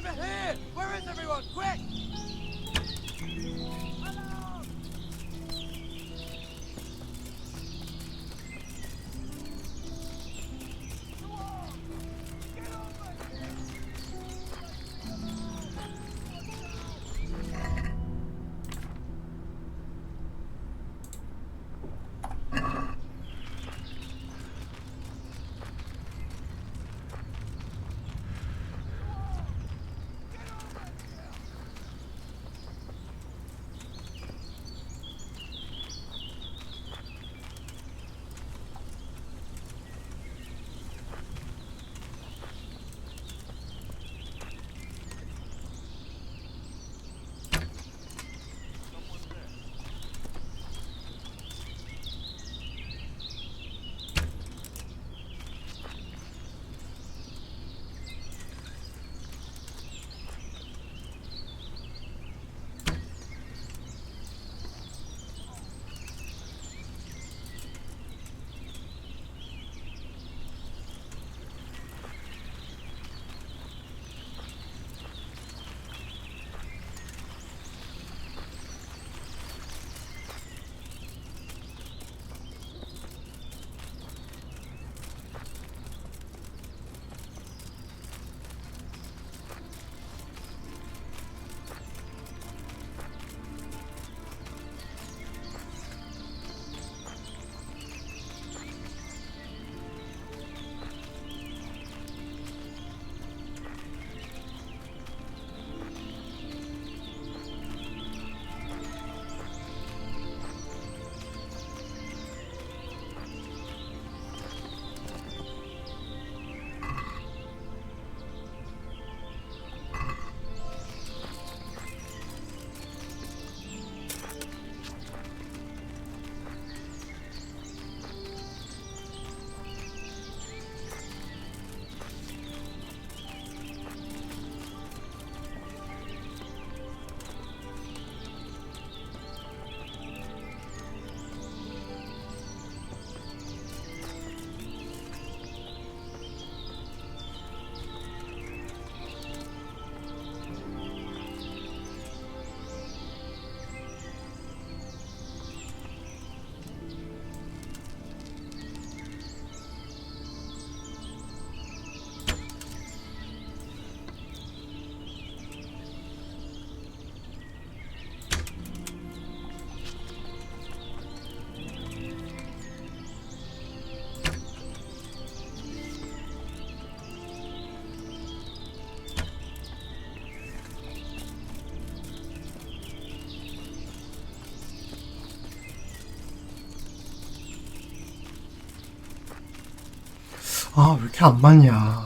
Speaker 14: Over here! Where is everyone? Quick!
Speaker 1: 아, 왜 이렇게 안 맞냐.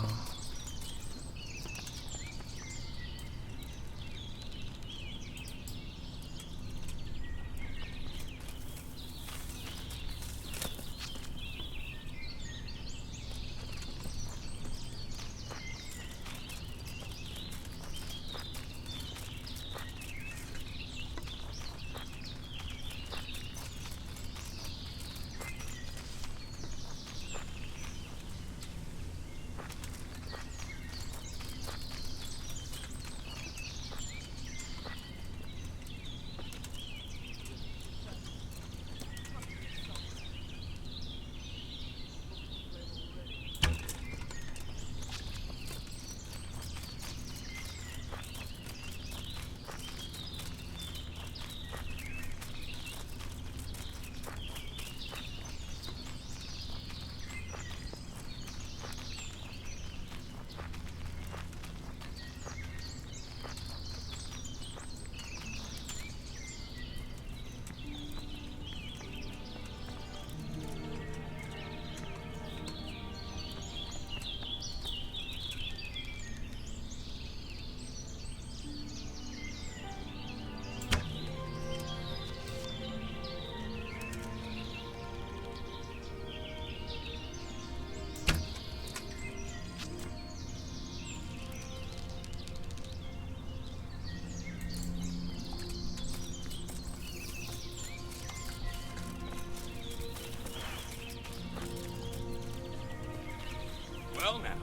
Speaker 11: Well now,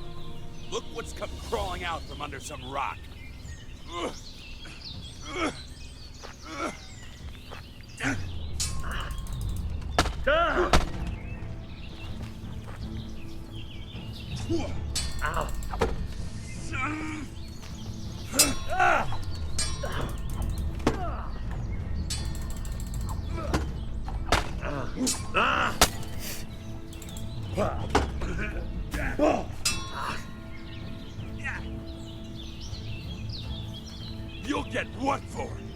Speaker 11: look what's come crawling out from under some rock.
Speaker 14: You'll get what for it?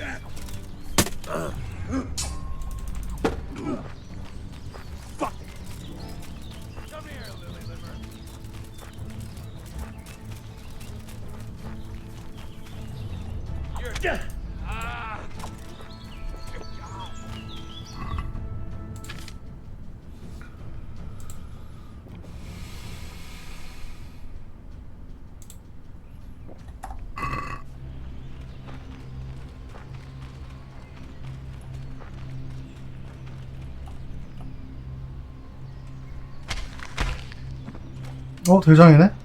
Speaker 14: Yeah. Fuck. Come here, Lily Liver. You're dead.
Speaker 1: 대장이네?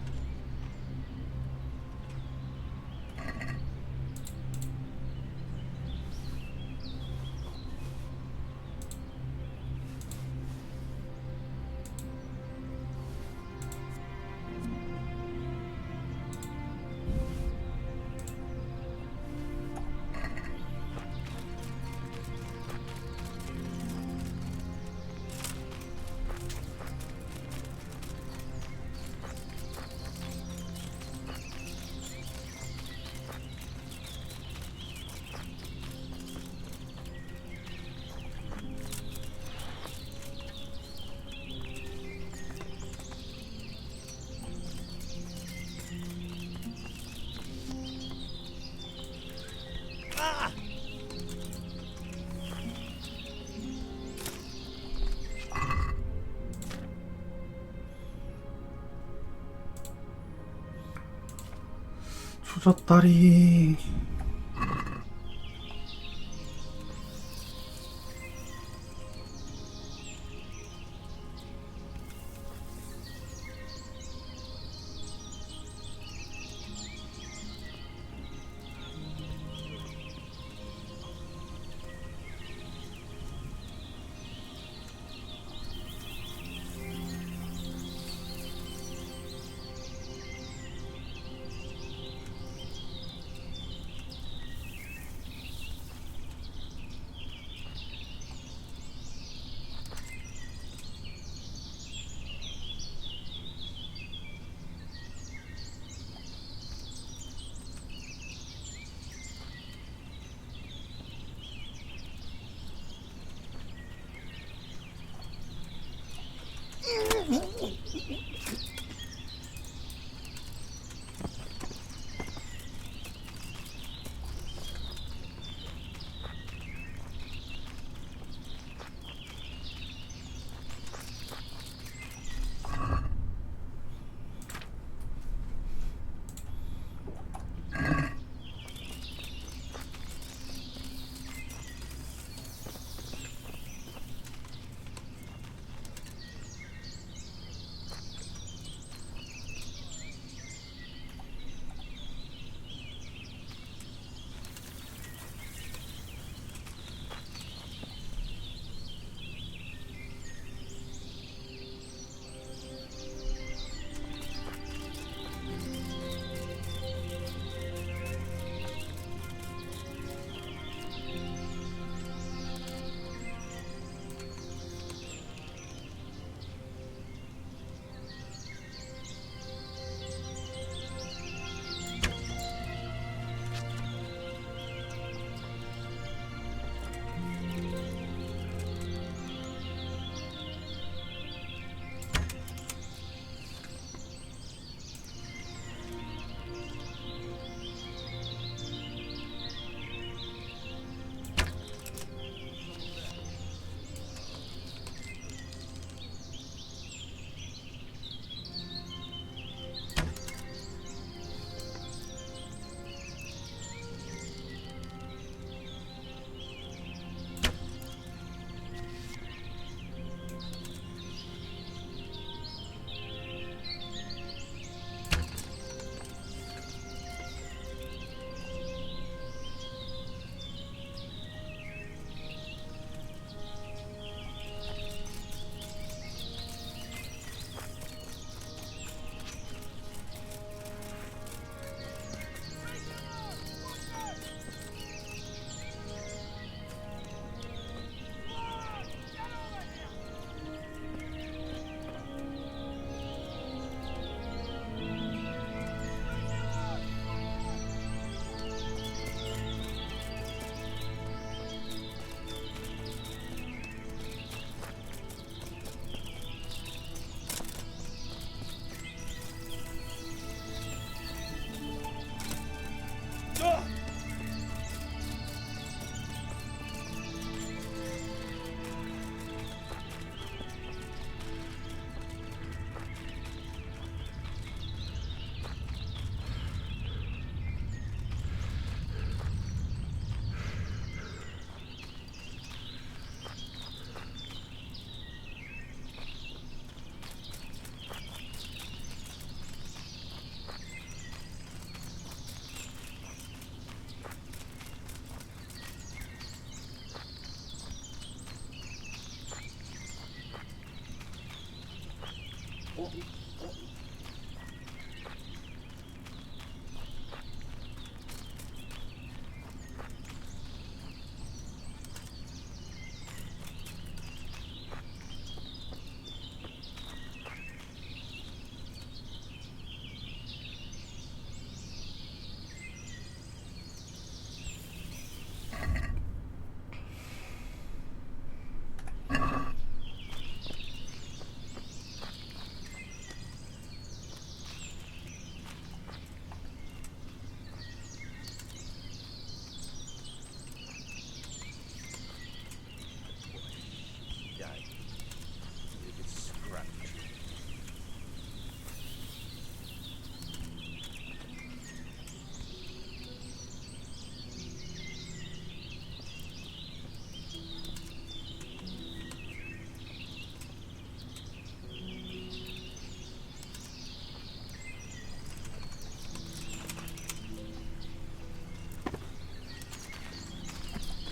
Speaker 1: 조졌다리.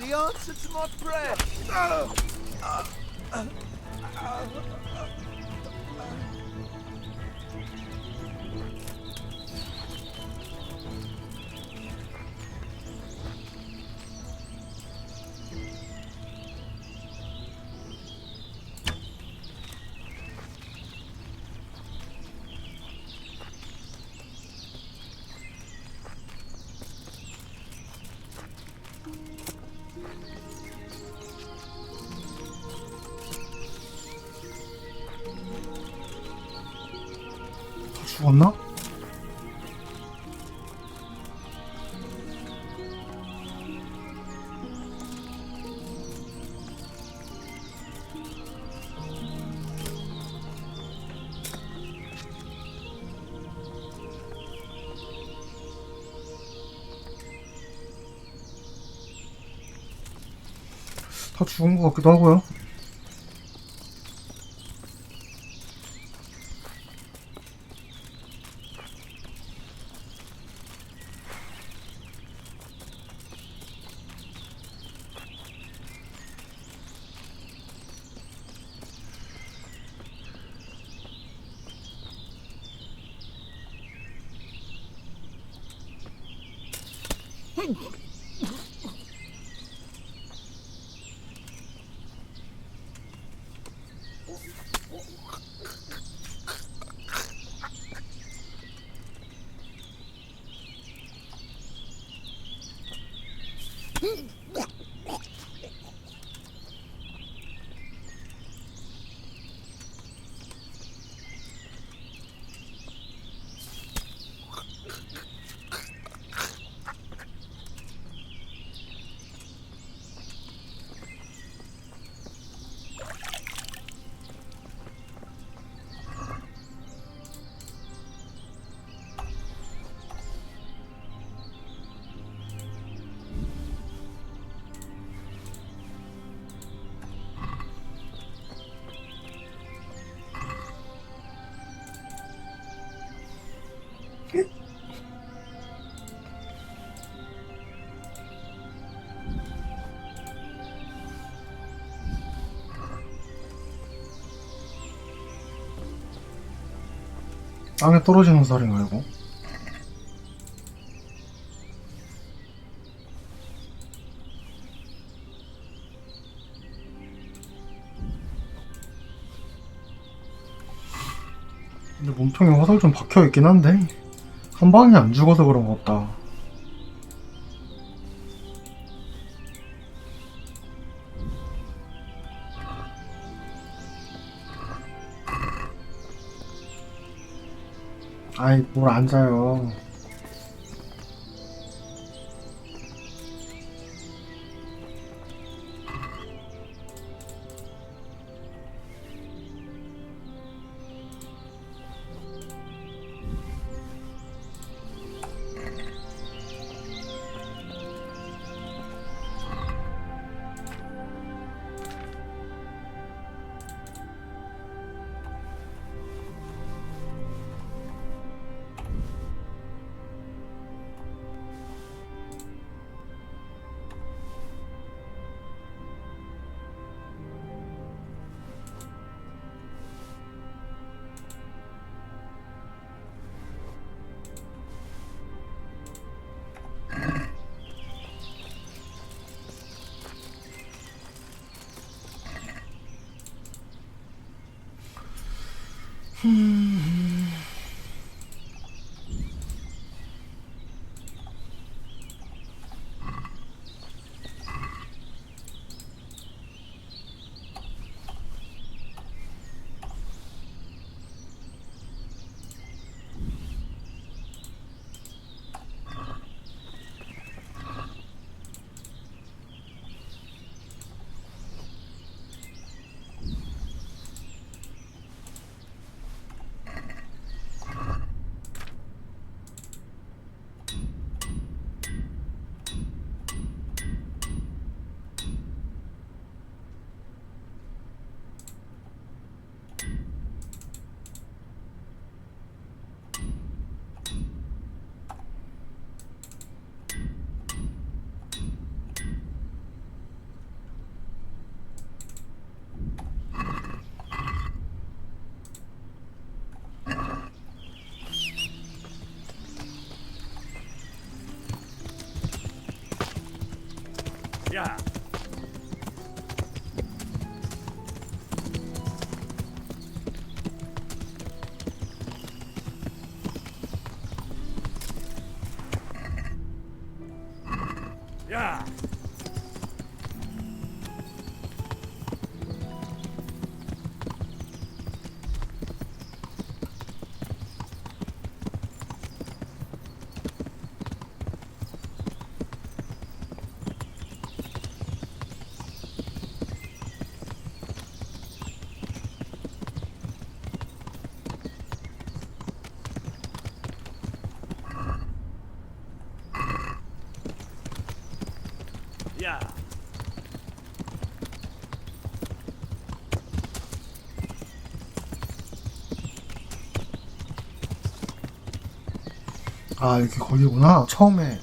Speaker 22: the answer to my prayer.
Speaker 1: 다 죽었나? 다 죽은 것 같기도 하고요. 땅에 떨어지는 살인가 이거? 근데 몸통에 화살 좀 박혀있긴 한데 한 방에 안 죽어서 그런 것 같다. 아이 뭘 앉아요.
Speaker 9: Yeah. Yeah. Yeah.
Speaker 1: 아, 이게 거기구나. 처음에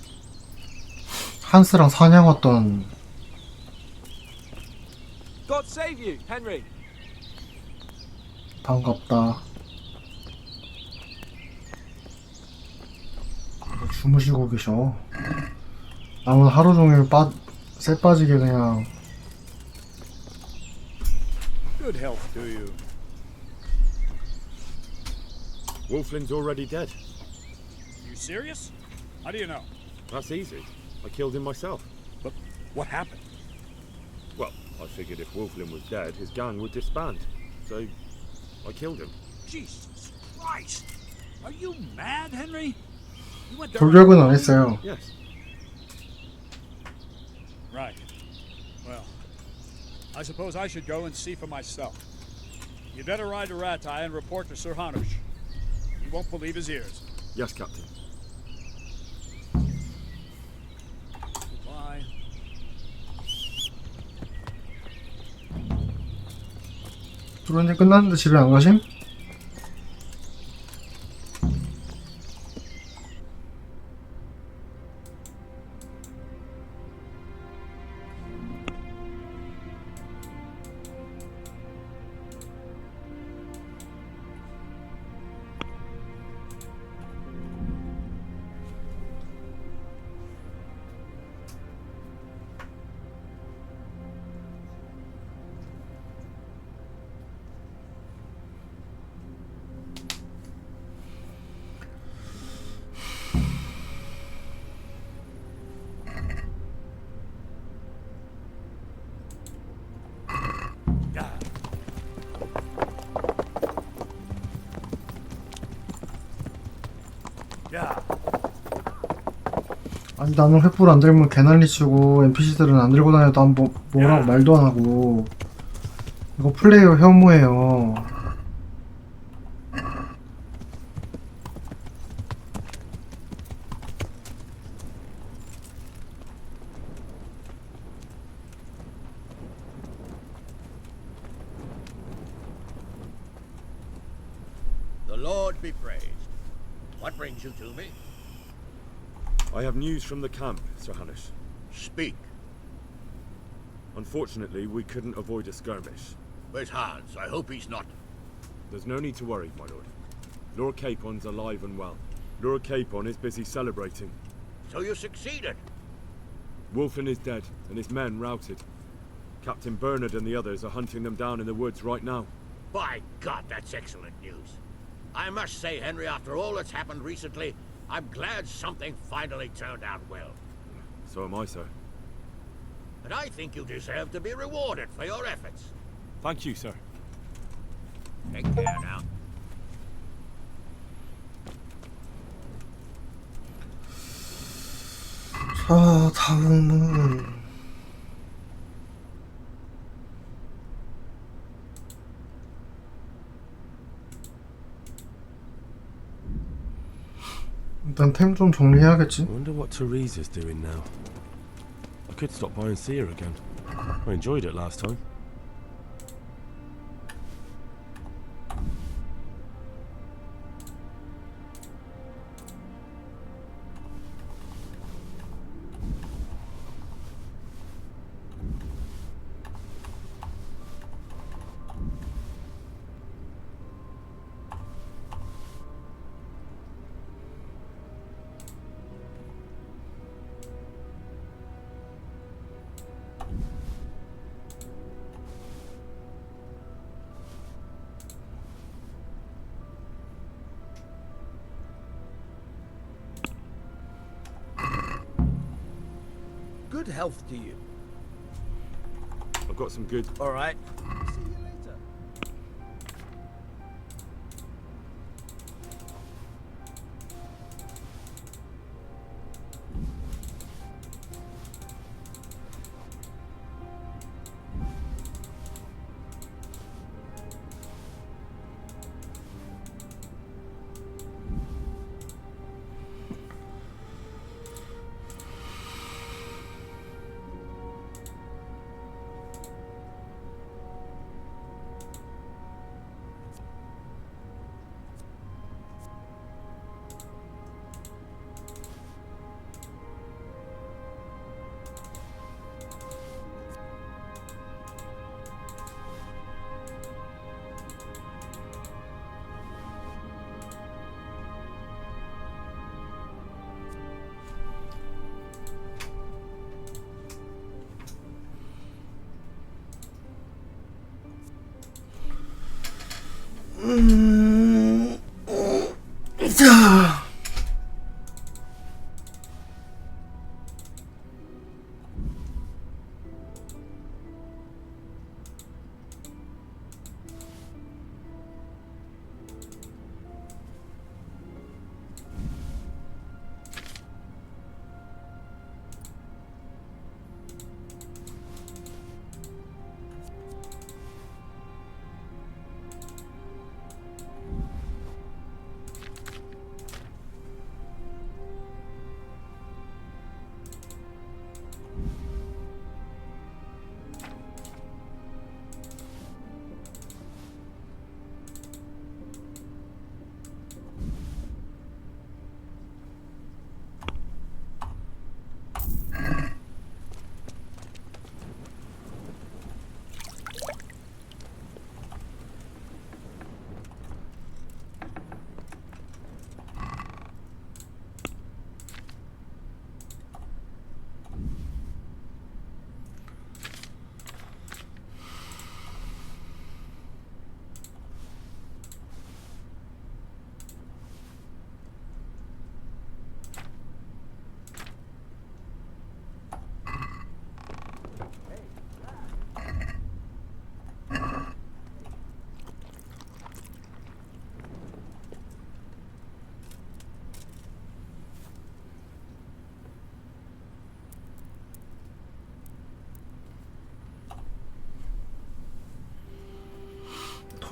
Speaker 1: 한스랑 사냥 왔던.
Speaker 3: God save you, Henry.
Speaker 1: 반갑다. 주무시고 계셔. 남은 하루 종일 쎄 빠지게 그냥.
Speaker 9: Good health to you.
Speaker 20: Wolflin's already dead.
Speaker 9: You serious? How do you know?
Speaker 20: That's easy. I killed him myself.
Speaker 9: But what happened?
Speaker 20: Well, I figured if Wolflin was dead, his gang would disband. So, I killed him.
Speaker 9: Jesus Christ! Are you mad, Henry? You went there.
Speaker 1: 돌격은 안 했어요.
Speaker 20: Yes.
Speaker 9: Right. Well, I suppose I should go and see for myself. You'd better ride to Ratai and report to Sir Hanush. He won't believe his ears.
Speaker 20: Yes, Captain.
Speaker 9: Goodbye.
Speaker 1: 드론이 끝났는데 집에 안 가심? 아니 나는 횃불 안 들면 개난리 치고 NPC들은 안 들고 다녀도 한 뭐라고 말도 안 하고. 이거 플레이어 혐오예요.
Speaker 11: The Lord be praised. What brings you to me?
Speaker 20: I have news from the camp, Sir Hanush.
Speaker 11: Speak.
Speaker 20: Unfortunately, we couldn't avoid a skirmish.
Speaker 11: Where's Hans? I hope he's not.
Speaker 20: There's no need to worry, my lord. Lord Capon's alive and well. Lord Capon is busy celebrating.
Speaker 11: So you succeeded?
Speaker 20: Wolflin is dead, and his men routed. Captain Bernard and the others are hunting them down in the woods right now.
Speaker 11: By God, that's excellent news. I must say, Henry, after all that's happened recently, I'm glad something finally turned out well.
Speaker 20: So am I, sir.
Speaker 11: And I think you deserve to be rewarded for your efforts.
Speaker 20: Thank you, sir.
Speaker 11: Take care now.
Speaker 1: 자, 다음은 일단 템 좀 정리해야겠지.
Speaker 7: Wonder what Teresa's doing now. I could stop by and see her again. I enjoyed it last time.
Speaker 22: Good health to you.
Speaker 20: I've got some good.
Speaker 22: All right.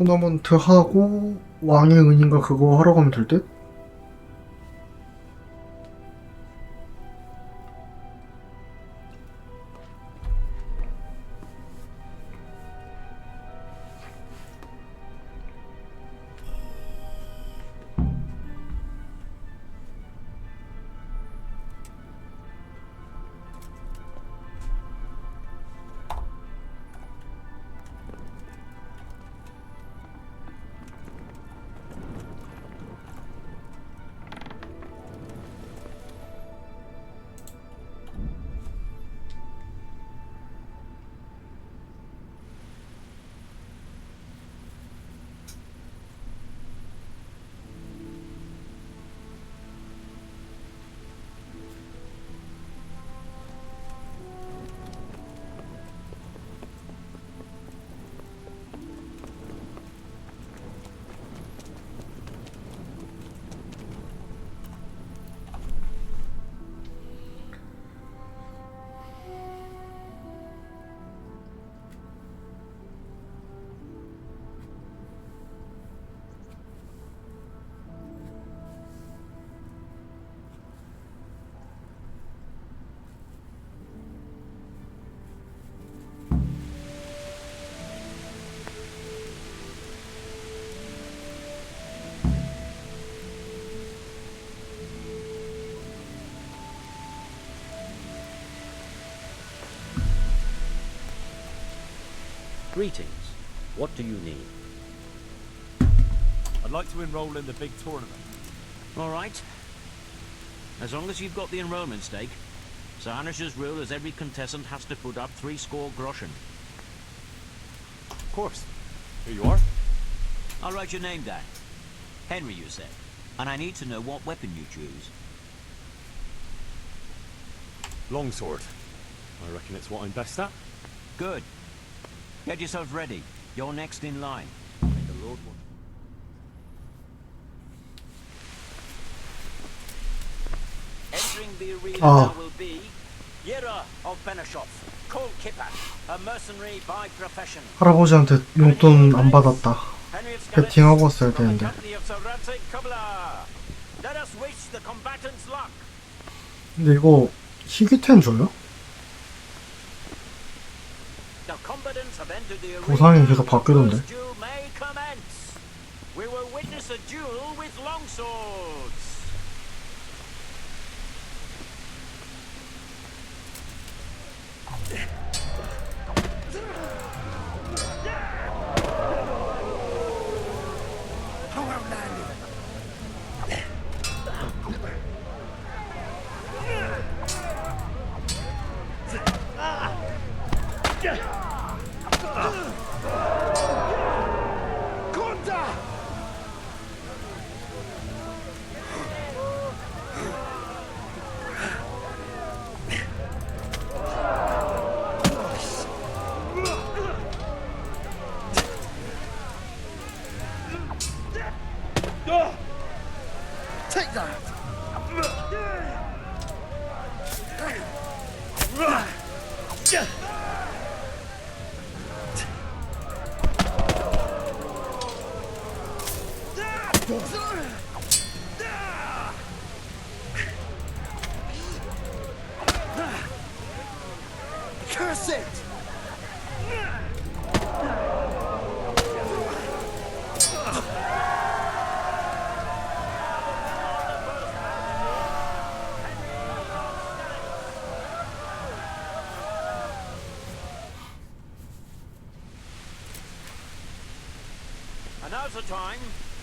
Speaker 1: 토너먼트 하고 왕의 은인가 그거 하러 가면 될 듯?
Speaker 5: Greetings. What do you need?
Speaker 20: I'd like to enroll in the big tournament.
Speaker 5: All right. As long as you've got the enrollment stake, Sir Hanish's rule is every contestant has to put up 60 groschen.
Speaker 20: Of course. Here you are.
Speaker 5: I'll write your name down. Henry, you said. And I need to know what weapon you choose.
Speaker 20: Longsword. I reckon it's what I'm best at.
Speaker 5: Good. Get yourself ready. You're next in line. May the Lord watch. Entering the arena now will be Yera of Benishov, Cole Kipper, a mercenary by profession.
Speaker 1: 할아버지한테 용돈 안 받았다. 배팅하고 왔어야 되는데.
Speaker 5: Let us wish the combatants luck.
Speaker 1: 근데 이거 희귀템 줘요?
Speaker 5: The combatants have entered the arena.
Speaker 1: 보상이 계속 바뀌던데.
Speaker 5: The duel may commence. We will witness a duel with longswords.
Speaker 18: Take that! Curse it!
Speaker 5: And now's the time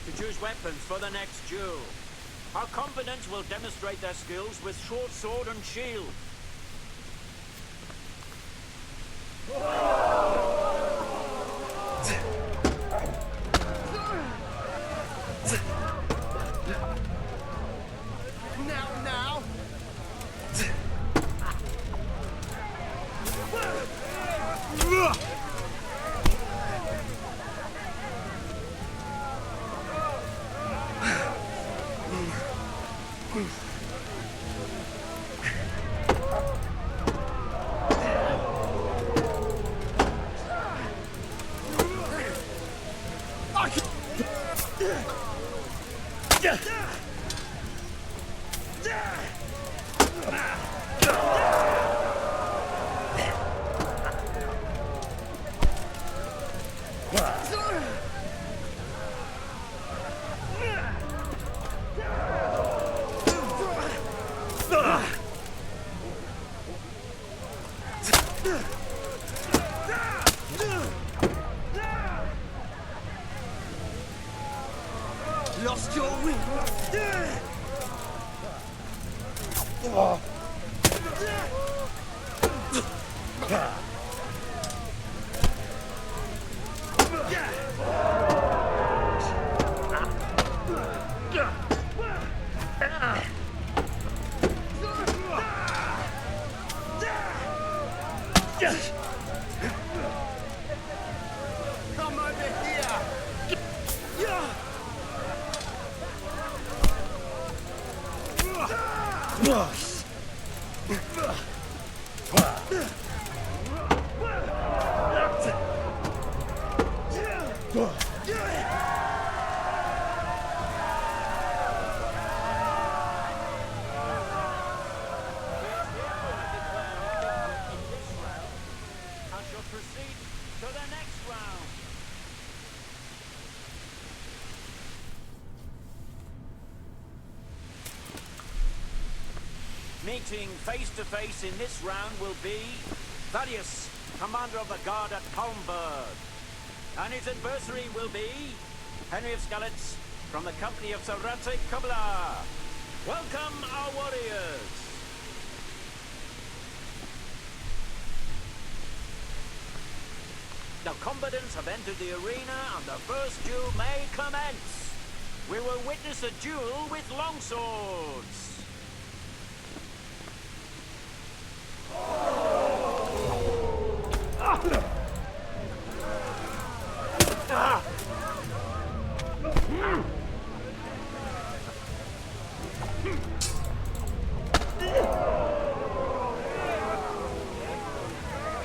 Speaker 5: to choose weapons for the next duel. Our combatants will demonstrate their skills with short sword and shield.
Speaker 18: Now! Lost your wing. Come over here.
Speaker 5: I shall proceed to the next round. Meeting face to face in this round will be Thaddeus, commander of the guard at Palmberg. And his adversary will be Henry of Skalitz from the company of Sarate Kubla. Welcome, our warriors. The combatants have entered the arena and the first duel may commence. We will witness a duel with longswords.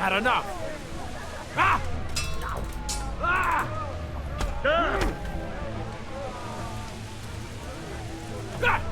Speaker 6: had enough. Ah! Ah! Ah!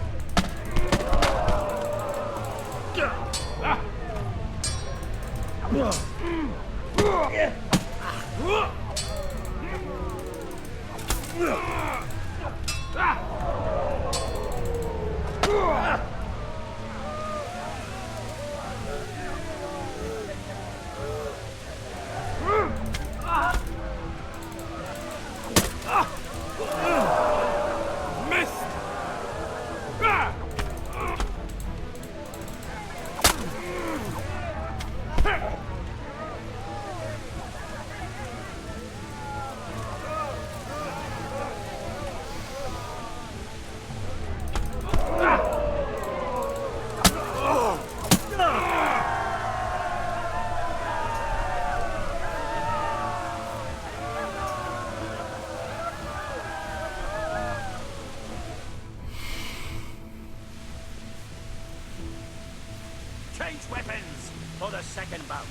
Speaker 5: Change weapons for the second bout.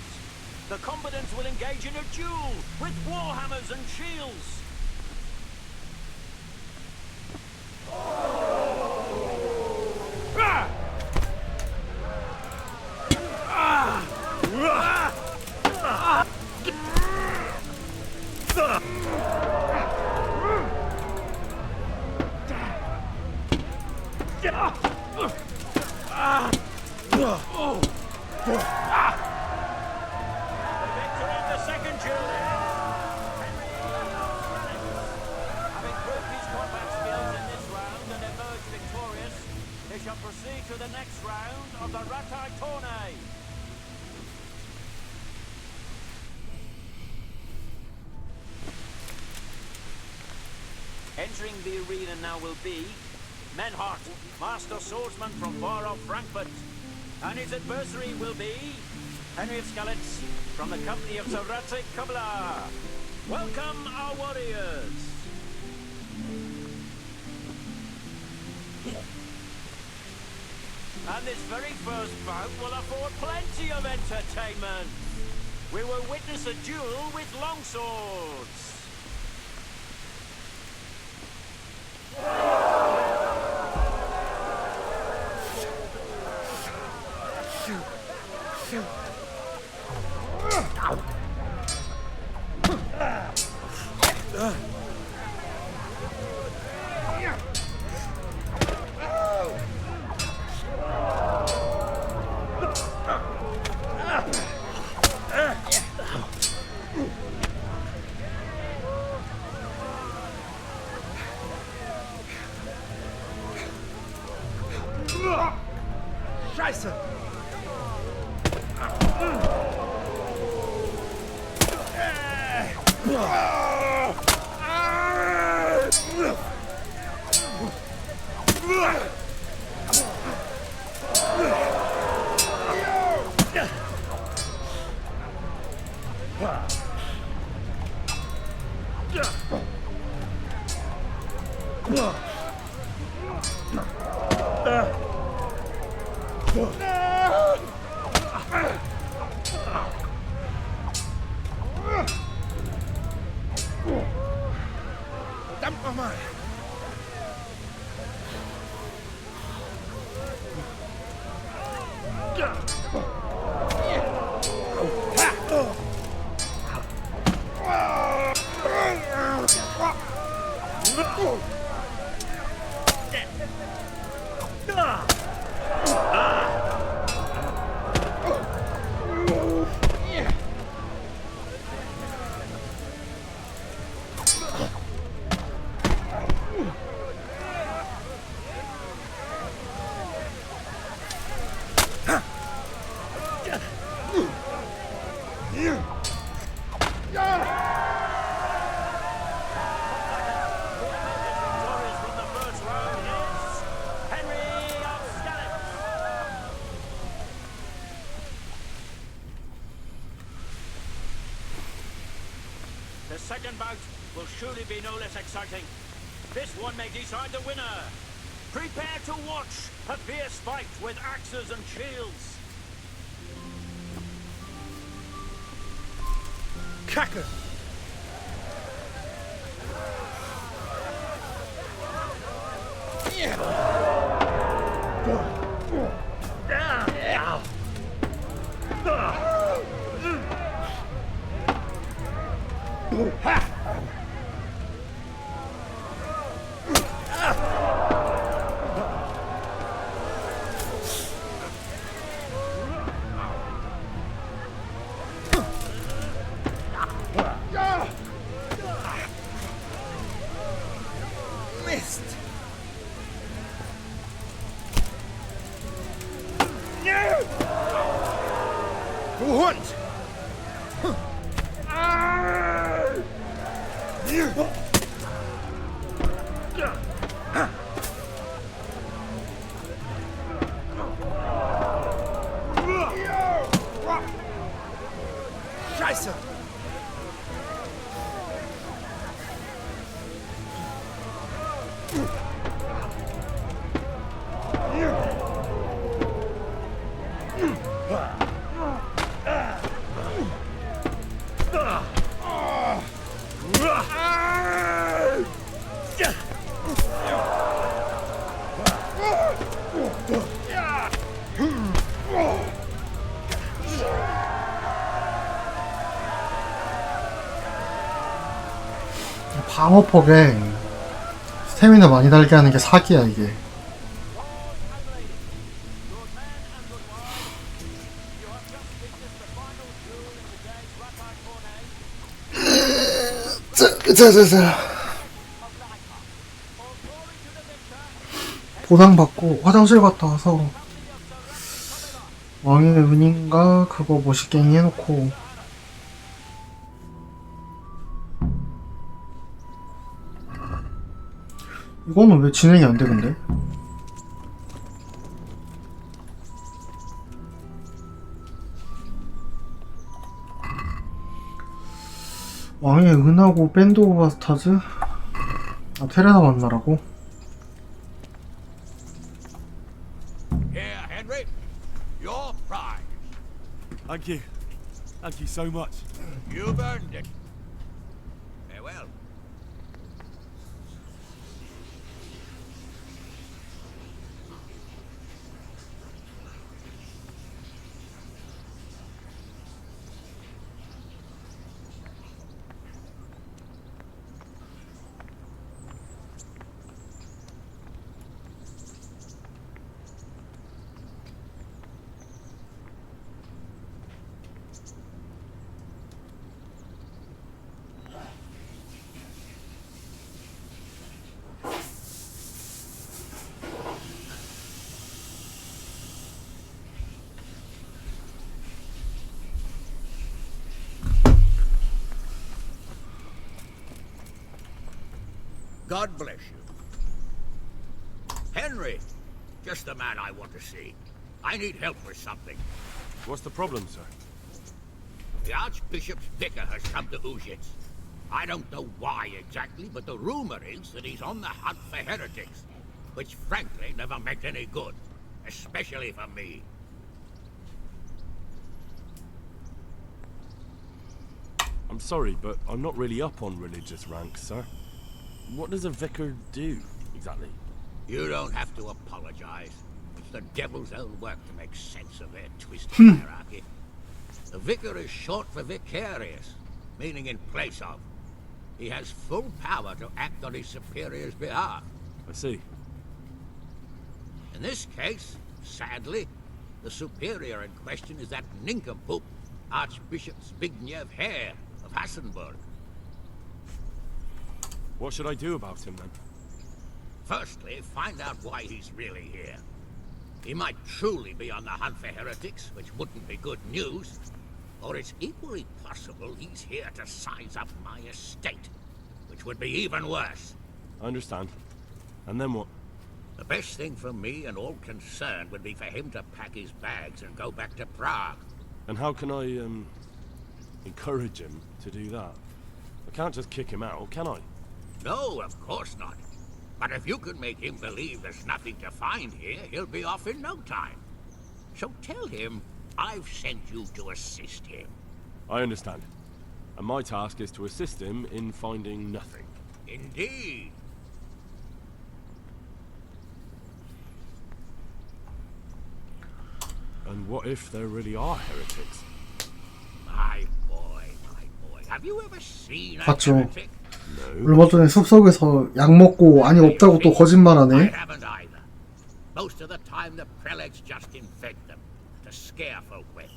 Speaker 5: The combatants will engage in a duel with warhammers and shields. Proceed to the next round of the Ratai Tourney. Entering the arena now will be Menhart, master swordsman from far off Frankfurt, and his adversary will be Henry of Skalitz from the company of Sir Ratzig Kubla. Welcome, our warriors. And this very first bout will afford plenty of entertainment. We will witness a duel with longswords.
Speaker 6: Scheiße! Verdammt nochmal!
Speaker 5: The second bout will surely be no less exciting. This one may decide the winner. Prepare to watch a fierce fight with axes and shields.
Speaker 6: Cacker! Missed! Hund! Scheiße!
Speaker 1: 방어폭에 스태미나 많이 달게 하는 게 사기야 이게. 자. 보상받고 화장실 갔다 와서 왕의 은인가 그거 멋있갱이 해놓고 이거는 왜 진행이 안 돼 근데? 왕의 은하고 밴드 오브 스타즈? 아 테레나 만나라고?
Speaker 11: Here, Henry. Your prize.
Speaker 20: Thank you. Thank you so much.
Speaker 11: You've earned it. Farewell. God bless you. Henry, just the man I want to see. I need help with something.
Speaker 20: What's the problem, sir?
Speaker 11: The Archbishop's vicar has come to Uzhitz. I don't know why exactly, but the rumor is that he's on the hunt for heretics, which frankly never meant any good, especially for me.
Speaker 7: I'm sorry, but I'm not really up on religious ranks, sir. What does a vicar do, exactly?
Speaker 11: You don't have to apologize. It's the devil's own work to make sense of their twisted hierarchy. The vicar is short for vicarious, meaning in place of. He has full power to act on his superior's behalf.
Speaker 7: I see.
Speaker 11: In this case, sadly, the superior in question is that nincompoop, Archbishop Zbigniew Hare of Hassenburg.
Speaker 7: What should I do about him, then?
Speaker 11: Firstly, find out why he's really here. He might truly be on the hunt for heretics, which wouldn't be good news. Or it's equally possible he's here to size up my estate, which would be even worse.
Speaker 7: I understand. And then what?
Speaker 11: The best thing for me and all concerned would be for him to pack his bags and go back to Prague.
Speaker 7: And how can I, encourage him to do that? I can't just kick him out, can I?
Speaker 11: No, of course not. But if you can make him believe there's nothing to find here, he'll be off in no time. So tell him I've sent you to assist him.
Speaker 7: I understand. And my task is to assist him in finding nothing.
Speaker 11: Indeed.
Speaker 7: And what if there really are heretics?
Speaker 11: My boy, my boy. Have you ever seen a
Speaker 1: 봤죠.
Speaker 11: heretic?
Speaker 1: 얼마 전에 숲속에서 약 먹고 아니 없다고 또
Speaker 11: I
Speaker 1: 거짓말하네.
Speaker 11: haven't either. Most of the time the prelates just invent them to scare folk with.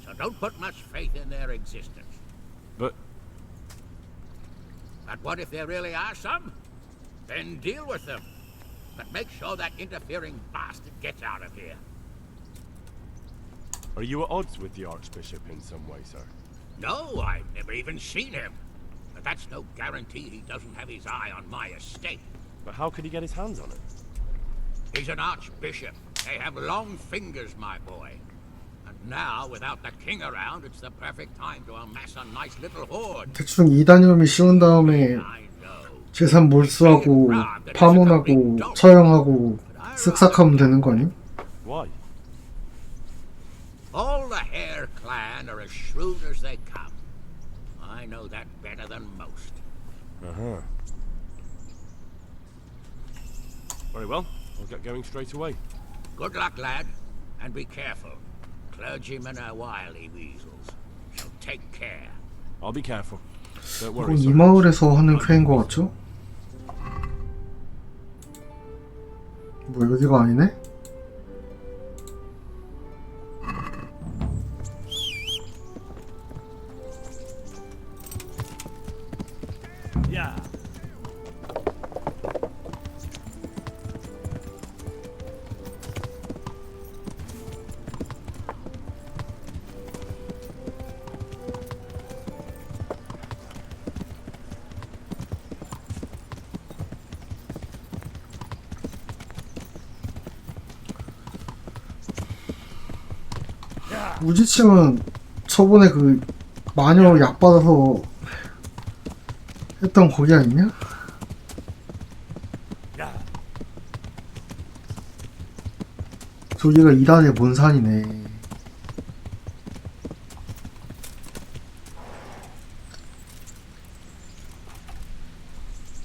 Speaker 11: So don't put much faith in their existence.
Speaker 7: But
Speaker 11: what if there really are some? Then deal with them. But make sure that interfering bastard gets out of here.
Speaker 7: are you at odds with the Archbishop in some way, sir?
Speaker 11: No, I've never even seen him. But that's no guarantee he doesn't have his eye on my estate.
Speaker 7: But how could he get his hands on it?
Speaker 11: He's an archbishop. They have long fingers, my boy. And now, without the king around, it's the perfect time to amass a nice little horde.
Speaker 1: 대충 2단위험이 씌운 다음에 재산 몰수하고 파문하고 처형하고 쓱싹하면 되는 거 아님?
Speaker 7: Why?
Speaker 11: All the Hare clan are as shrewd as they come. I know that better than most.
Speaker 7: Uh-huh. Very well. I'll get going straight away.
Speaker 11: Good luck, lad. And be careful. Clergymen are wily weasels. So take care.
Speaker 7: I'll be careful. Don't
Speaker 1: 이건
Speaker 7: worry,
Speaker 1: 이
Speaker 7: sir.
Speaker 1: 마을에서 하는 퀘인 것 같죠? 뭐 여기가 아니네?
Speaker 9: Yeah.
Speaker 1: 우지침은 저번에 그 마녀 약 받아서 했던 거기 아니냐? 저기가 2단의 몬산이네.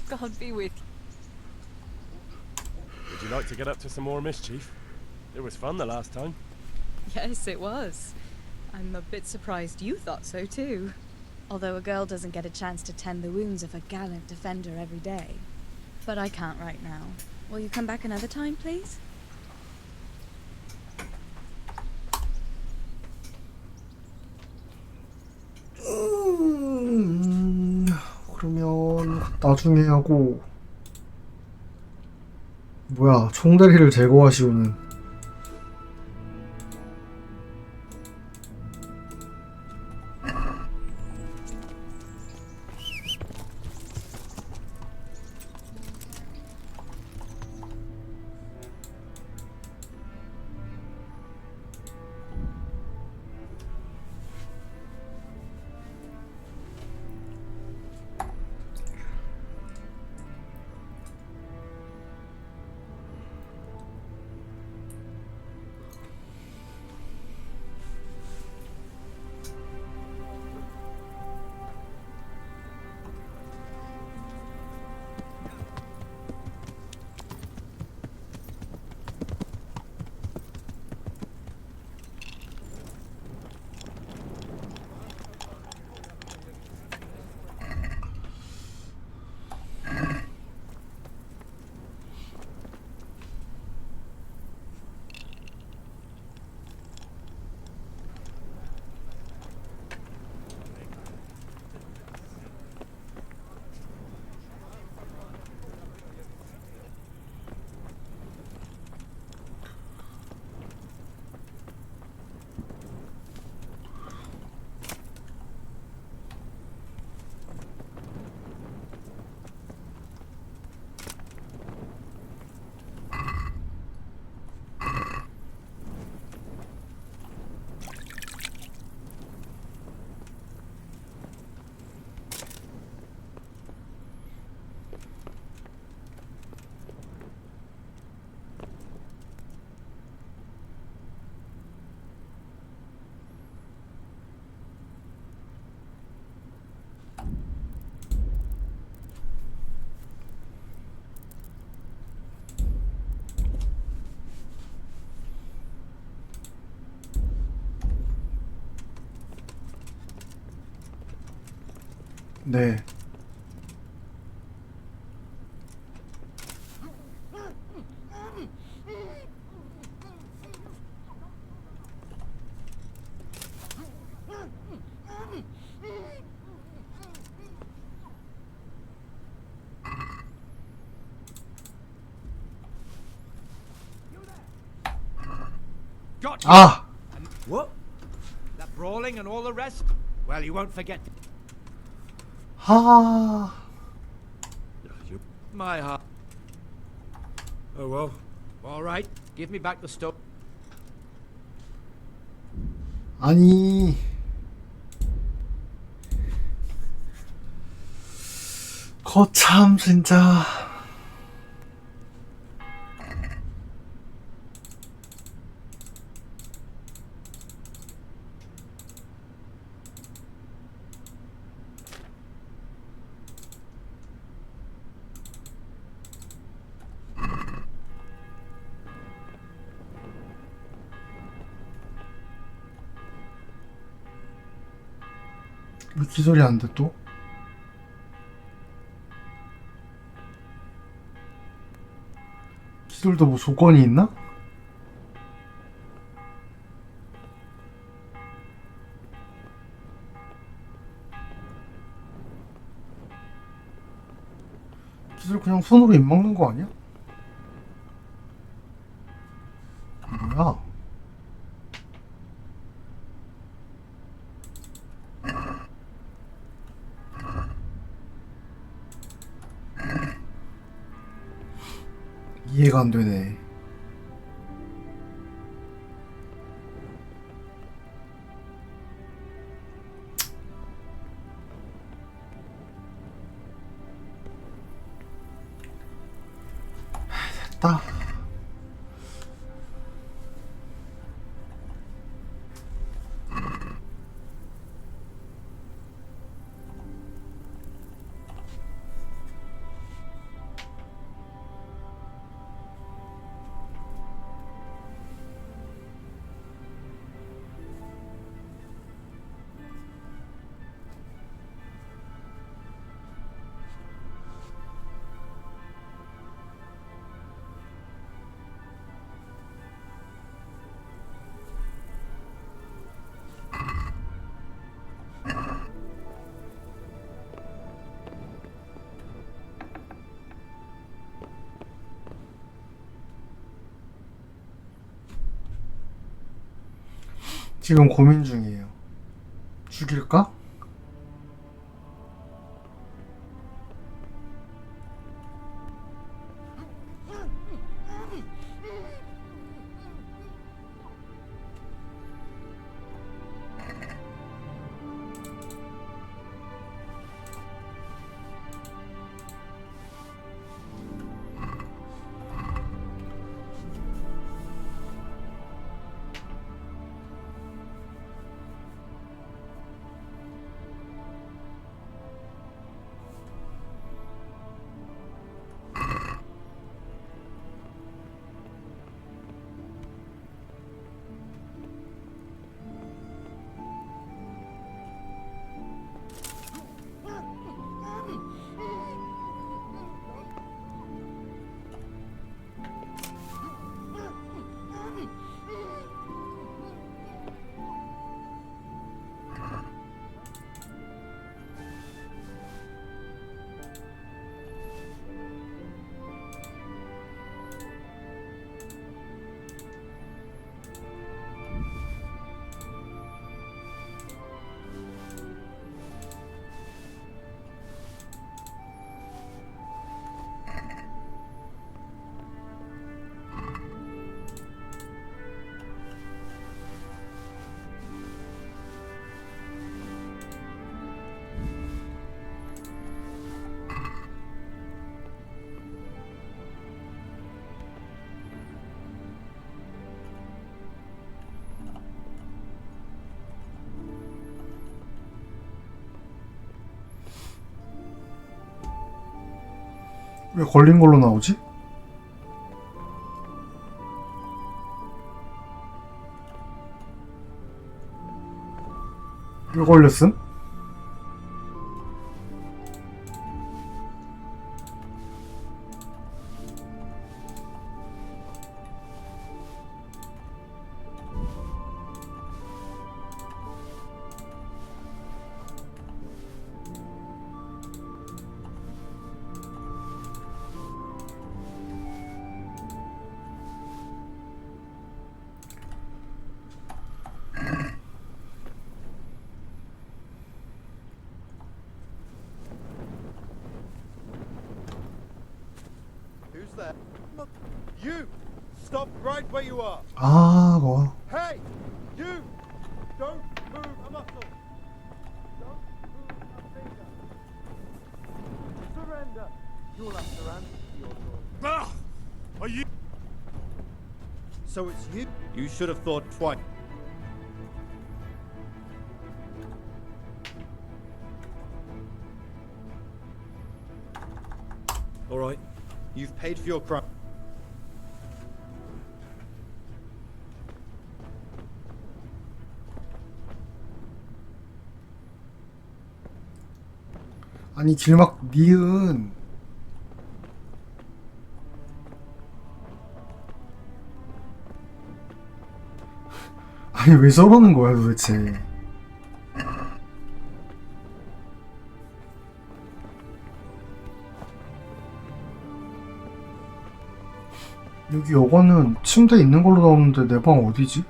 Speaker 19: God be with you.
Speaker 7: Would you like to get up to some more mischief? It was fun the last time.
Speaker 19: Yes, it was. I'm a bit surprised you thought so too. Although a girl doesn't get a chance to tend the wounds of a gallant defender every day. But I can't right now. Will you come back another time, please?
Speaker 1: 그러면 나중에 하고 뭐야 총대리를 제거하시오는 네.
Speaker 5: Got
Speaker 1: 아!
Speaker 5: And what? That brawling and all the rest? Well, you won't forget.
Speaker 1: 하...
Speaker 5: My heart.
Speaker 6: Oh well.
Speaker 5: All right, give me back the stuff.
Speaker 1: 아니... 거참 진짜... 왜 기절이 안 돼 또? 기술도 뭐 조건이 있나? 기술 그냥 손으로 입 먹는 거 아니야? 뭐야? 이해가 안 되네. 됐다. 지금 고민 중이에요. 죽일까? 왜 걸린 걸로 나오지? 왜 걸렸음?
Speaker 22: You! Stop right where you are!
Speaker 1: 아, 뭐.
Speaker 22: Hey! You! Don't move a muscle! Don't move a finger! Surrender! You'll have to answer to your lord.
Speaker 20: Ah! Are you...
Speaker 22: So it's you? You should have thought twice. All right. You've paid for your crime.
Speaker 1: 아니, 길막 니은. 아니, 왜 저러는 거야, 도대체. 여기 여관은 침대 있는 걸로 나오는데 내 방 어디지?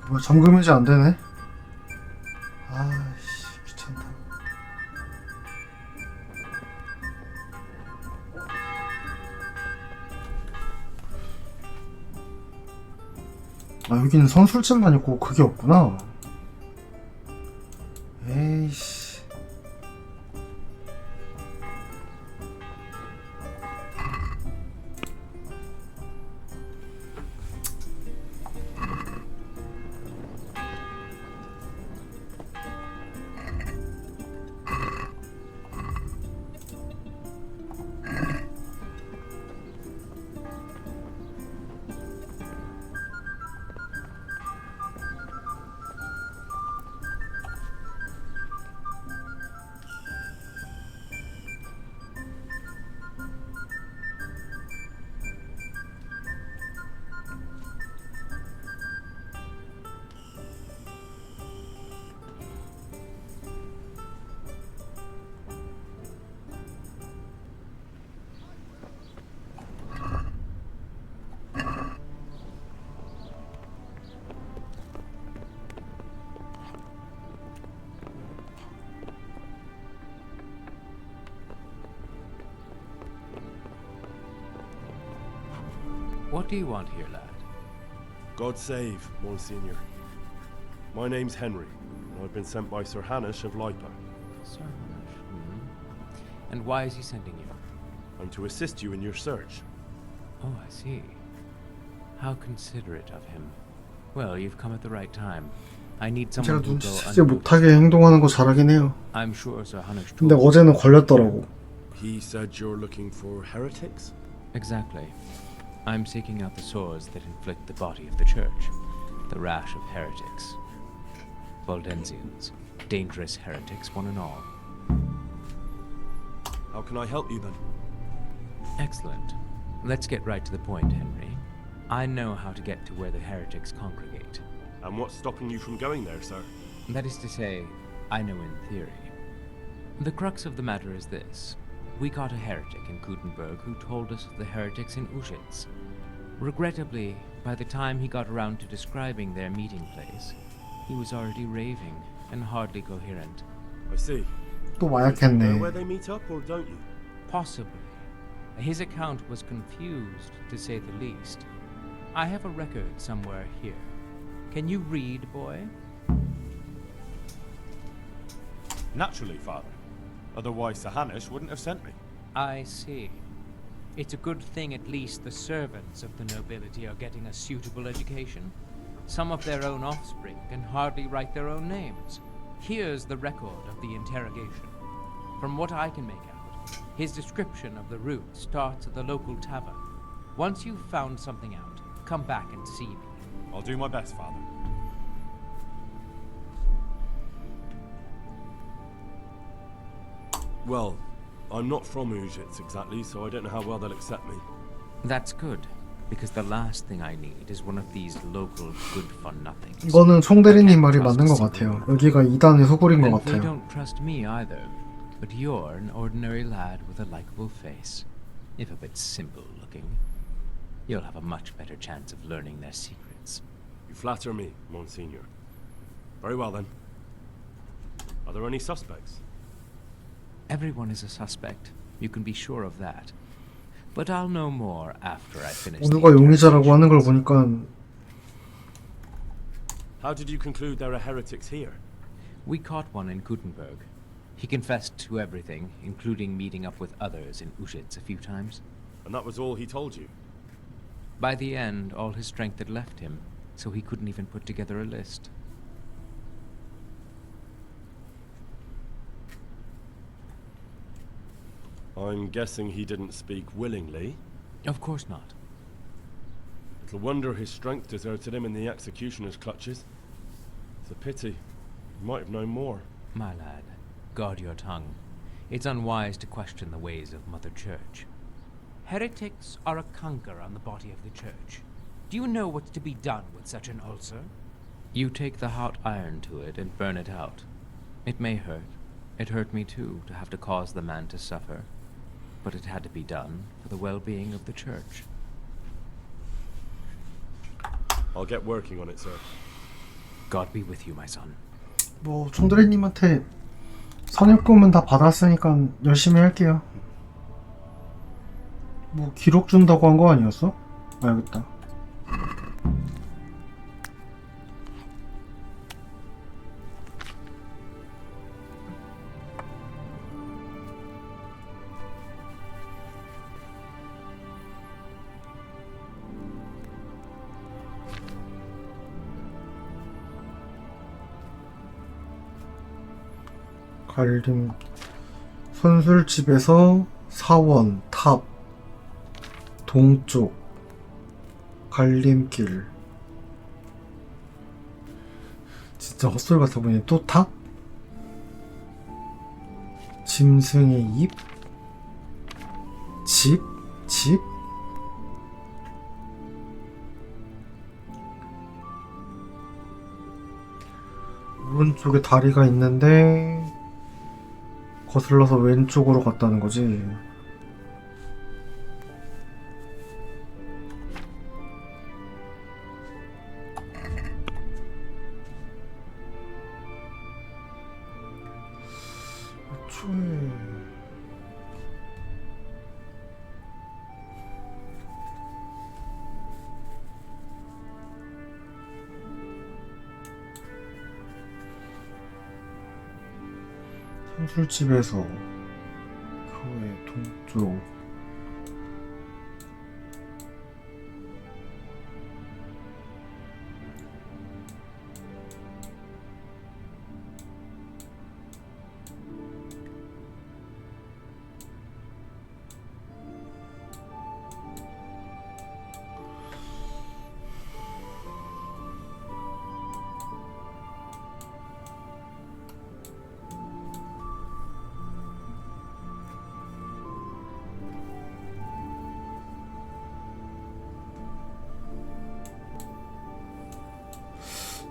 Speaker 1: 뭐야, 잠금 해제 안 되네? 아이씨, 귀찮다. 아, 여기는 선술집만 있고 그게 없구나. 에이씨.
Speaker 17: What do you want here, lad?
Speaker 7: God save, Monsignor. My name's Henry, and I've been sent by Sir Hanish of Lipa.
Speaker 17: Sir Hanish? And why is he sending you?
Speaker 7: I'm to assist you in your search.
Speaker 17: Oh, I see. How considerate of him. Well, you've come at the right time. I need
Speaker 1: 제가
Speaker 17: someone to go
Speaker 1: 눈치채지 못하게 행동하는 거 잘하긴 해요.
Speaker 17: I'm sure Sir Hanish
Speaker 1: 근데
Speaker 17: told
Speaker 1: 어제는 걸렸더라고.
Speaker 7: He said you're looking for heretics?
Speaker 17: Exactly. I'm seeking out the sores that inflict the body of the church. The rash of heretics. Waldensians. Dangerous heretics, one and all.
Speaker 7: How can I help you then?
Speaker 17: Excellent. Let's get right to the point, Henry. I know how to get to where the heretics congregate.
Speaker 7: And what's stopping you from going there, sir?
Speaker 17: That is to say, I know in theory. The crux of the matter is this. We caught a heretic in Gutenberg who told us of the heretics in Ushitz. Regrettably, by the time he got around to describing their meeting place, he was already raving and hardly coherent.
Speaker 7: I see.
Speaker 1: 또
Speaker 7: Know
Speaker 1: 마약했네.
Speaker 7: where they meet up, or don't you?
Speaker 17: Possibly. His account was confused, to say the least. I have a record somewhere here. Can you read, boy?
Speaker 20: Naturally, Father. Otherwise, Sir Hanish wouldn't have sent me.
Speaker 17: I see. It's a good thing at least the servants of the nobility are getting a suitable education. Some of their own offspring can hardly write their own names. Here's the record of the interrogation. From what I can make out, his description of the route starts at the local tavern. Once you've found something out, come back and see me.
Speaker 20: I'll do my best, Father. Well, I'm not from Ujits exactly, so I don't know how well they'll accept me.
Speaker 17: That's good, because the last thing I need is one of these local good-for-nothings.
Speaker 1: 이거는 총대리님 말이 맞는 것 같아요. 여기가 2단의 소굴인 것
Speaker 17: And they
Speaker 1: 같아요.
Speaker 17: don't trust me either, but you're an ordinary lad with a likable face. If a bit simple-looking, you'll have a much better chance of learning their secrets.
Speaker 20: You flatter me, Monsignor. Very well then. Are there any suspects?
Speaker 17: Everyone is a suspect. You can be sure of that. But I'll know more after I finish.
Speaker 1: 누가 용의자라고 하는 걸 보니까
Speaker 20: How did you conclude there are heretics here?
Speaker 17: We caught one in Gutenberg. He confessed to everything, including meeting up with others in Ujits a few times.
Speaker 20: And that was all he told you?
Speaker 17: By the end, all his strength had left him, so he couldn't even put together a list.
Speaker 20: I'm guessing he didn't speak willingly.
Speaker 17: Of course not.
Speaker 20: Little wonder his strength deserted him in the executioner's clutches. It's a pity. He might have known more.
Speaker 17: My lad, guard your tongue. It's unwise to question the ways of Mother Church. Heretics are a canker on the body of the Church. Do you know what's to be done with such an ulcer? You take the hot iron to it and burn it out. It may hurt. It hurt me too, to have to cause the man to suffer. But it had to be done for the well-being of the Church.
Speaker 20: I'll get working on it, sir.
Speaker 17: God be with you, my son.
Speaker 1: 뭐 총대리님한테 선입금은 다 받았으니까 열심히 할게요. 뭐 기록 준다고 한 거 아니었어? 알겠다. 갈림 선술집에서 사원 탑 동쪽 갈림길. 진짜 헛소리 같아 보이네. 또 탑? 짐승의 입? 집? 집? 오른쪽에 다리가 있는데 거슬러서 왼쪽으로 갔다는 거지. 애초에 선술집에서 교회 동쪽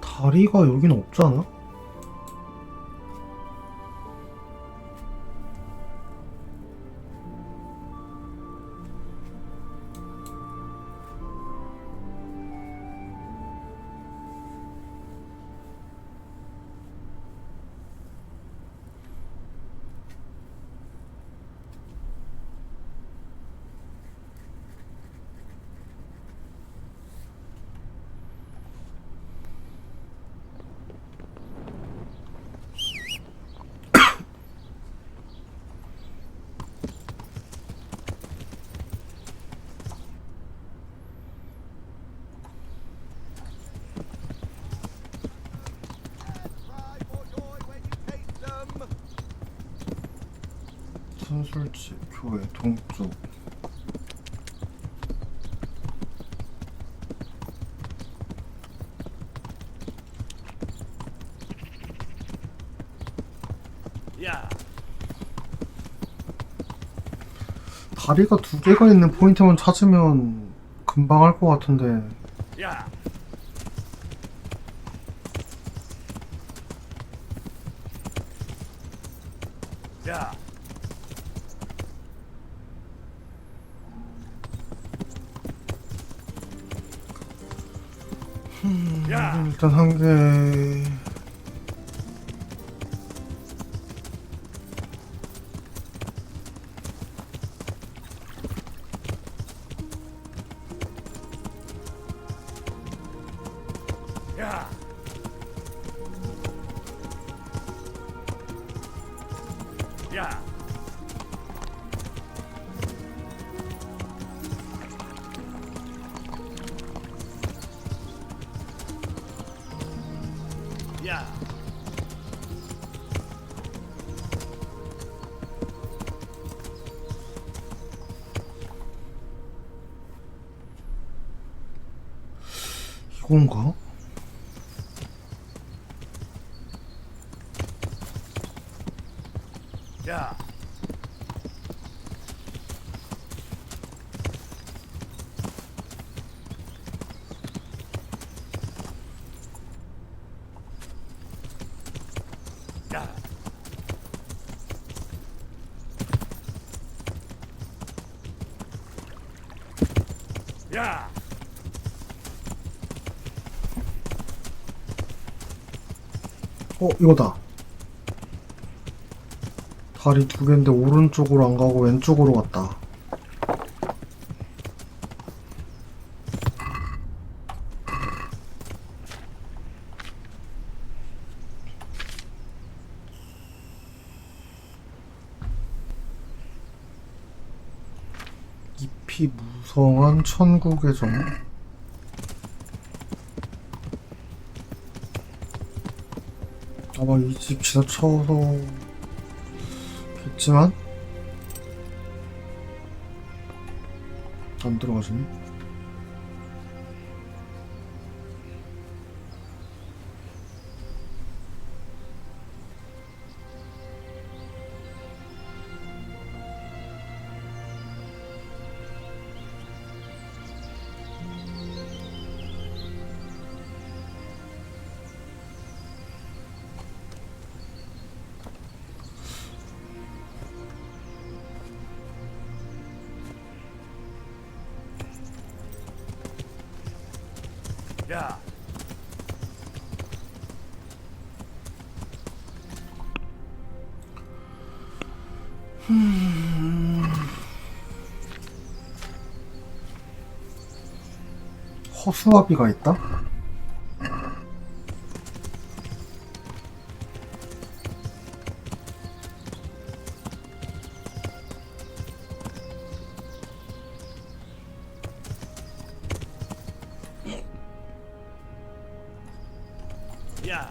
Speaker 1: 다리가 여긴 없잖아? 선술집, 교회, 동쪽.
Speaker 9: 야.
Speaker 1: 다리가 두 개가 있는 포인트만 찾으면 금방 할 것 같은데.
Speaker 9: 야. 야.
Speaker 1: 일단 한 개.
Speaker 9: 야. 야. 야.
Speaker 1: 이건가?
Speaker 9: 야. 야. 야.
Speaker 1: 이거다. 다리 두 개인데 오른쪽으로 안 가고 왼쪽으로 갔다. 잎이 무성한 천국의 정. 아마 이 집 지나쳐서 겠지만 안 들어가지네.
Speaker 9: 야.
Speaker 1: 허수아비가 있다?
Speaker 9: 야.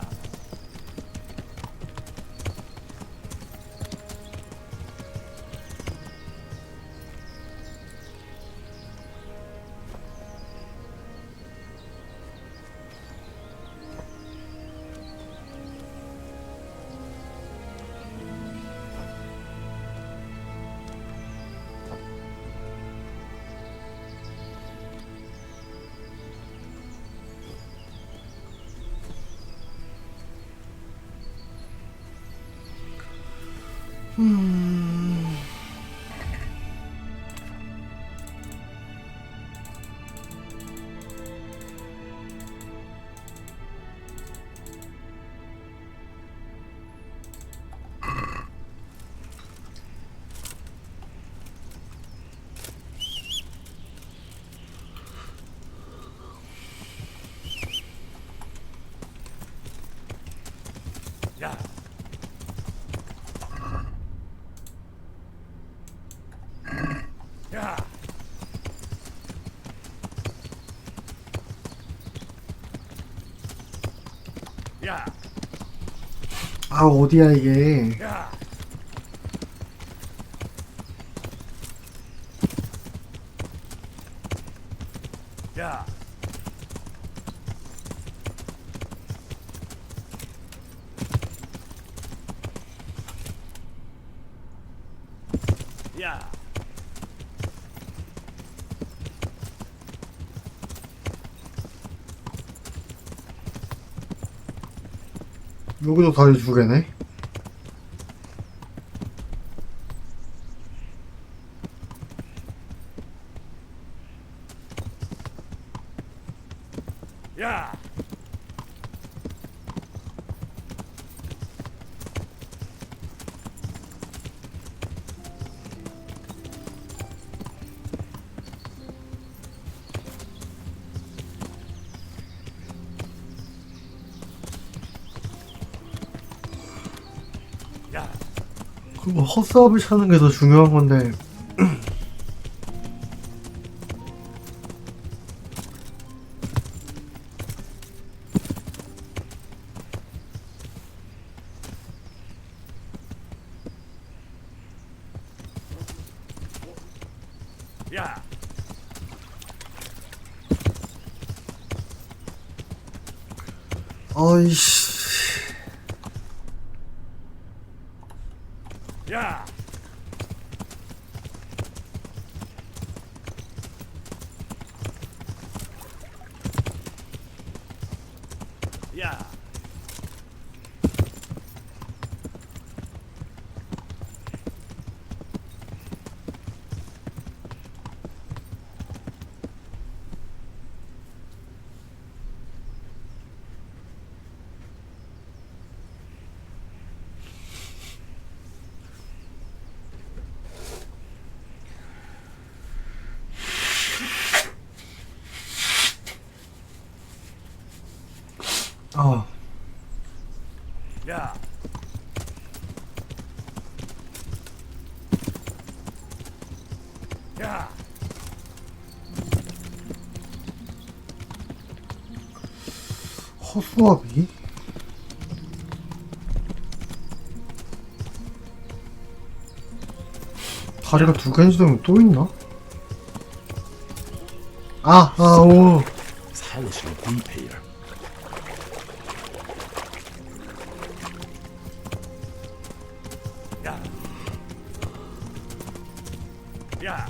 Speaker 9: 야. 야. 야.
Speaker 1: 아, 어디야 이게?
Speaker 9: 야. Yeah.
Speaker 1: 여기도 다리 두 개네.
Speaker 9: Yeah.
Speaker 1: 그거 헛사업을 찾는 게 더 중요한 건데.
Speaker 9: Yeah.
Speaker 1: 아이씨.
Speaker 9: Yeah. Yeah.
Speaker 1: 아.
Speaker 9: Yeah. Yeah.
Speaker 1: 허수아비? 다리가 두 개인지 되면 또 있나? 오.
Speaker 7: It's hellishly deep here.
Speaker 9: Yeah. Yeah.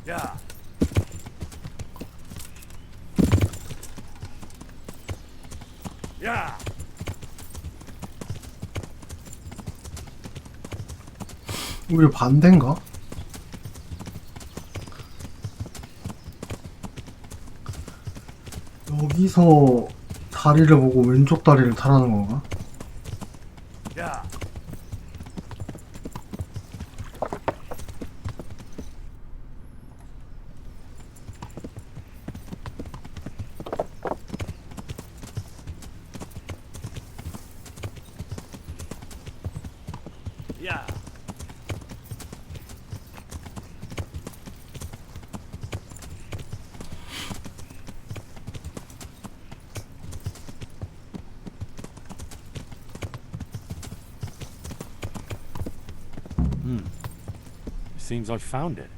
Speaker 9: Yeah. Yeah.
Speaker 1: 우리 반대인가? 여기서 다리를 보고 왼쪽 다리를 타라는 건가?
Speaker 9: Yeah. Yeah.
Speaker 20: Seems I found it.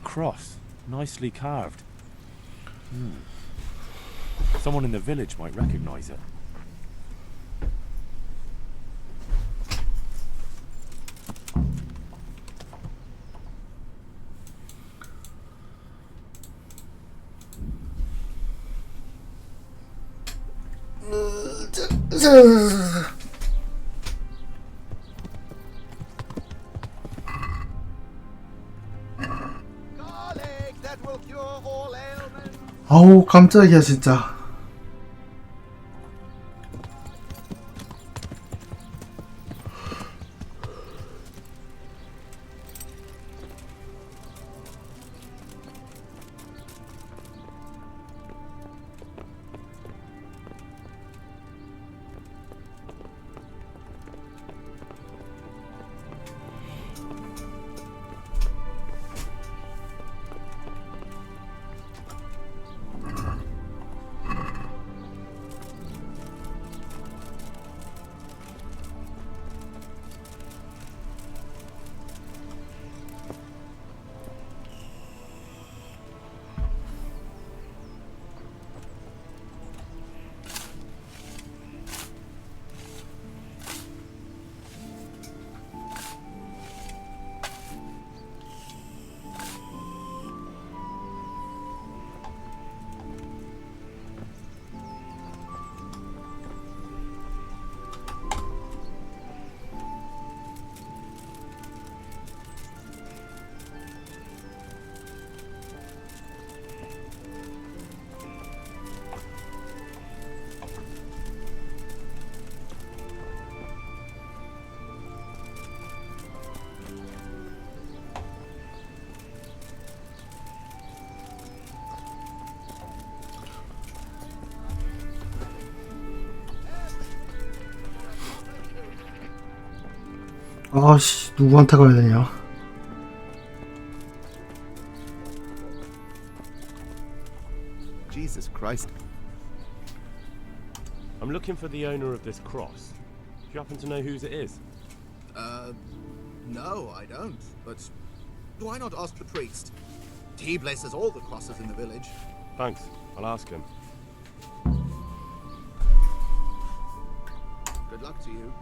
Speaker 20: cross, nicely carved. Someone in the village might recognize it.
Speaker 1: 아우 깜짝이야 진짜. 아씨 누구한테 가야 되냐.
Speaker 7: Jesus Christ. I'm looking for the owner of this cross. Do you happen to know whose it is?
Speaker 12: No, I don't. But why not ask the priest? He blesses all the crosses in the village.
Speaker 7: Thanks. I'll ask him.
Speaker 12: Good luck to you.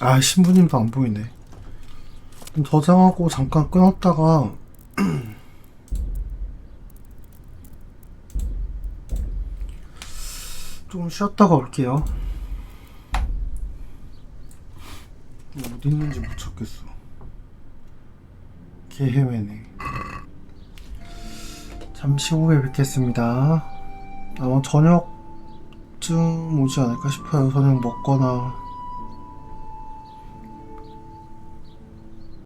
Speaker 1: 아 신부님도 안 보이네. 좀 저장하고 잠깐 끊었다가 좀 쉬었다가 올게요. 어디 있는지 못 찾겠어. 개헤매네. 잠시 후에 뵙겠습니다. 아마 저녁쯤 오지 않을까 싶어요. 저녁 먹거나